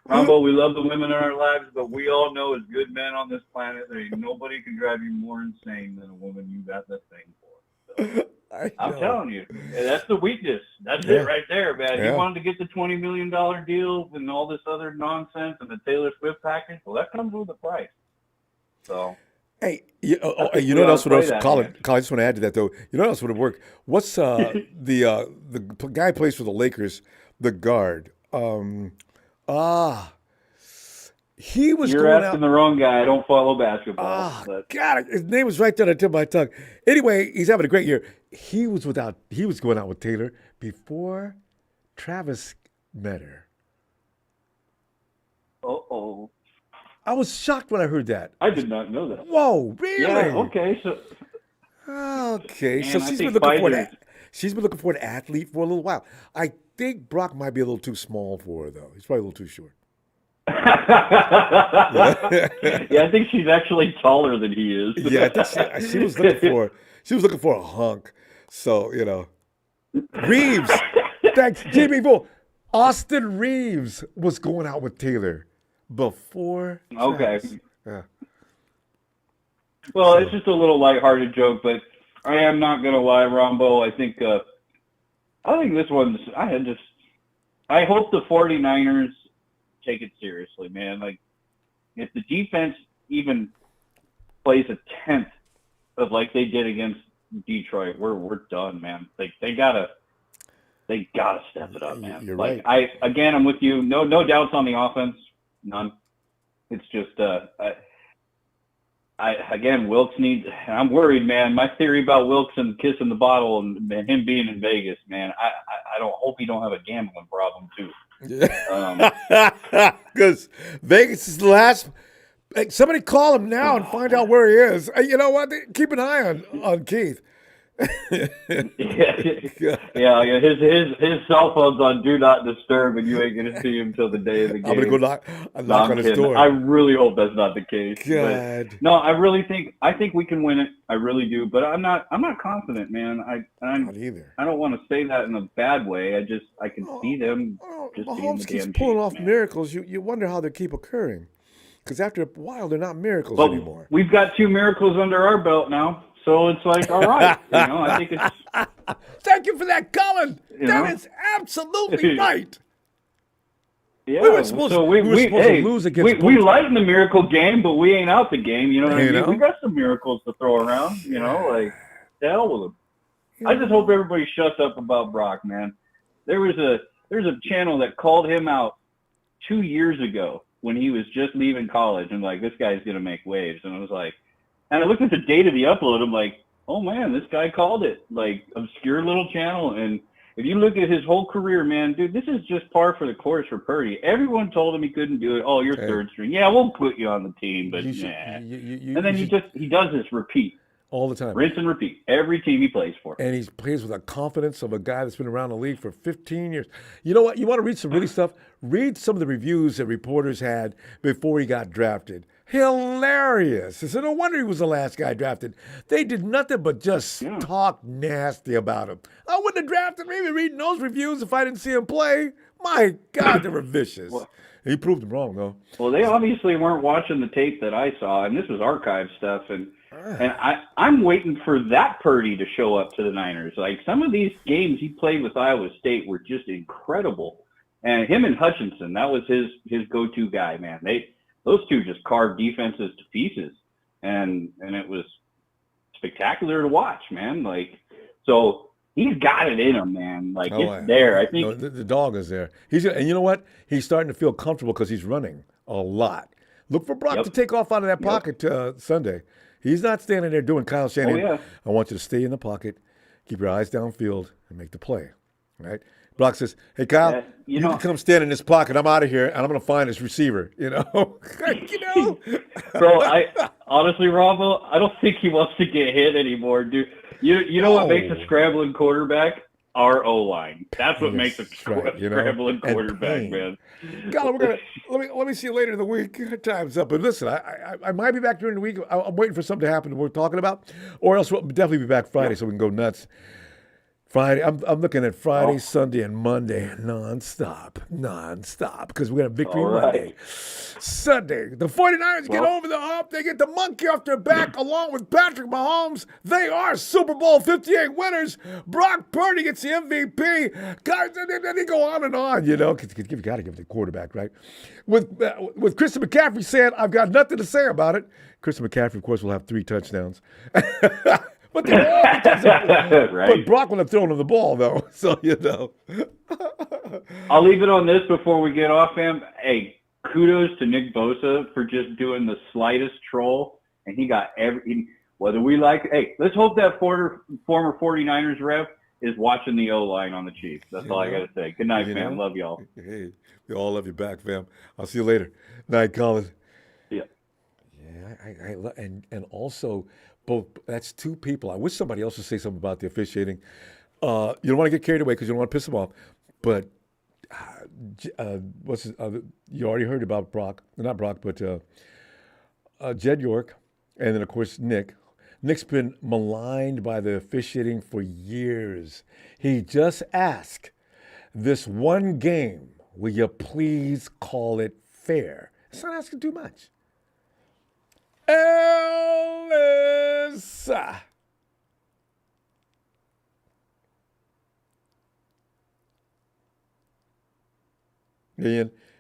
Ronbo, we love the women in our lives, but we all know as good men on this planet, there ain't nobody can drive you more insane than a woman you got that thing for. So, I'm telling you, that's the weakness. That's it right there, man. You wanted to get the $20 million deal and all this other nonsense and the Taylor Swift package. Well, that comes with a price. So, hey, you know what else would have Colin, I just want to add to that though. You know what else would have worked? What's the guy who plays for the Lakers, the guard? He was. You're asking the wrong guy. I don't follow basketball. God, his name was right there on the tip of my tongue. Anyway, he's having a great year. He was going out with Taylor before Travis met her. Uh-oh. I was shocked when I heard that. I did not know that. Whoa, really? Yeah, okay. So she's been looking for an athlete for a little while. I think Brock might be a little too small for her, though. He's probably a little too short. I think she's actually taller than he is. Yeah, I think she was looking for a hunk. So, you know. Reeves. Thanks, Jimmy Bull. Austin Reeves was going out with Taylor before. Okay. Yeah. Well, it's just a little lighthearted joke, but I am not gonna lie, Ronbo. I think this one's. I hope the 49ers take it seriously, man. Like, if the defense even plays a tenth of like they did against Detroit, we're done, man. Like, they gotta step it up, man. You're like, right. I'm with you. No doubts on the offense, none. It's just Wilkes needs. I'm worried, man. My theory about Wilkes and kissing the bottle and him being in Vegas, man. I don't hope he don't have a gambling problem too. Because Vegas is the last. Hey, somebody call him now and find out where he is. You know what? Keep an eye on Keith. yeah. His cell phone's on Do Not Disturb, and you ain't gonna see him till the day of the game. I'm gonna go knock on his door. I really hope that's not the case. God. But, no, I think we can win it. I really do. But I'm not confident, man. I'm not either. I don't want to say that in a bad way. I can see them just being Mahomes the keeps damn pulling Chiefs, off man. miracles. You wonder how they keep occurring. Because after a while, they're not miracles Well, anymore. we've got 2 miracles under our belt now. So it's like, all right, I think it's. Thank you for that, Colin. That is absolutely right. Yeah, we were supposed to lose against. We lighten the miracle game, but we ain't out the game. You know what I mean? We got some miracles to throw around. Like the hell with them. I just hope everybody shuts up about Brock, man. There's a channel that called him out 2 years ago when he was just leaving college, and like, this guy's gonna make waves, and I was like. And I looked at the date of the upload. I'm like, oh, man, this guy called it. Like, obscure little channel. And if you look at his whole career, man, dude, this is just par for the course for Purdy. Everyone told him he couldn't do it. Oh, you're third string. Yeah, we'll put you on the team, but nah. And then he does this repeat. All the time. Rinse and repeat. Every team he plays for. And he plays with the confidence of a guy that's been around the league for 15 years. You know what? You want to read some really stuff? Read some of the reviews that reporters had before he got drafted. Hilarious. So no wonder he was the last guy drafted. They did nothing but just talk nasty about him. I wouldn't have drafted him even reading those reviews if I didn't see him play. My God, they were vicious. He proved them wrong, though. Well, they obviously weren't watching the tape that I saw, and this was archive stuff. And I'm waiting for that Purdy to show up to the Niners. Like, some of these games he played with Iowa State were just incredible. And him and Hutchinson, that was his go-to guy, man. Those two just carved defenses to pieces, and it was spectacular to watch, man. Like, so he's got it in him, man. Like, it's there. I think the dog is there. And you know what? He's starting to feel comfortable because he's running a lot. Look for Brock to take off out of that pocket Sunday. He's not standing there doing Kyle Shanahan. I want you to stay in the pocket, keep your eyes downfield, and make the play. Right? Brock says, hey, Kyle, you can come stand in this pocket. I'm out of here, and I'm going to find this receiver, Bro, honestly, Ronbo, I don't think he wants to get hit anymore, dude. You know what makes a scrambling quarterback? Our O-line. That's what makes a scrambling quarterback, man. God, let me see you later in the week. Time's up. But listen, I might be back during the week. I'm waiting for something to happen that we're talking about, or else we'll definitely be back Friday so we can go nuts. Friday, I'm looking at Friday, Sunday, and Monday nonstop, because we're going to have victory Monday. Sunday, the 49ers get over the hump. They get the monkey off their back along with Patrick Mahomes. They are Super Bowl 58 winners. Brock Purdy gets the MVP. Guys, then they go on, because you got to give the quarterback, right? With Christian McCaffrey saying, I've got nothing to say about it. Christian McCaffrey, of course, will have 3 touchdowns. But Brock will have thrown him the ball, though. So, I'll leave it on this before we get off, fam. Hey, kudos to Nick Bosa for just doing the slightest troll. And he got whether we like, let's hope that former 49ers ref is watching the O-line on the Chiefs. That's all I got to say. Good night, fam. Love y'all. Hey, we all love you back, fam. I'll see you later. Night, Colin. Yeah. Yeah, and also... Both, that's 2 people. I wish somebody else would say something about the officiating. You don't want to get carried away because you don't want to piss them off. But you already heard about Brock. Not Brock, but Jed York. And then, of course, Nick. Nick's been maligned by the officiating for years. He just asked, this one game, will you please call it fair? It's not asking too much. Elissa.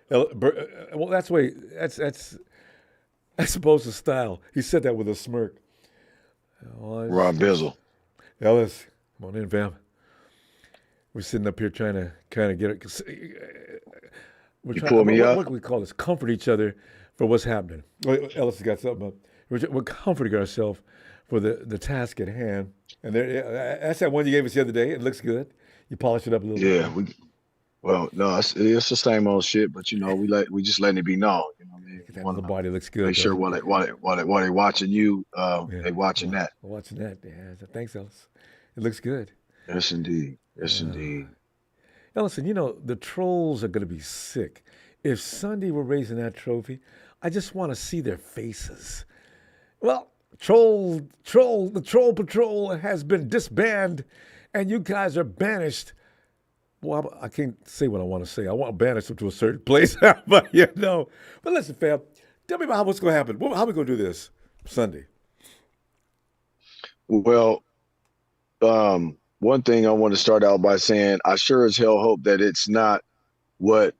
Well, that's way. That's supposed to style. He said that with a smirk. Rob Bizzle. Ellis, come on in, fam. We're sitting up here trying to kind of get it. You pull me up. What do we call this? Comfort each other for what's happening. Ellis has got something up. we're comforting ourselves for the task at hand. And that's that one you gave us the other day. It looks good. You polish it up a little bit. Yeah, well, no, it's the same old shit, but we just letting it be known. You know what I mean? That little body looks good. Make sure while they watching you, they watching that. Watching that, yeah. Thanks, Ellis. It looks good. Yes, indeed. Yes, indeed. Ellison, the trolls are going to be sick. If Sunday were raising that trophy, I just want to see their faces. Well, the Troll Patrol has been disbanded, and you guys are banished. Well, I can't say what I want to say. I want to banish them to a certain place, but But listen, fam, tell me about what's going to happen. How are we going to do this Sunday? Well, one thing I want to start out by saying, I sure as hell hope that it's not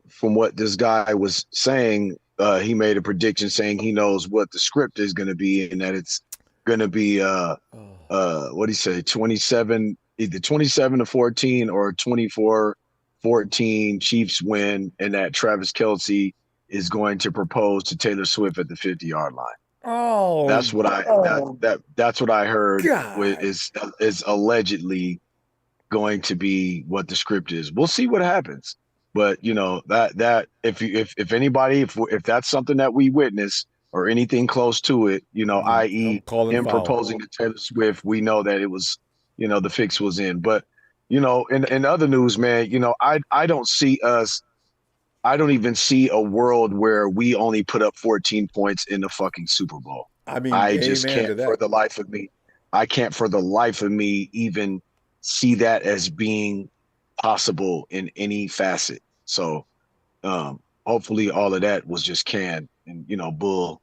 from what this guy was saying. He made a prediction saying he knows what the script is going to be, and that it's going to be what do you say, 27, either 27-14 or 24-14 Chiefs win, and that Travis Kelce is going to propose to Taylor Swift at the 50-yard line. Oh, that's what that's what I heard is allegedly going to be what the script is. We'll see what happens. But that if anybody, if that's something that we witness or anything close to it, i.e. him proposing to Taylor Swift, we know that it was, the fix was in. But in other news, man, I don't even see a world where we only put up 14 points in the fucking Super Bowl. I mean, I just can't for the life of me. I can't for the life of me even see that as being possible in any facet. So hopefully all of that was just canned and bull.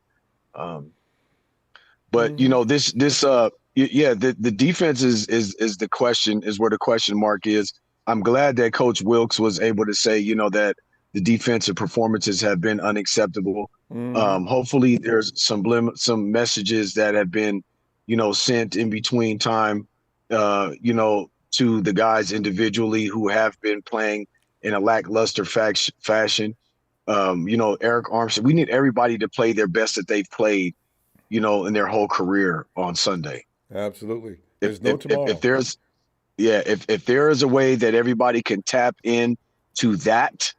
But the defense is the question, is where the question mark is. I'm glad that Coach Wilkes was able to say that the defensive performances have been unacceptable. Hopefully there's some messages that have been sent in between time to the guys individually who have been playing in a lackluster fashion. Eric Armstead, we need everybody to play their best that they've played, in their whole career on Sunday. Absolutely. There's no tomorrow. If there is a way that everybody can tap in to that,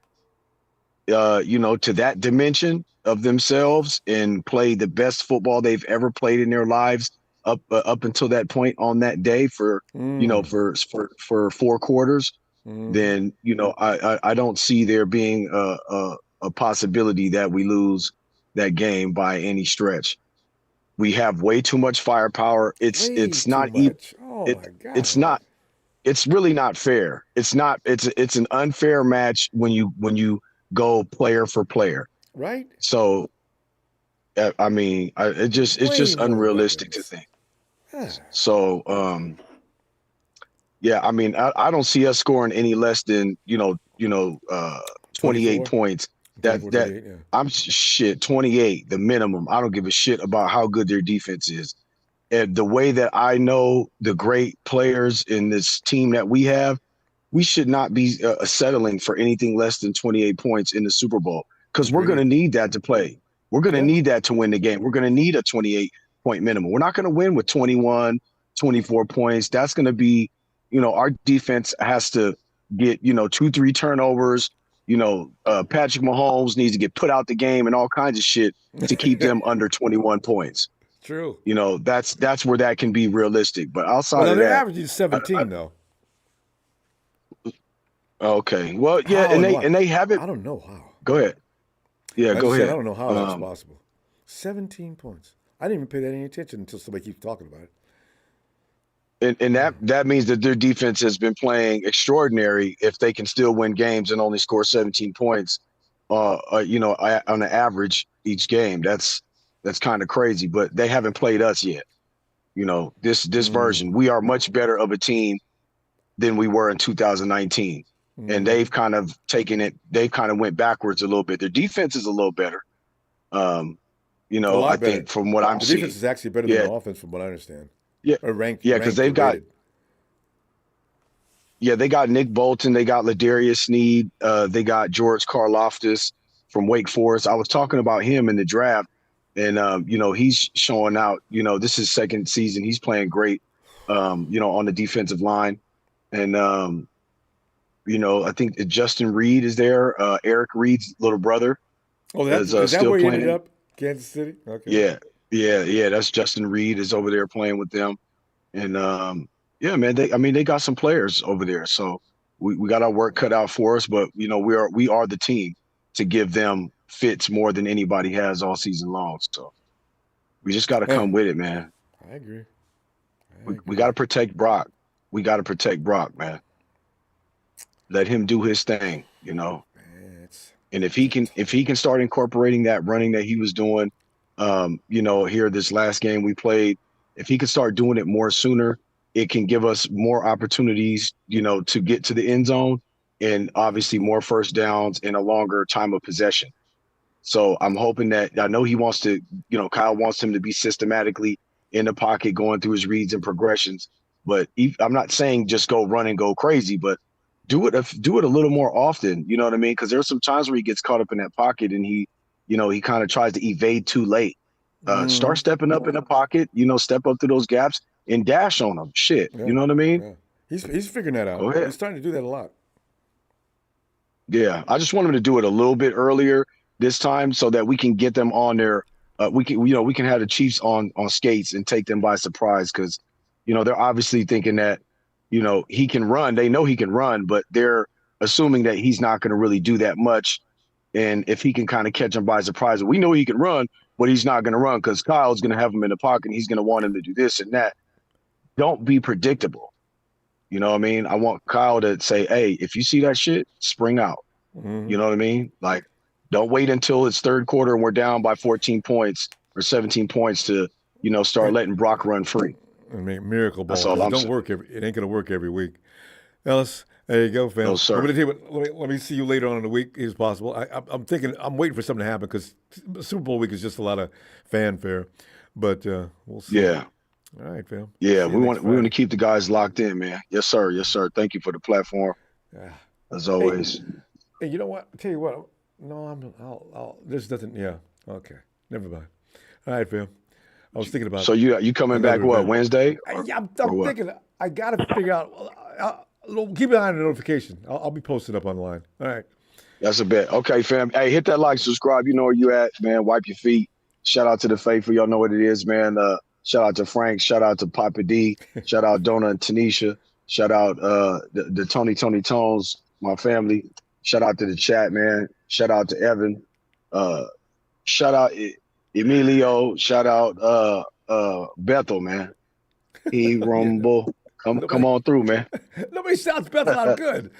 to that dimension of themselves and play the best football they've ever played in their lives up until that point on that day for 4 quarters, then I don't see there being a possibility that we lose that game by any stretch. We have way too much firepower. It's really not fair. It's an unfair match when you go player for player. Right. So it's just unrealistic to think. Yeah. So, I don't see us scoring any less than 28 points. I'm 28, the minimum. I don't give a shit about how good their defense is. And the way that I know the great players in this team that we have, we should not be settling for anything less than 28 points in the Super Bowl, because we're going to need that to play. We're going to need that to win the game. We're going to need a 28-point minimum. We're not going to win with 21, 24 points. That's going to be, our defense has to get, 2-3 turnovers. Patrick Mahomes needs to get put out the game and all kinds of shit to keep them under 21 points. True. That's where that can be realistic. But outside of they're that, averaging 17 though. Okay. Well, yeah, and they have it. I don't know how. Go ahead. Yeah, go ahead. I don't know how that's possible. 17 points. I didn't even pay that any attention until somebody keeps talking about it. And that means that their defense has been playing extraordinary if they can still win games and only score 17 points, on the average each game. That's kind of crazy, but they haven't played us yet. This version, we are much better of a team than we were in 2019. And they've kind of taken it. They kind of went backwards a little bit. Their defense is a little better. I think from what I'm seeing, the defense is actually better than the offense, from what I understand. Yeah, because they've got. Yeah, they got Nick Bolton. They got Ladarius Sneed. They got George Karlaftis from Wake Forest. I was talking about him in the draft. And, he's showing out, this is his second season. He's playing great, on the defensive line. And, I think Justin Reed is there. Eric Reed's little brother. Oh, is that still where he playing. ended up? Kansas City? Okay. Yeah. That's Justin Reed is over there playing with them. And, man, they got some players over there. So we got our work cut out for us, but, we are the team to give them fits more than anybody has all season long. So we just got to come with it, man. I agree. We got to protect Brock. We got to protect Brock, man. Let him do his thing, And if he can start incorporating that running that he was doing, here this last game we played, if he can start doing it more sooner, it can give us more opportunities, to get to the end zone and obviously more first downs and a longer time of possession. So I'm hoping that I know he wants to, Kyle wants him to be systematically in the pocket, going through his reads and progressions. But I'm not saying just go run and go crazy, but do it a little more often. You know what I mean? Because there's some times where he gets caught up in that pocket and he kind of tries to evade too late. Start stepping up in the pocket, step up to those gaps and dash on them. Shit. Yeah. You know what I mean? Yeah. He's figuring that out. Go ahead. He's starting to do that a lot. Yeah. I just want him to do it a little bit earlier this time so that we can get them on their we can have the Chiefs on skates and take them by surprise because, they're obviously thinking that, he can run. They know he can run, but they're assuming that he's not going to really do that much. And if he can kind of catch them by surprise, we know he can run, but he's not going to run because Kyle's going to have him in the pocket. And he's going to want him to do this and that. Don't be predictable. You know what I mean? I want Kyle to say, hey, if you see that shit, spring out. Mm-hmm. You know what I mean? Like, don't wait until it's third quarter and we're down by 14 points or 17 points to, start letting Brock run free. I mean, miracle ball. That's all it ain't going to work every week. Ellis, there you go, fam. No, sir. Let me see you later on in the week as possible. I'm waiting for something to happen because Super Bowl week is just a lot of fanfare. But we'll see. Yeah. All right, fam. Yeah, we want to keep the guys locked in, man. Yes, sir. Yes, sir. Thank you for the platform. Yeah. As always. Hey, you know what? I'll tell you what. No, there's nothing. Yeah. Okay. Never mind. All right, fam. I was thinking about. So you coming back what, Wednesday? I'm thinking. I got to figure out. Keep an eye on the notification. I'll be posted up online. All right. That's a bet. Okay, fam. Hey, hit that like, subscribe. You know where you at, man. Wipe your feet. Shout out to the faithful. Y'all know what it is, man. Shout out to Frank. Shout out to Papa D. Shout out Donna and Tanisha. Shout out the Tony Tones, my family. Shout out to the chat, man. Shout out to Evan. Shout out Emilio. Shout out Bethel, man. Ronbo. Come on through, man. Nobody shouts Bethel out good.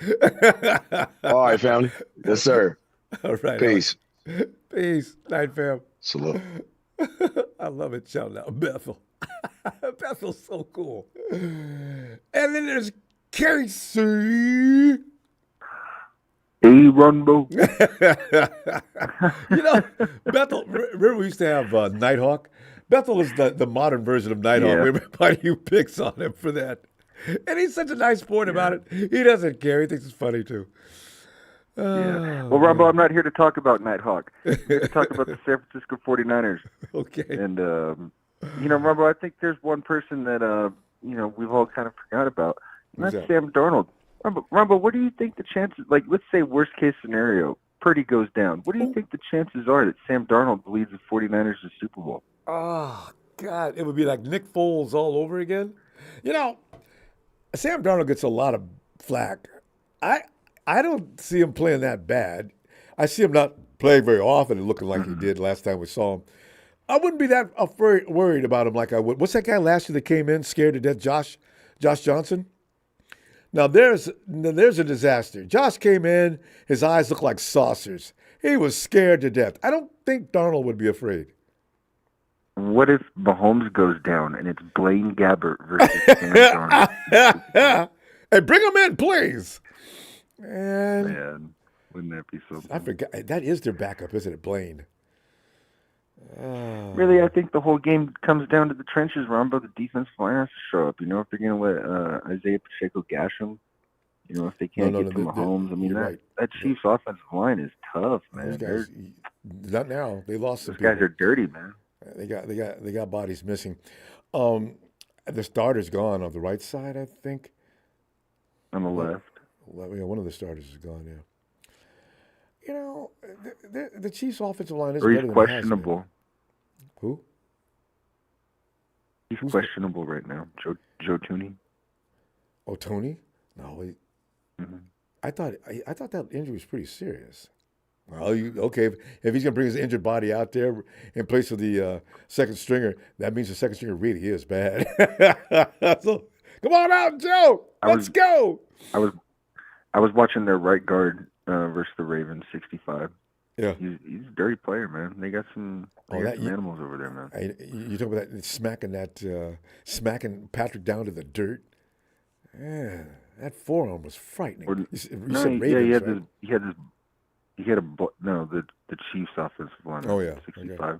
All right, family. Yes, sir. All right. Peace. All right. Peace. Night, fam. Salute. I love it. Shout out Bethel. Bethel's so cool. And then there's Casey. Hey, Ronbo. Bethel, remember we used to have Nighthawk? Bethel is the modern version of Nighthawk. Yeah. Everybody who picks on him for that. And he's such a nice point about it. He doesn't care. He thinks it's funny, too. Yeah. Well, Ronbo, I'm not here to talk about Nighthawk. I'm here to talk about the San Francisco 49ers. Okay. And, Ronbo, I think there's one person that, we've all kind of forgot about. And that's Sam Darnold. Ronbo, what do you think the chances, like, let's say worst case scenario, Purdy goes down. What do you think the chances are that Sam Darnold leads the 49ers to the Super Bowl? Oh, God. It would be like Nick Foles all over again. Sam Darnold gets a lot of flack. I don't see him playing that bad. I see him not playing very often and looking like he did last time we saw him. I wouldn't be that worried about him like I would. What's that guy last year that came in scared to death? Josh Johnson? Now, there's a disaster. Josh came in, his eyes looked like saucers. He was scared to death. I don't think Darnold would be afraid. What if Mahomes goes down and it's Blaine Gabbert versus Sam Darnold? Hey, bring him in, please. Man, wouldn't that be so cool? I forgot. That is their backup, isn't it, Blaine? Really, I think the whole game comes down to the trenches, Ronbo. The defensive line has to show up. If they're going to let Isaiah Pacheco gash them, if they can't get to Mahomes. I mean, that Chiefs offensive line is tough, man. Those guys, not now. They lost some people. Those guys are dirty, man. They got bodies missing. The starter's gone on the right side, I think. On the left. Yeah, one of the starters is gone. Yeah. You know, the Chiefs' offensive line is or better he's than questionable. It has been. Who? He's questionable right now. Joe Tooney. Oh, Tony? No, I thought that injury was pretty serious. Well, okay, if he's gonna bring his injured body out there in place of the second stringer, that means the second stringer really is bad. So, come on out, Joe. Let's go. I was watching their right guard versus the Ravens, 65. Yeah, he's a dirty player, man. They got some animals over there, man. You talk about that smacking Patrick down to the dirt. Yeah, that forearm was frightening. You said Ravens, right? He had the Chiefs offensive line. Oh yeah, 65. Okay.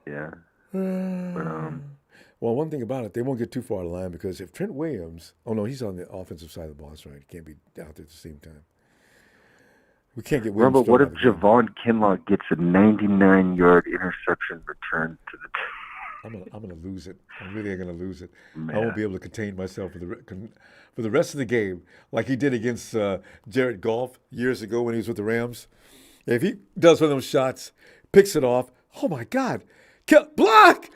Yeah. But well, one thing about it, they won't get too far out of the line because if Trent Williams, he's on the offensive side of the ball, that's right. He can't be out there at the same time. We can't get Williams. But what if Javon Kinlaw gets a 99-yard interception return to the team? I'm gonna lose it. I'm really gonna lose it. Man. I won't be able to contain myself for the rest of the game, like he did against Jared Goff years ago when he was with the Rams. If he does one of those shots, picks it off, oh my God, block,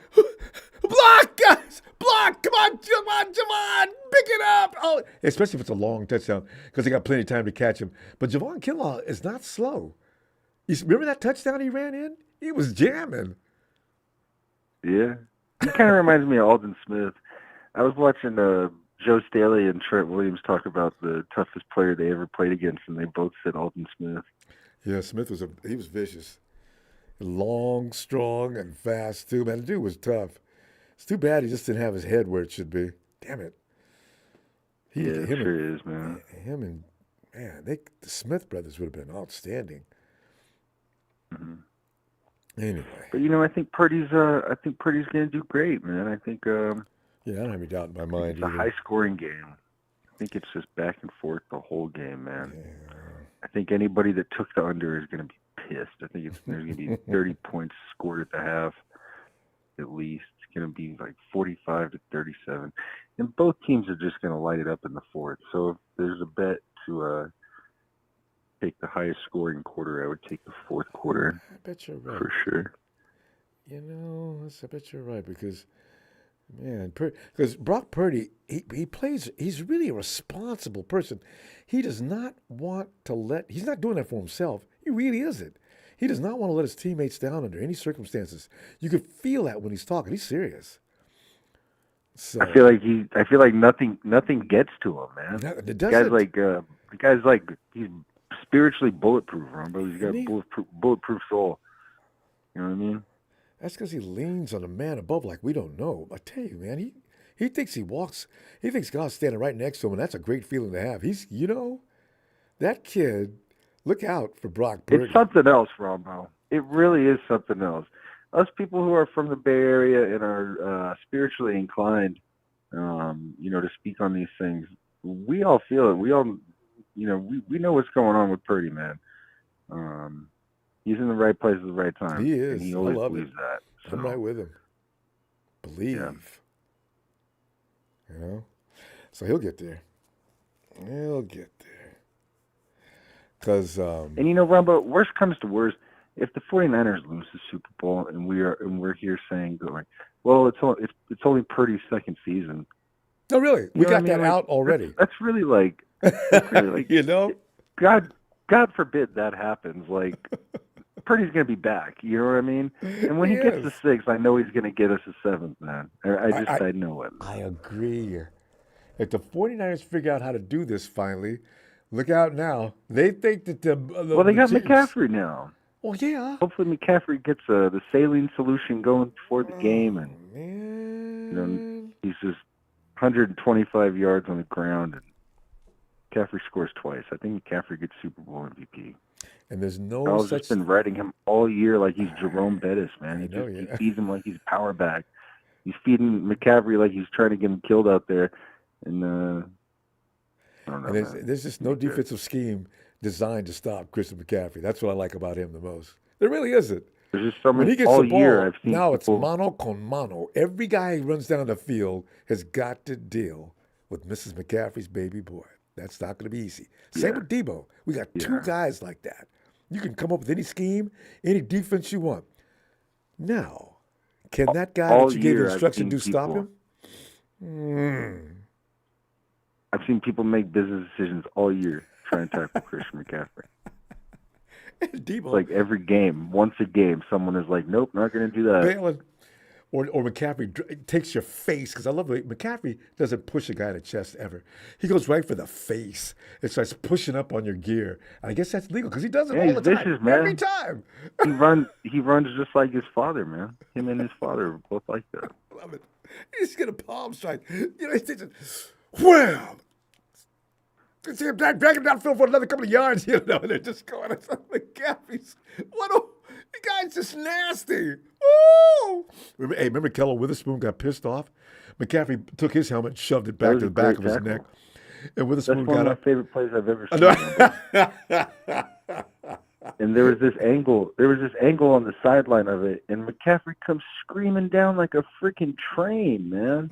guys, block! Come on, Javon, pick it up! Oh, especially if it's a long touchdown because they got plenty of time to catch him. But Javon Kinlaw is not slow. Remember that touchdown he ran in? He was jamming. Yeah. He kind of reminds me of Alden Smith. I was watching Joe Staley and Trent Williams talk about the toughest player they ever played against, and they both said Alden Smith. Yeah, Smith was vicious. Long, strong, and fast, too. Man, the dude was tough. It's too bad he just didn't have his head where it should be. Damn it. It sure is, man. The Smith brothers would have been outstanding. Mm-hmm. Anyway. But I think Purdy's gonna do great, man. I think I don't have any doubt in my mind. It's a high scoring game. I think it's just back and forth the whole game, man. Yeah. I think anybody that took the under is gonna be pissed. I think there's gonna be 30 points scored at the half at least. It's gonna be like 45-37. And both teams are just gonna light it up in the fourth. So if there's a bet to take the highest scoring quarter, I would take the fourth quarter. I bet you're right. For sure. I bet you're right because, man, because Brock Purdy, he's really a responsible person. He does not want to he's not doing that for himself. He really isn't. He does not want to let his teammates down under any circumstances. You could feel that when he's talking. He's serious. So, I feel like nothing gets to him, man. The guy's like he's spiritually bulletproof, Ronbo. He's got a bulletproof soul. You know what I mean? That's because he leans on a man above like we don't know. I tell you, man, he thinks he thinks God's standing right next to him, and that's a great feeling to have. That kid, look out for Brock Purdy. It's something else, Ronbo. It really is something else. Us people who are from the Bay Area and are spiritually inclined, to speak on these things, we all feel it. We all, we know what's going on with Purdy, man. He's in the right place at the right time. He is. And he always I love believes it. that. I'm right with him. Believe. Yeah. So he'll get there. He'll get there. Because and Ronbo, worst comes to worst, if the 49ers lose the Super Bowl and we're here saying well, it's only Purdy's second season. No, really. We got that out already. That's really like God forbid that happens. Purdy's going to be back. You know what I mean? And when he gets to 6, I know he's going to get us a 7th, man. I know it. I agree. If the 49ers figure out how to do this finally, look out now. They think that they got McCaffrey now. Well, yeah. Hopefully McCaffrey gets the saline solution going before the game, and he's just 125 yards on the ground, and McCaffrey scores twice. I think McCaffrey gets Super Bowl MVP. And there's no I've just been riding him all year like he's Jerome Bettis, man. He feeds him like he's power back. He's feeding McCaffrey like he's trying to get him killed out there. And I don't know, there's just no defensive scheme designed to stop Christian McCaffrey. That's what I like about him the most. There really isn't. There's just so When many he gets all the ball, year. I've seen now it's people. mano con mano. Every guy who runs down the field has got to deal with Mrs. McCaffrey's baby boy. That's not going to be easy. Same with Debo. We got two guys like that. You can come up with any scheme, any defense you want. Now, can that guy All that you gave year, I've instruction seen to stop people- him? I've seen people make business decisions all year trying to tackle Christian McCaffrey. Debo. Like every game, once a game, someone is like, "Nope, not going to do that." Bailing. Or McCaffrey takes your face, because I love the way McCaffrey doesn't push a guy in the chest ever. He goes right for the face and starts pushing up on your gear. And I guess that's legal because he does it all he's the time. vicious, man. Every time. He runs just like his father, man. Him and his father are both like that. I love it. He's going to palm strike. You know, he's just, wham! You see him drag him downfield for another couple of yards, you know, and they're just going, it's like McCaffrey's, the guy's just nasty. Ooh! Remember Keller Witherspoon got pissed off? McCaffrey took his helmet and shoved it back to the back of his neck. And Witherspoon That's one got of up. my favorite plays I've ever seen. And there was this angle on the sideline of it, and McCaffrey comes screaming down like a freaking train, man.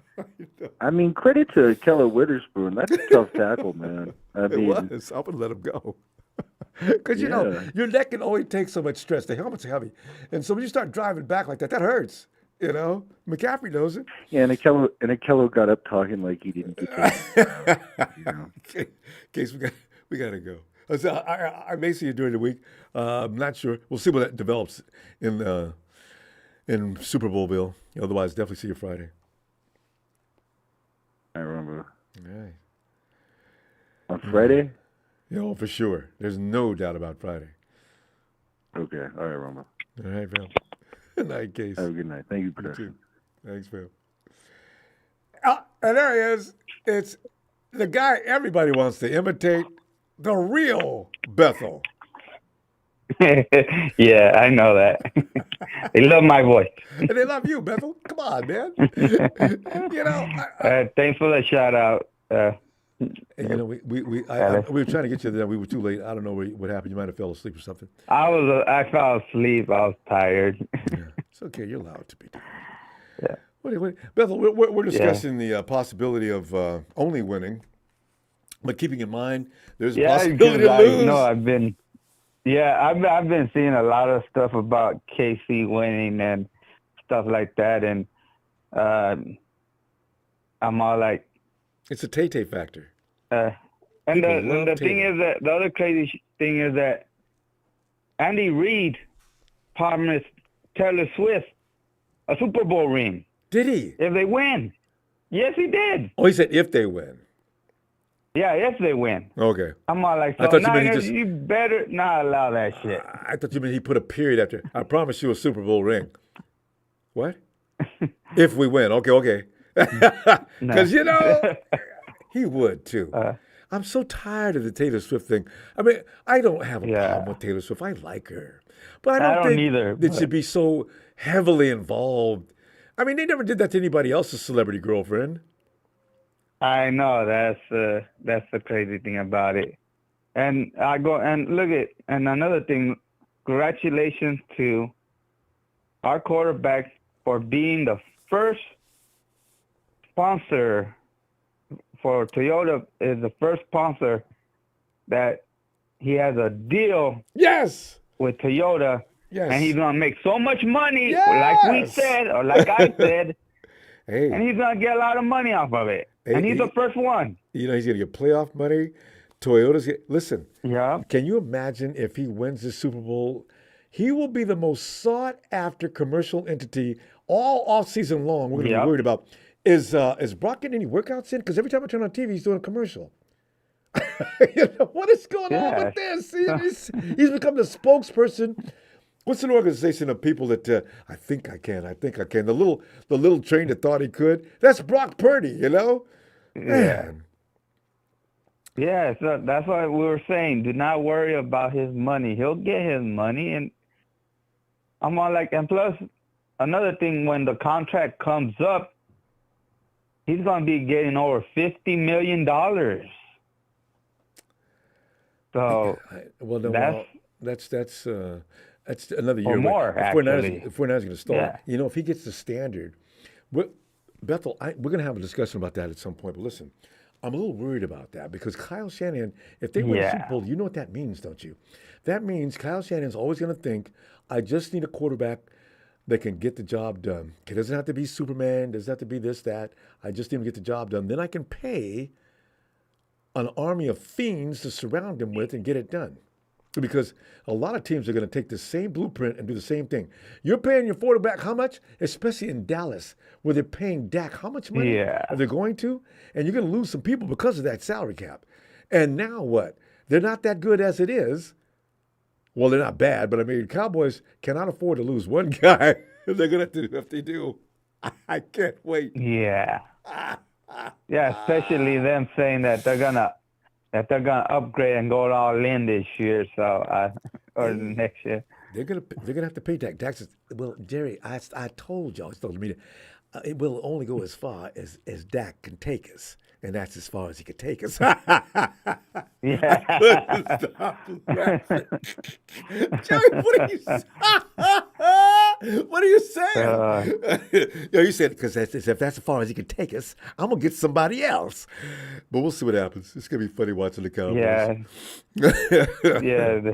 I mean, credit to Keller Witherspoon. That's a tough tackle, man. I mean, It was. I would let him go. Because, you know, your neck can only take so much stress. The helmet's heavy. And so when you start driving back like that, that hurts. You know? McCaffrey knows it. Yeah, and Akello got up talking like he didn't get to. Case, we got to go. So I may see you during the week. I'm not sure. We'll see what that develops in Super Bowlville. Otherwise, definitely see you Friday. I remember. All right. On Friday? Yeah, oh, for sure. There's no doubt about Friday. Okay. All right, Roma. All right, Phil. Good night, Case. Have a good night. Thank you, production. Thanks, Phil. And there he is. It's the guy everybody wants to imitate, the real Bethel. Yeah, I know that. They love my voice. And they love you, Bethel. Come on, man. You know. Thanks for the shout out. And, you know, we were trying to get you there. We were too late. I don't know what happened. You might have fell asleep or something. I fell asleep. I was tired. Yeah, it's okay. You're allowed to be tired. Yeah. What, Bethel, we're discussing the possibility of only winning, but keeping in mind there's a possibility to lose. No, I've been seeing a lot of stuff about KC winning and stuff like that, and I'm all like, it's a Tay factor. And the thing is that the other crazy thing is that Andy Reid promised Taylor Swift a Super Bowl ring. Did he? If they win. Yes, he did. Oh, he said if they win. Yeah, if they win. Okay. I'm all like, I thought you meant you better not allow that shit. I thought you meant he put a period after. I promise you a Super Bowl ring. What? If we win. Okay. Because, you know, he would too. I'm so tired of the Taylor Swift thing. I mean, I don't have a problem with Taylor Swift. I like her. But I don't think either, it should be so heavily involved. I mean, they never did that to anybody else's celebrity girlfriend. I know, that's the crazy thing about it. And I go and look at, and another thing, congratulations to our quarterback for being the first sponsor for Toyota, is the first sponsor that he has a deal with Toyota. Yes. And he's gonna make so much money, like we said, or like I said, and he's gonna get a lot of money off of it. And he's the first one. You know, he's gonna get playoff money. Toyota's listen. Yeah. Can you imagine if he wins the Super Bowl? He will be the most sought after commercial entity all off season long. We're gonna be worried about is Brock getting any workouts in? Because every time I turn on TV, he's doing a commercial. You know, what is going on with this? He's become the spokesperson. What's an organization of people that I think I can? The little train that thought he could. That's Brock Purdy, you know. Man. Yeah, so that's why we were saying, do not worry about his money. He'll get his money, and I'm all like, and plus another thing, when the contract comes up, he's gonna be getting over $50 million. So that's. That's another year. Or more, if actually. If 49ers going to start, Yeah. you know, if he gets the standard, Bethel, we're going to have a discussion about that at some point. But listen, I'm a little worried about that because Kyle Shanahan, if they win the Super Bowl, you know what that means, don't you? That means Kyle Shanahan's always going to think, I just need a quarterback that can get the job done. It doesn't have to be Superman. Doesn't have to be this, that. I just need to get the job done. Then I can pay an army of fiends to surround him with and get it done. Because a lot of teams are going to take the same blueprint and do the same thing. You're paying your quarterback how much? Especially in Dallas, where they're paying Dak how much money? Yeah. Are they going to? And you're going to lose some people because of that salary cap. And now what? They're not that good as it is. Well, they're not bad, but I mean, Cowboys cannot afford to lose one guy. They're going to have to if they do. I can't wait. Yeah. Yeah, especially them saying that they're gonna upgrade and go all in this year, or next year. They're gonna have to pay taxes. Well, Jerry, I told y'all, it will only go as far as Dak can take us, and that's as far as he could take us. Yeah. Jerry, what are you saying? You said because if that's as far as he can take us, I'm gonna get somebody else. But we'll see what happens. It's gonna be funny watching the Cowboys. Yeah. Yeah.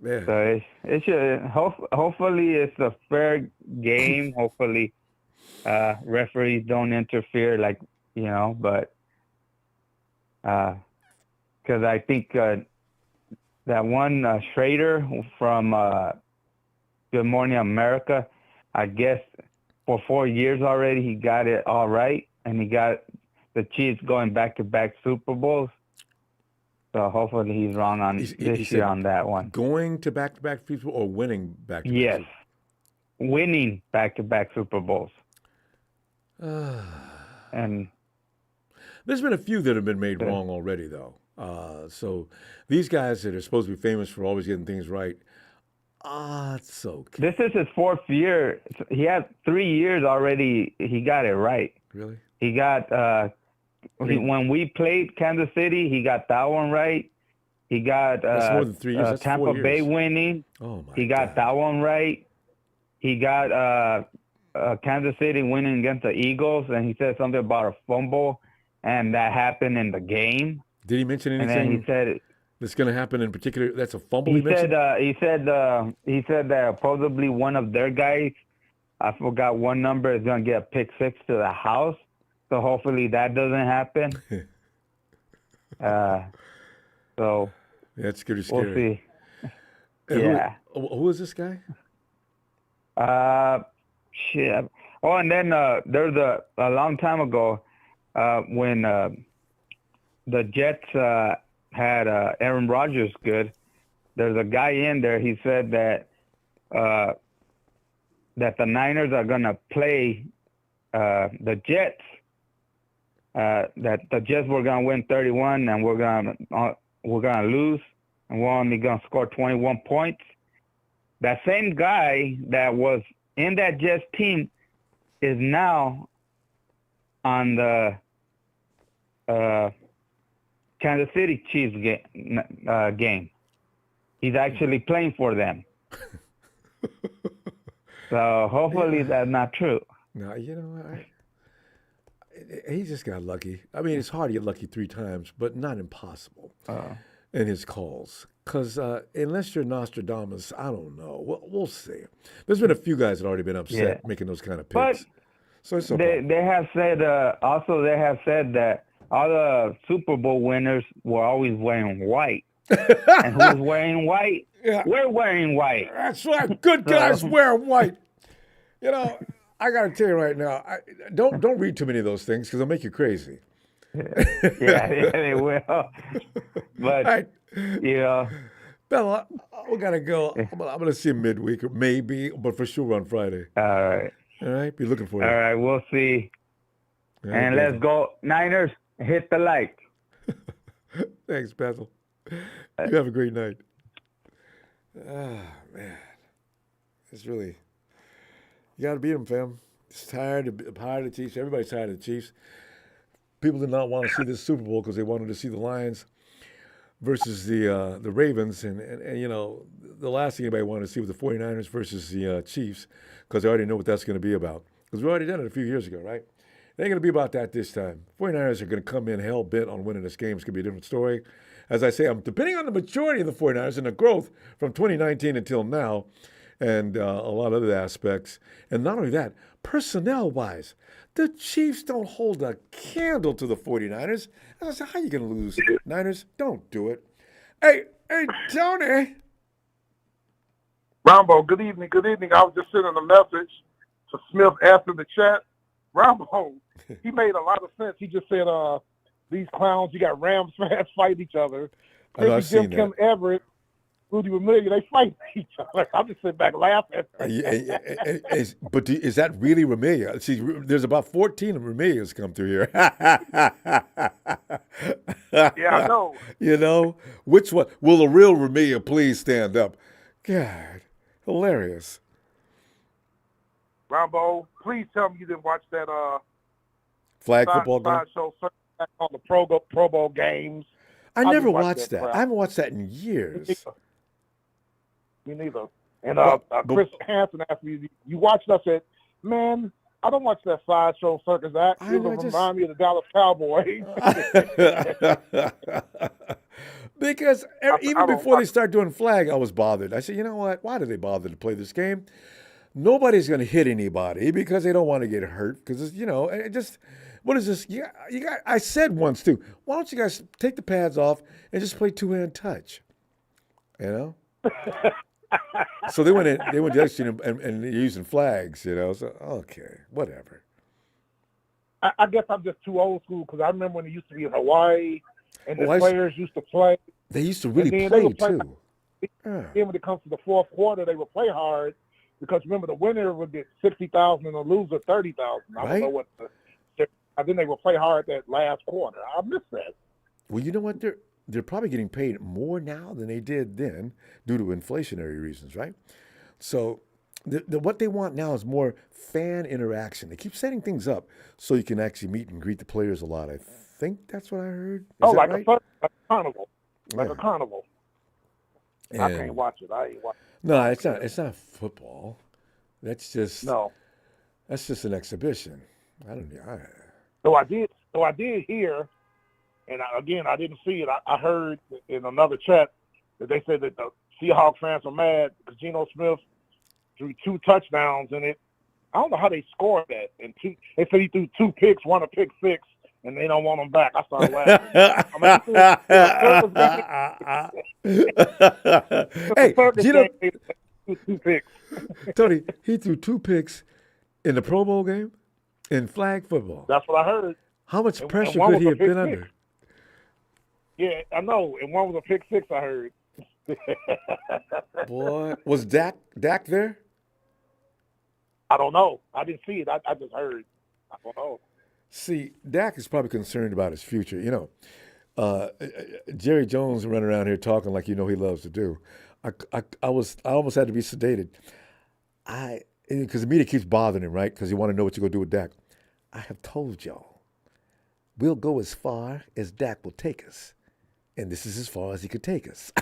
Man. So it should hopefully it's a fair game. Hopefully, referees don't interfere, but because I think that one Schrader from Good Morning America, I guess for 4 years already he got it all right, and he got the Chiefs going back-to-back Super Bowls. So hopefully he's wrong on this year on that one. Going to back-to-back Super Bowl or winning back-to-back? Yes, winning back-to-back Super Bowls. And there's been a few that have been made wrong already, though. So these guys that are supposed to be famous for always getting things right, it's okay. This is his fourth year. He had 3 years already. He got it right. Really? He got when we played Kansas City, he got that one right. He got that's more than 3 years. That's Tampa 4 years. Bay winning. Oh my! He got that one right. He got Kansas City winning against the Eagles, and he said something about a fumble, and that happened in the game. Did he mention anything? And then he said that's going to happen in particular. That's a fumble. He said that probably one of their guys, I forgot one number, is going to get a pick six to the house. So hopefully that doesn't happen. So that's scary. We'll see. And yeah. Who is this guy? Shit. Oh, and then there's a long time ago when the Jets had Aaron Rodgers good. There's a guy in there. He said that that the Niners are gonna play the Jets. That the Jets were gonna win 31, and we're gonna lose, and we're only gonna score 21 points. That same guy that was in that Jets team is now on the Kansas City Chiefs game. He's actually playing for them. So hopefully that's not true. No, you know, he just got lucky. I mean, it's hard to get lucky 3 times, but not impossible in his calls. Because unless you're Nostradamus, I don't know. We'll see. There's been a few guys that already been upset making those kind of picks. But so it's they have said that all the Super Bowl winners were always wearing white. And who's wearing white? Yeah. We're wearing white. That's right. Good guys wear white. You know, I got to tell you right now, don't read too many of those things because they'll make you crazy. Yeah, they will. But, right. you know. Bella, we got to go. I'm going to see him midweek, or maybe, but for sure on Friday. All right. All right. Be looking for you. All right. We'll see. Right, and let's go. Niners, hit the like. Thanks, Bethel. You have a great night. Ah, man. It's really, you got to beat them, fam. It's tired of the Chiefs. Everybody's tired of the Chiefs. People did not want to see this Super Bowl because they wanted to see the Lions. versus the Ravens, and the last thing anybody wanted to see was the 49ers versus the Chiefs, because they already know what that's going to be about. Because we already done it a few years ago, right? It ain't going to be about that this time. 49ers are going to come in hell-bent on winning this game. It's going to be a different story. As I say, I'm depending on the maturity of the 49ers and the growth from 2019 until now, and a lot of other aspects. And not only that, personnel-wise, the Chiefs don't hold a candle to the 49ers. I said, how are you going to lose? Niners, don't do it. Hey, Tony. Ronbo, good evening. Good evening. I was just sending a message to Smith after the chat. Ronbo, he made a lot of sense. He just said, these clowns, you got Rams fans fight each other. I know, I've seen Kim that. Everett, Rudy Vermillion, they fight each other. I'm just sitting back laughing. But is that really Vermillion? See, there's about 14 Vermillions come through here. Yeah, I know. You know, which one? Will the real Vermillion please stand up? God, hilarious. Ronbo, please tell me you didn't watch that flag football game show on the Pro Bowl games. I never watched that. I haven't watched that in years. Me neither. And Chris Hansen asked me, you watched that? I said, man, I don't watch that sideshow circus act. It remind me of the Dallas Cowboys. Because even before they start doing flag, I was bothered. I said, you know what? Why do they bother to play this game? Nobody's going to hit anybody because they don't want to get hurt. Because, what is this? You got. I said once, too, why don't you guys take the pads off and just play two-hand touch? You know? So they went the other extreme and they're using flags, So, okay, whatever. I guess I'm just too old school because I remember when it used to be in Hawaii and the players used to play. They used to really play, too. Then when it comes to the fourth quarter, they would play hard because, remember, the winner would get $60,000 and the loser $30,000. I don't know what then they would play hard that last quarter. I miss that. Well, you know what? They're probably getting paid more now than they did then due to inflationary reasons, right? So what they want now is more fan interaction. They keep setting things up so you can actually meet and greet the players a lot. I think that's what I heard. Like right? a carnival. Like a carnival. And I can't watch it. I ain't watching it. No, it's not football. That's just an exhibition. So I did hear, and I didn't see it. I heard in another chat that they said that the Seahawks fans are mad because Geno Smith threw 2 touchdowns in it. I don't know how they scored that. And they said he threw 2 picks, one a pick 6, and they don't want him back. I started laughing. Hey, Geno, 2 picks. Tony, he threw 2 picks in the Pro Bowl game in flag football. That's what I heard. How much pressure could he have been under? Yeah, I know. And one was a pick 6, I heard. Boy, was Dak there? I don't know. I didn't see it. I just heard. I don't know. See, Dak is probably concerned about his future. Jerry Jones running around here talking like he loves to do. I almost had to be sedated. Because the media keeps bothering him, right? Because you want to know what you're going to do with Dak. I have told y'all, we'll go as far as Dak will take us. And this is as far as he could take us.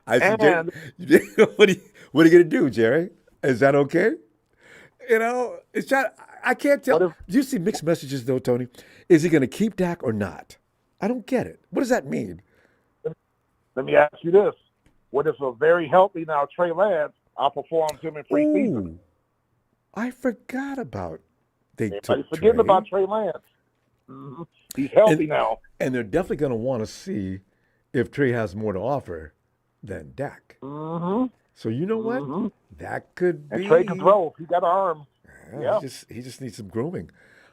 I said, what are you going to do, Jerry? Is that okay? It's not, I can't tell. Do you see mixed messages, though, Tony? Is he going to keep Dak or not? I don't get it. What does that mean? Let me ask you this. What if a very healthy now Trey Lance outperforms him in preseason? I forgot about Everybody's forgetting about Trey Lance. Mm-hmm. He's healthy now. And they're definitely going to want to see if Trey has more to offer than Dak. Mm-hmm. So you know what? Mm-hmm. That could be. And Trey can throw. He got an arm. Yeah. He just needs some grooming.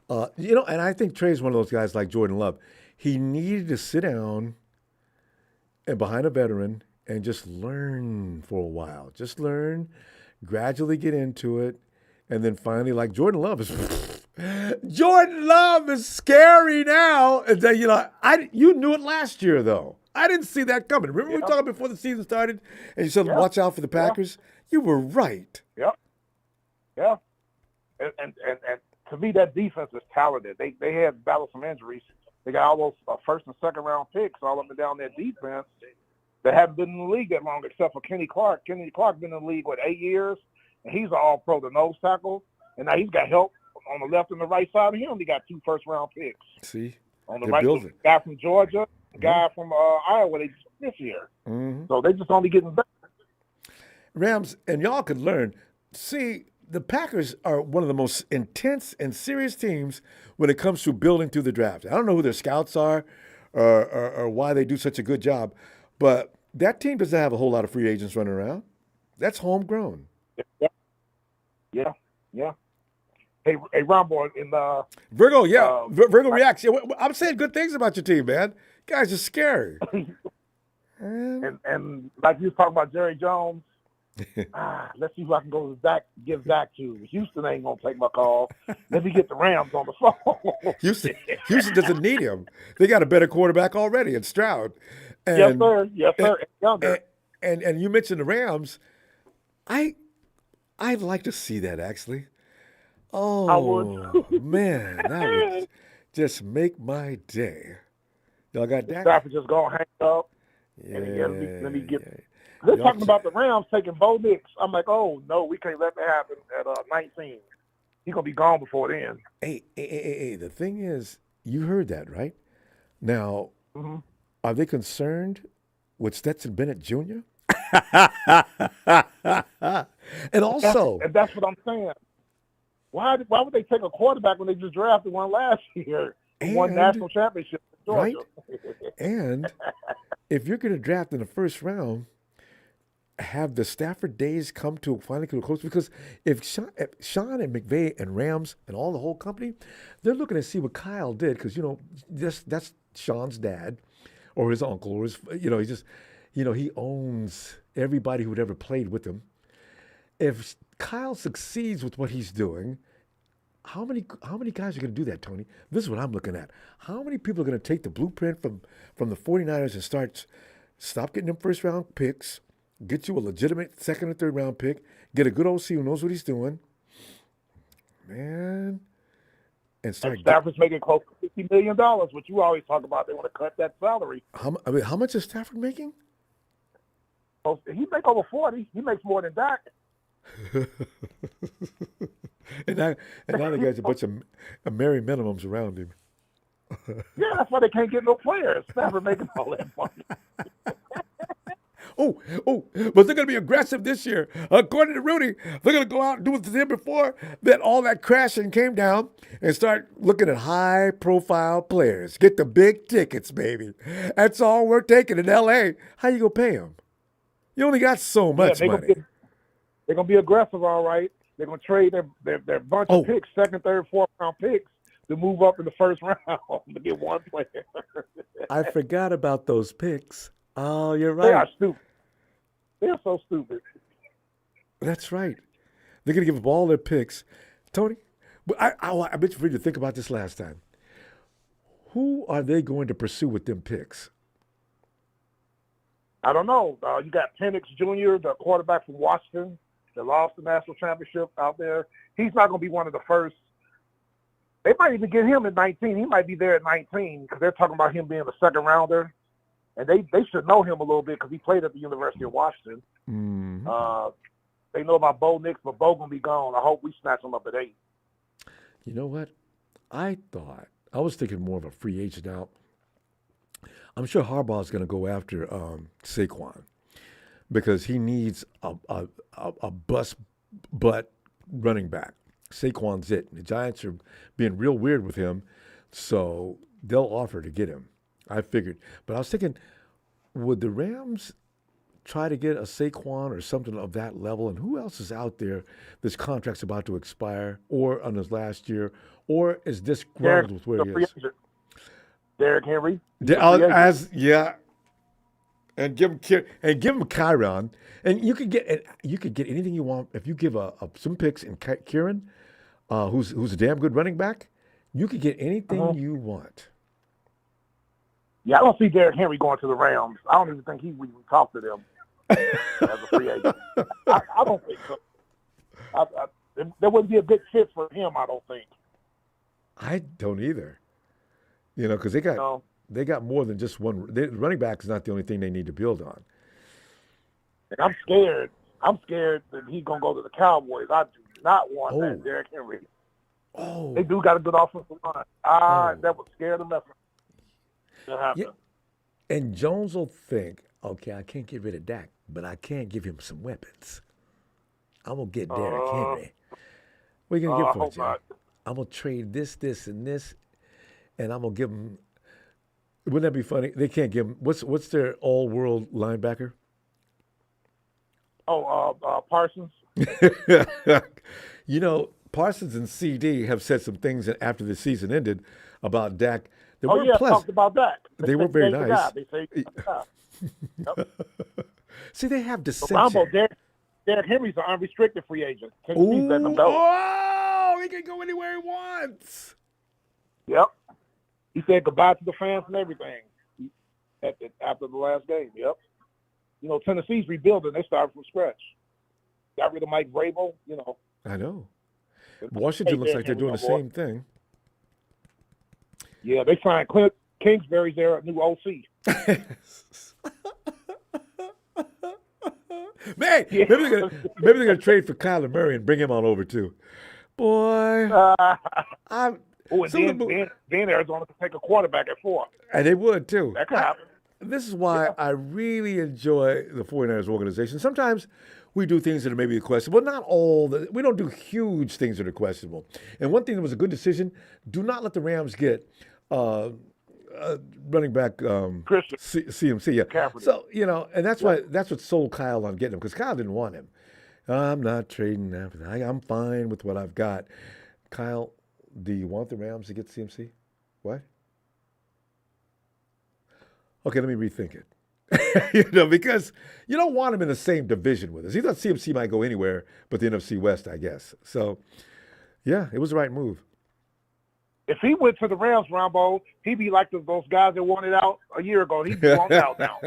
And I think Trey's one of those guys like Jordan Love. He needed to sit down and behind a veteran and just learn for a while. Just learn, gradually get into it, and then finally, like Jordan Love is. Jordan Love is scary now. And then, you knew it last year though. I didn't see that coming. Remember we were talking before the season started, and you said watch out for the Packers. You were right. Yep. Yeah. And to me, that defense is talented. They had battled some injuries, They got all those first and second round picks all up and down their defense. They haven't been in the league that long, except for Kenny Clark. Kenny Clark been in the league, 8 years? And he's an all-pro, the nose tackle. And now he's got help on the left and the right side of him. He got 2 first-round picks. See? On the They're right, building. the guy from Georgia, the guy from Iowa this year. Mm-hmm. So they just only getting better. Rams, and y'all could learn. See, the Packers are one of the most intense and serious teams when it comes to building through the draft. I don't know who their scouts are or why they do such a good job, but that team doesn't have a whole lot of free agents running around. That's homegrown. Yeah. Hey, Ronbo, in Virgo, yeah. Virgo reacts. Yeah, I'm saying good things about your team, man. You guys are scary. and like you was talking about Jerry Jones, let's see who I can go to give Zach to. Houston ain't going to take my call. Let me get the Rams on the phone. Houston doesn't need him. They got a better quarterback already in Stroud. Yes, sir. And you mentioned the Rams. I'd like to see that, actually. Oh, I would. Man, that would just make my day. Y'all got that? Stafford just going to hang up. Yeah, let me get. They're talking about the Rams taking Bo Nix. I'm like, oh, no, we can't let that happen at 19. He's going to be gone before then. Hey, the thing is, you heard that, right? Now, Are they concerned with Stetson Bennett Jr.? And also... And that's what I'm saying. Why would they take a quarterback when they just drafted one last year and won national championship in Georgia? Right? And if you're going to draft in the first round, have the Stafford days finally come to a close? Because if Sean and McVay and Rams and all the whole company, they're looking to see what Kyle did because, that's Sean's dad or his uncle or his, he owns everybody who'd ever played with him. If Kyle succeeds with what he's doing, how many guys are going to do that, Tony? This is what I'm looking at. How many people are going to take the blueprint from the 49ers and stop getting them first-round picks, get you a legitimate second or third-round pick, get a good OC who knows what he's doing, man, and start. And Stafford's making close to $50 million, which you always talk about. They want to cut that salary. How much is Stafford making? Oh, he make over 40. He makes more than Dak. and now the guy's a bunch of merry minimums around him. Yeah, that's why they can't get no players. Stafford making all that money. Oh, but they're going to be aggressive this year. According to Rudy, they're going to go out and do what they did before that all that crashing came down and start looking at high-profile players. Get the big tickets, baby. That's all we're taking in L.A. How you going to pay them? You only got so much money. They're going to be aggressive, all right. They're going to trade their bunch of picks, second, third, fourth-round picks, to move up in the first round to get one player. I forgot about those picks. Oh, you're right. They are stupid. They're so stupid. That's right. They're going to give up all their picks. Tony, I bet you to think about this last time. Who are they going to pursue with them picks? I don't know. You got Penix Jr., the quarterback from Washington that lost the national championship out there. He's not going to be one of the first. They might even get him at 19. He might be there at 19 because they're talking about him being a second rounder. And they should know him a little bit because he played at the University of Washington. Mm-hmm. They know about Bo Nix, but Bo going to be gone. I hope we snatch him up at 8. You know what? I was thinking more of a free agent out. I'm sure Harbaugh's going to go after Saquon because he needs a bust butt running back. Saquon's it. The Giants are being real weird with him, so they'll offer to get him. I figured. But I was thinking, would the Rams try to get a Saquon or something of that level? And who else is out there this contract's about to expire or on his last year or is disgruntled with where he is? Derrick Henry. And give him Kyron. And you could get anything you want if you give some picks in Kieran, who's a damn good running back. You could get anything you want. Yeah, I don't see Derrick Henry going to the Rams. I don't even think he would even talk to them as a free agent. I don't think so. There wouldn't be a good fit for him, I don't think. I don't either. You know, because they got more than just one. Running back is not the only thing they need to build on. I'm scared. I'm scared that he's gonna go to the Cowboys. I do not want that Derrick Henry. Oh, they do got a good offensive line. That would scare the mess. Yeah. And Jones will think, okay, I can't get rid of Dak, but I can give him some weapons. I'm gonna get Derrick Henry. What are you gonna get for it, Jay? I'm gonna trade this, and this, and I'm gonna give him. Wouldn't that be funny? They can't give him. What's their all-world linebacker? Parsons. You know, Parsons and CD have said some things after the season ended about Dak. They weren't pleasant. Talked about that. They weren't very nice. They say yep. See, they have dissension. So Derrick Henry's an unrestricted free agent. Tennessee's letting him go. Oh, he can go anywhere he wants. Yep. He said goodbye to the fans and everything after the last game. Yep. You know, Tennessee's rebuilding. They started from scratch. Got rid of Mike Vrabel, you know. I know. Washington looks like they're doing the same thing. Yeah, they signed Clint Kingsbury's their new OC. Man, maybe they're gonna trade for Kyler Murray and bring him on over too. Boy, then Arizona could take a quarterback at 4. And they would too. That could happen. This is why I really enjoy the 49ers organization. Sometimes we do things that are maybe questionable. Not all. We don't do huge things that are questionable. And one thing that was a good decision, do not let the Rams get running back CMC. Yeah. So, you know, and that's what sold Kyle on getting him, because Kyle didn't want him. I'm not trading that. I'm fine with what I've got. Kyle, do you want the Rams to get CMC? What? Okay, let me rethink it. You know, because you don't want him in the same division with us. He thought CMC might go anywhere but the NFC West, I guess. So, yeah, it was the right move. If he went to the Rams, Ronbo, he'd be like those guys that wanted out a year ago. He'd be wanted out now.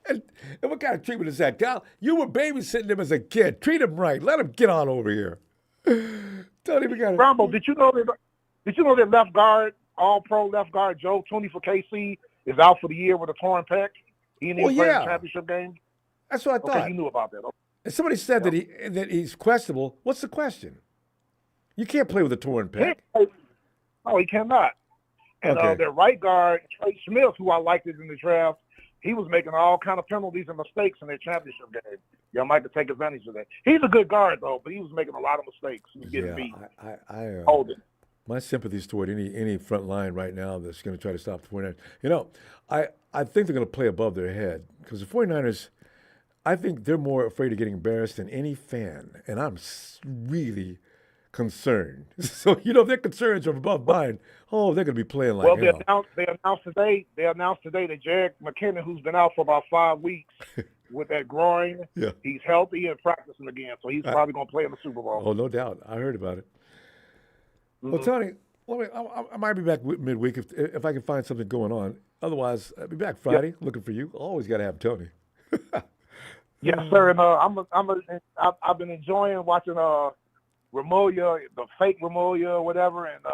And what kind of treatment is that, Kyle? You were babysitting him as a kid. Treat him right. Let him get on over here. Tony, we got Ronbo, did you know that left guard, all-pro left guard Joe Tooney for KC is out for the year with a torn pec? He didn't even play the championship game. That's what I thought. Okay, you knew about that. Okay. And somebody said that he's questionable. What's the question? You can't play with a torn pec. No, he cannot. And their right guard, Trey Smith, who I liked in the draft, he was making all kind of penalties and mistakes in their championship game. Y'all might have to take advantage of that. He's a good guard, though, but he was making a lot of mistakes. He was getting beat. My sympathies toward any front line right now that's going to try to stop the 49ers. You know, I think they're going to play above their head, because the 49ers, I think they're more afraid of getting embarrassed than any fan, and I'm really concerned. So, you know, if their concerns are above mine, they're going to be playing like hell. They announced today that Jared McKinnon, who's been out for about 5 weeks with that groin, he's healthy and practicing again, so he's probably going to play in the Super Bowl. Oh, no doubt. I heard about it. Mm-hmm. Well, Tony, I might be back midweek if I can find something going on. Otherwise, I'll be back Friday looking for you. Always got to have Tony. Yes, sir. And I've been enjoying watching Ramoya, the fake Ramoya or whatever, and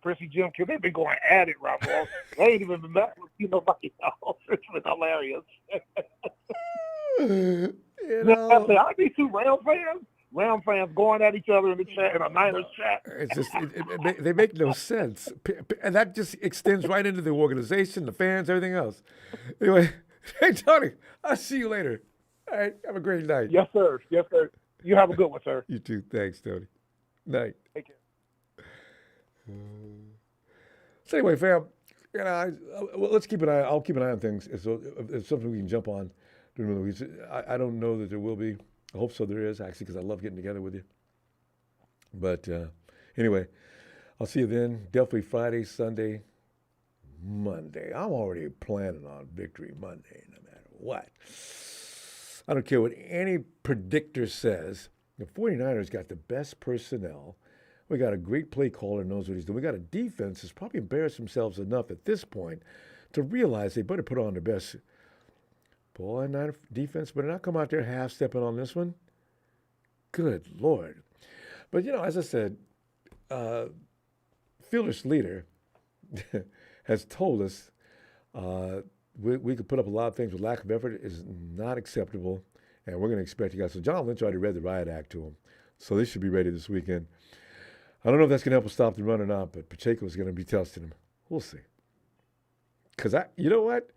Prissy Jim Q. They've been going at it, Ronbo. They ain't even been back with nobody else. It's been hilarious. You know, I need 2 Ram fans going at each other in the chat, in a Niners chat. It's just they make no sense, and that just extends right into the organization, the fans, everything else. Anyway, hey Tony, I'll see you later. All right, have a great night. Yes, sir. Yes, sir. You have a good one, sir. You too. Thanks, Tony. Night. Take care. So anyway, fam, you know, let's keep an eye. I'll keep an eye on things. So if there's something we can jump on during the week, I don't know that there will be. I hope so. There is, actually, because I love getting together with you. But anyway, I'll see you then. Definitely Friday, Sunday, Monday. I'm already planning on Victory Monday, no matter what. I don't care what any predictor says. The 49ers got the best personnel. We got a great play caller, knows what he's doing. We got a defense that's probably embarrassed themselves enough at this point to realize they better put on their best. Boy, Niner defense better not come out there half-stepping on this one. Good Lord. But, you know, as I said, fearless leader has told us we could put up a lot of things, but lack of effort is not acceptable, and we're going to expect you guys. So John Lynch already read the riot act to him, so they should be ready this weekend. I don't know if that's going to help us stop the run or not, but Pacheco is going to be testing him. We'll see. Because you know what?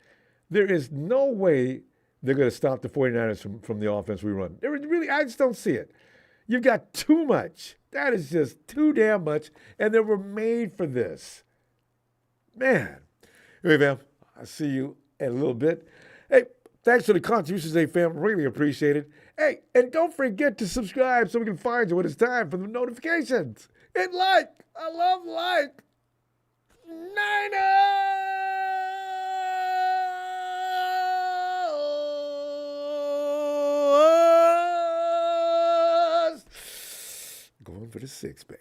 There is no way they're going to stop the 49ers from the offense we run. I just don't see it. You've got too much. That is just too damn much, and they were made for this. Man. Anyway, fam, I'll see you in a little bit. Hey, thanks for the contributions today, fam. Really appreciate it. Hey, and don't forget to subscribe so we can find you when it's time for the notifications. And like. I love like. Niners! Going for the 6, baby.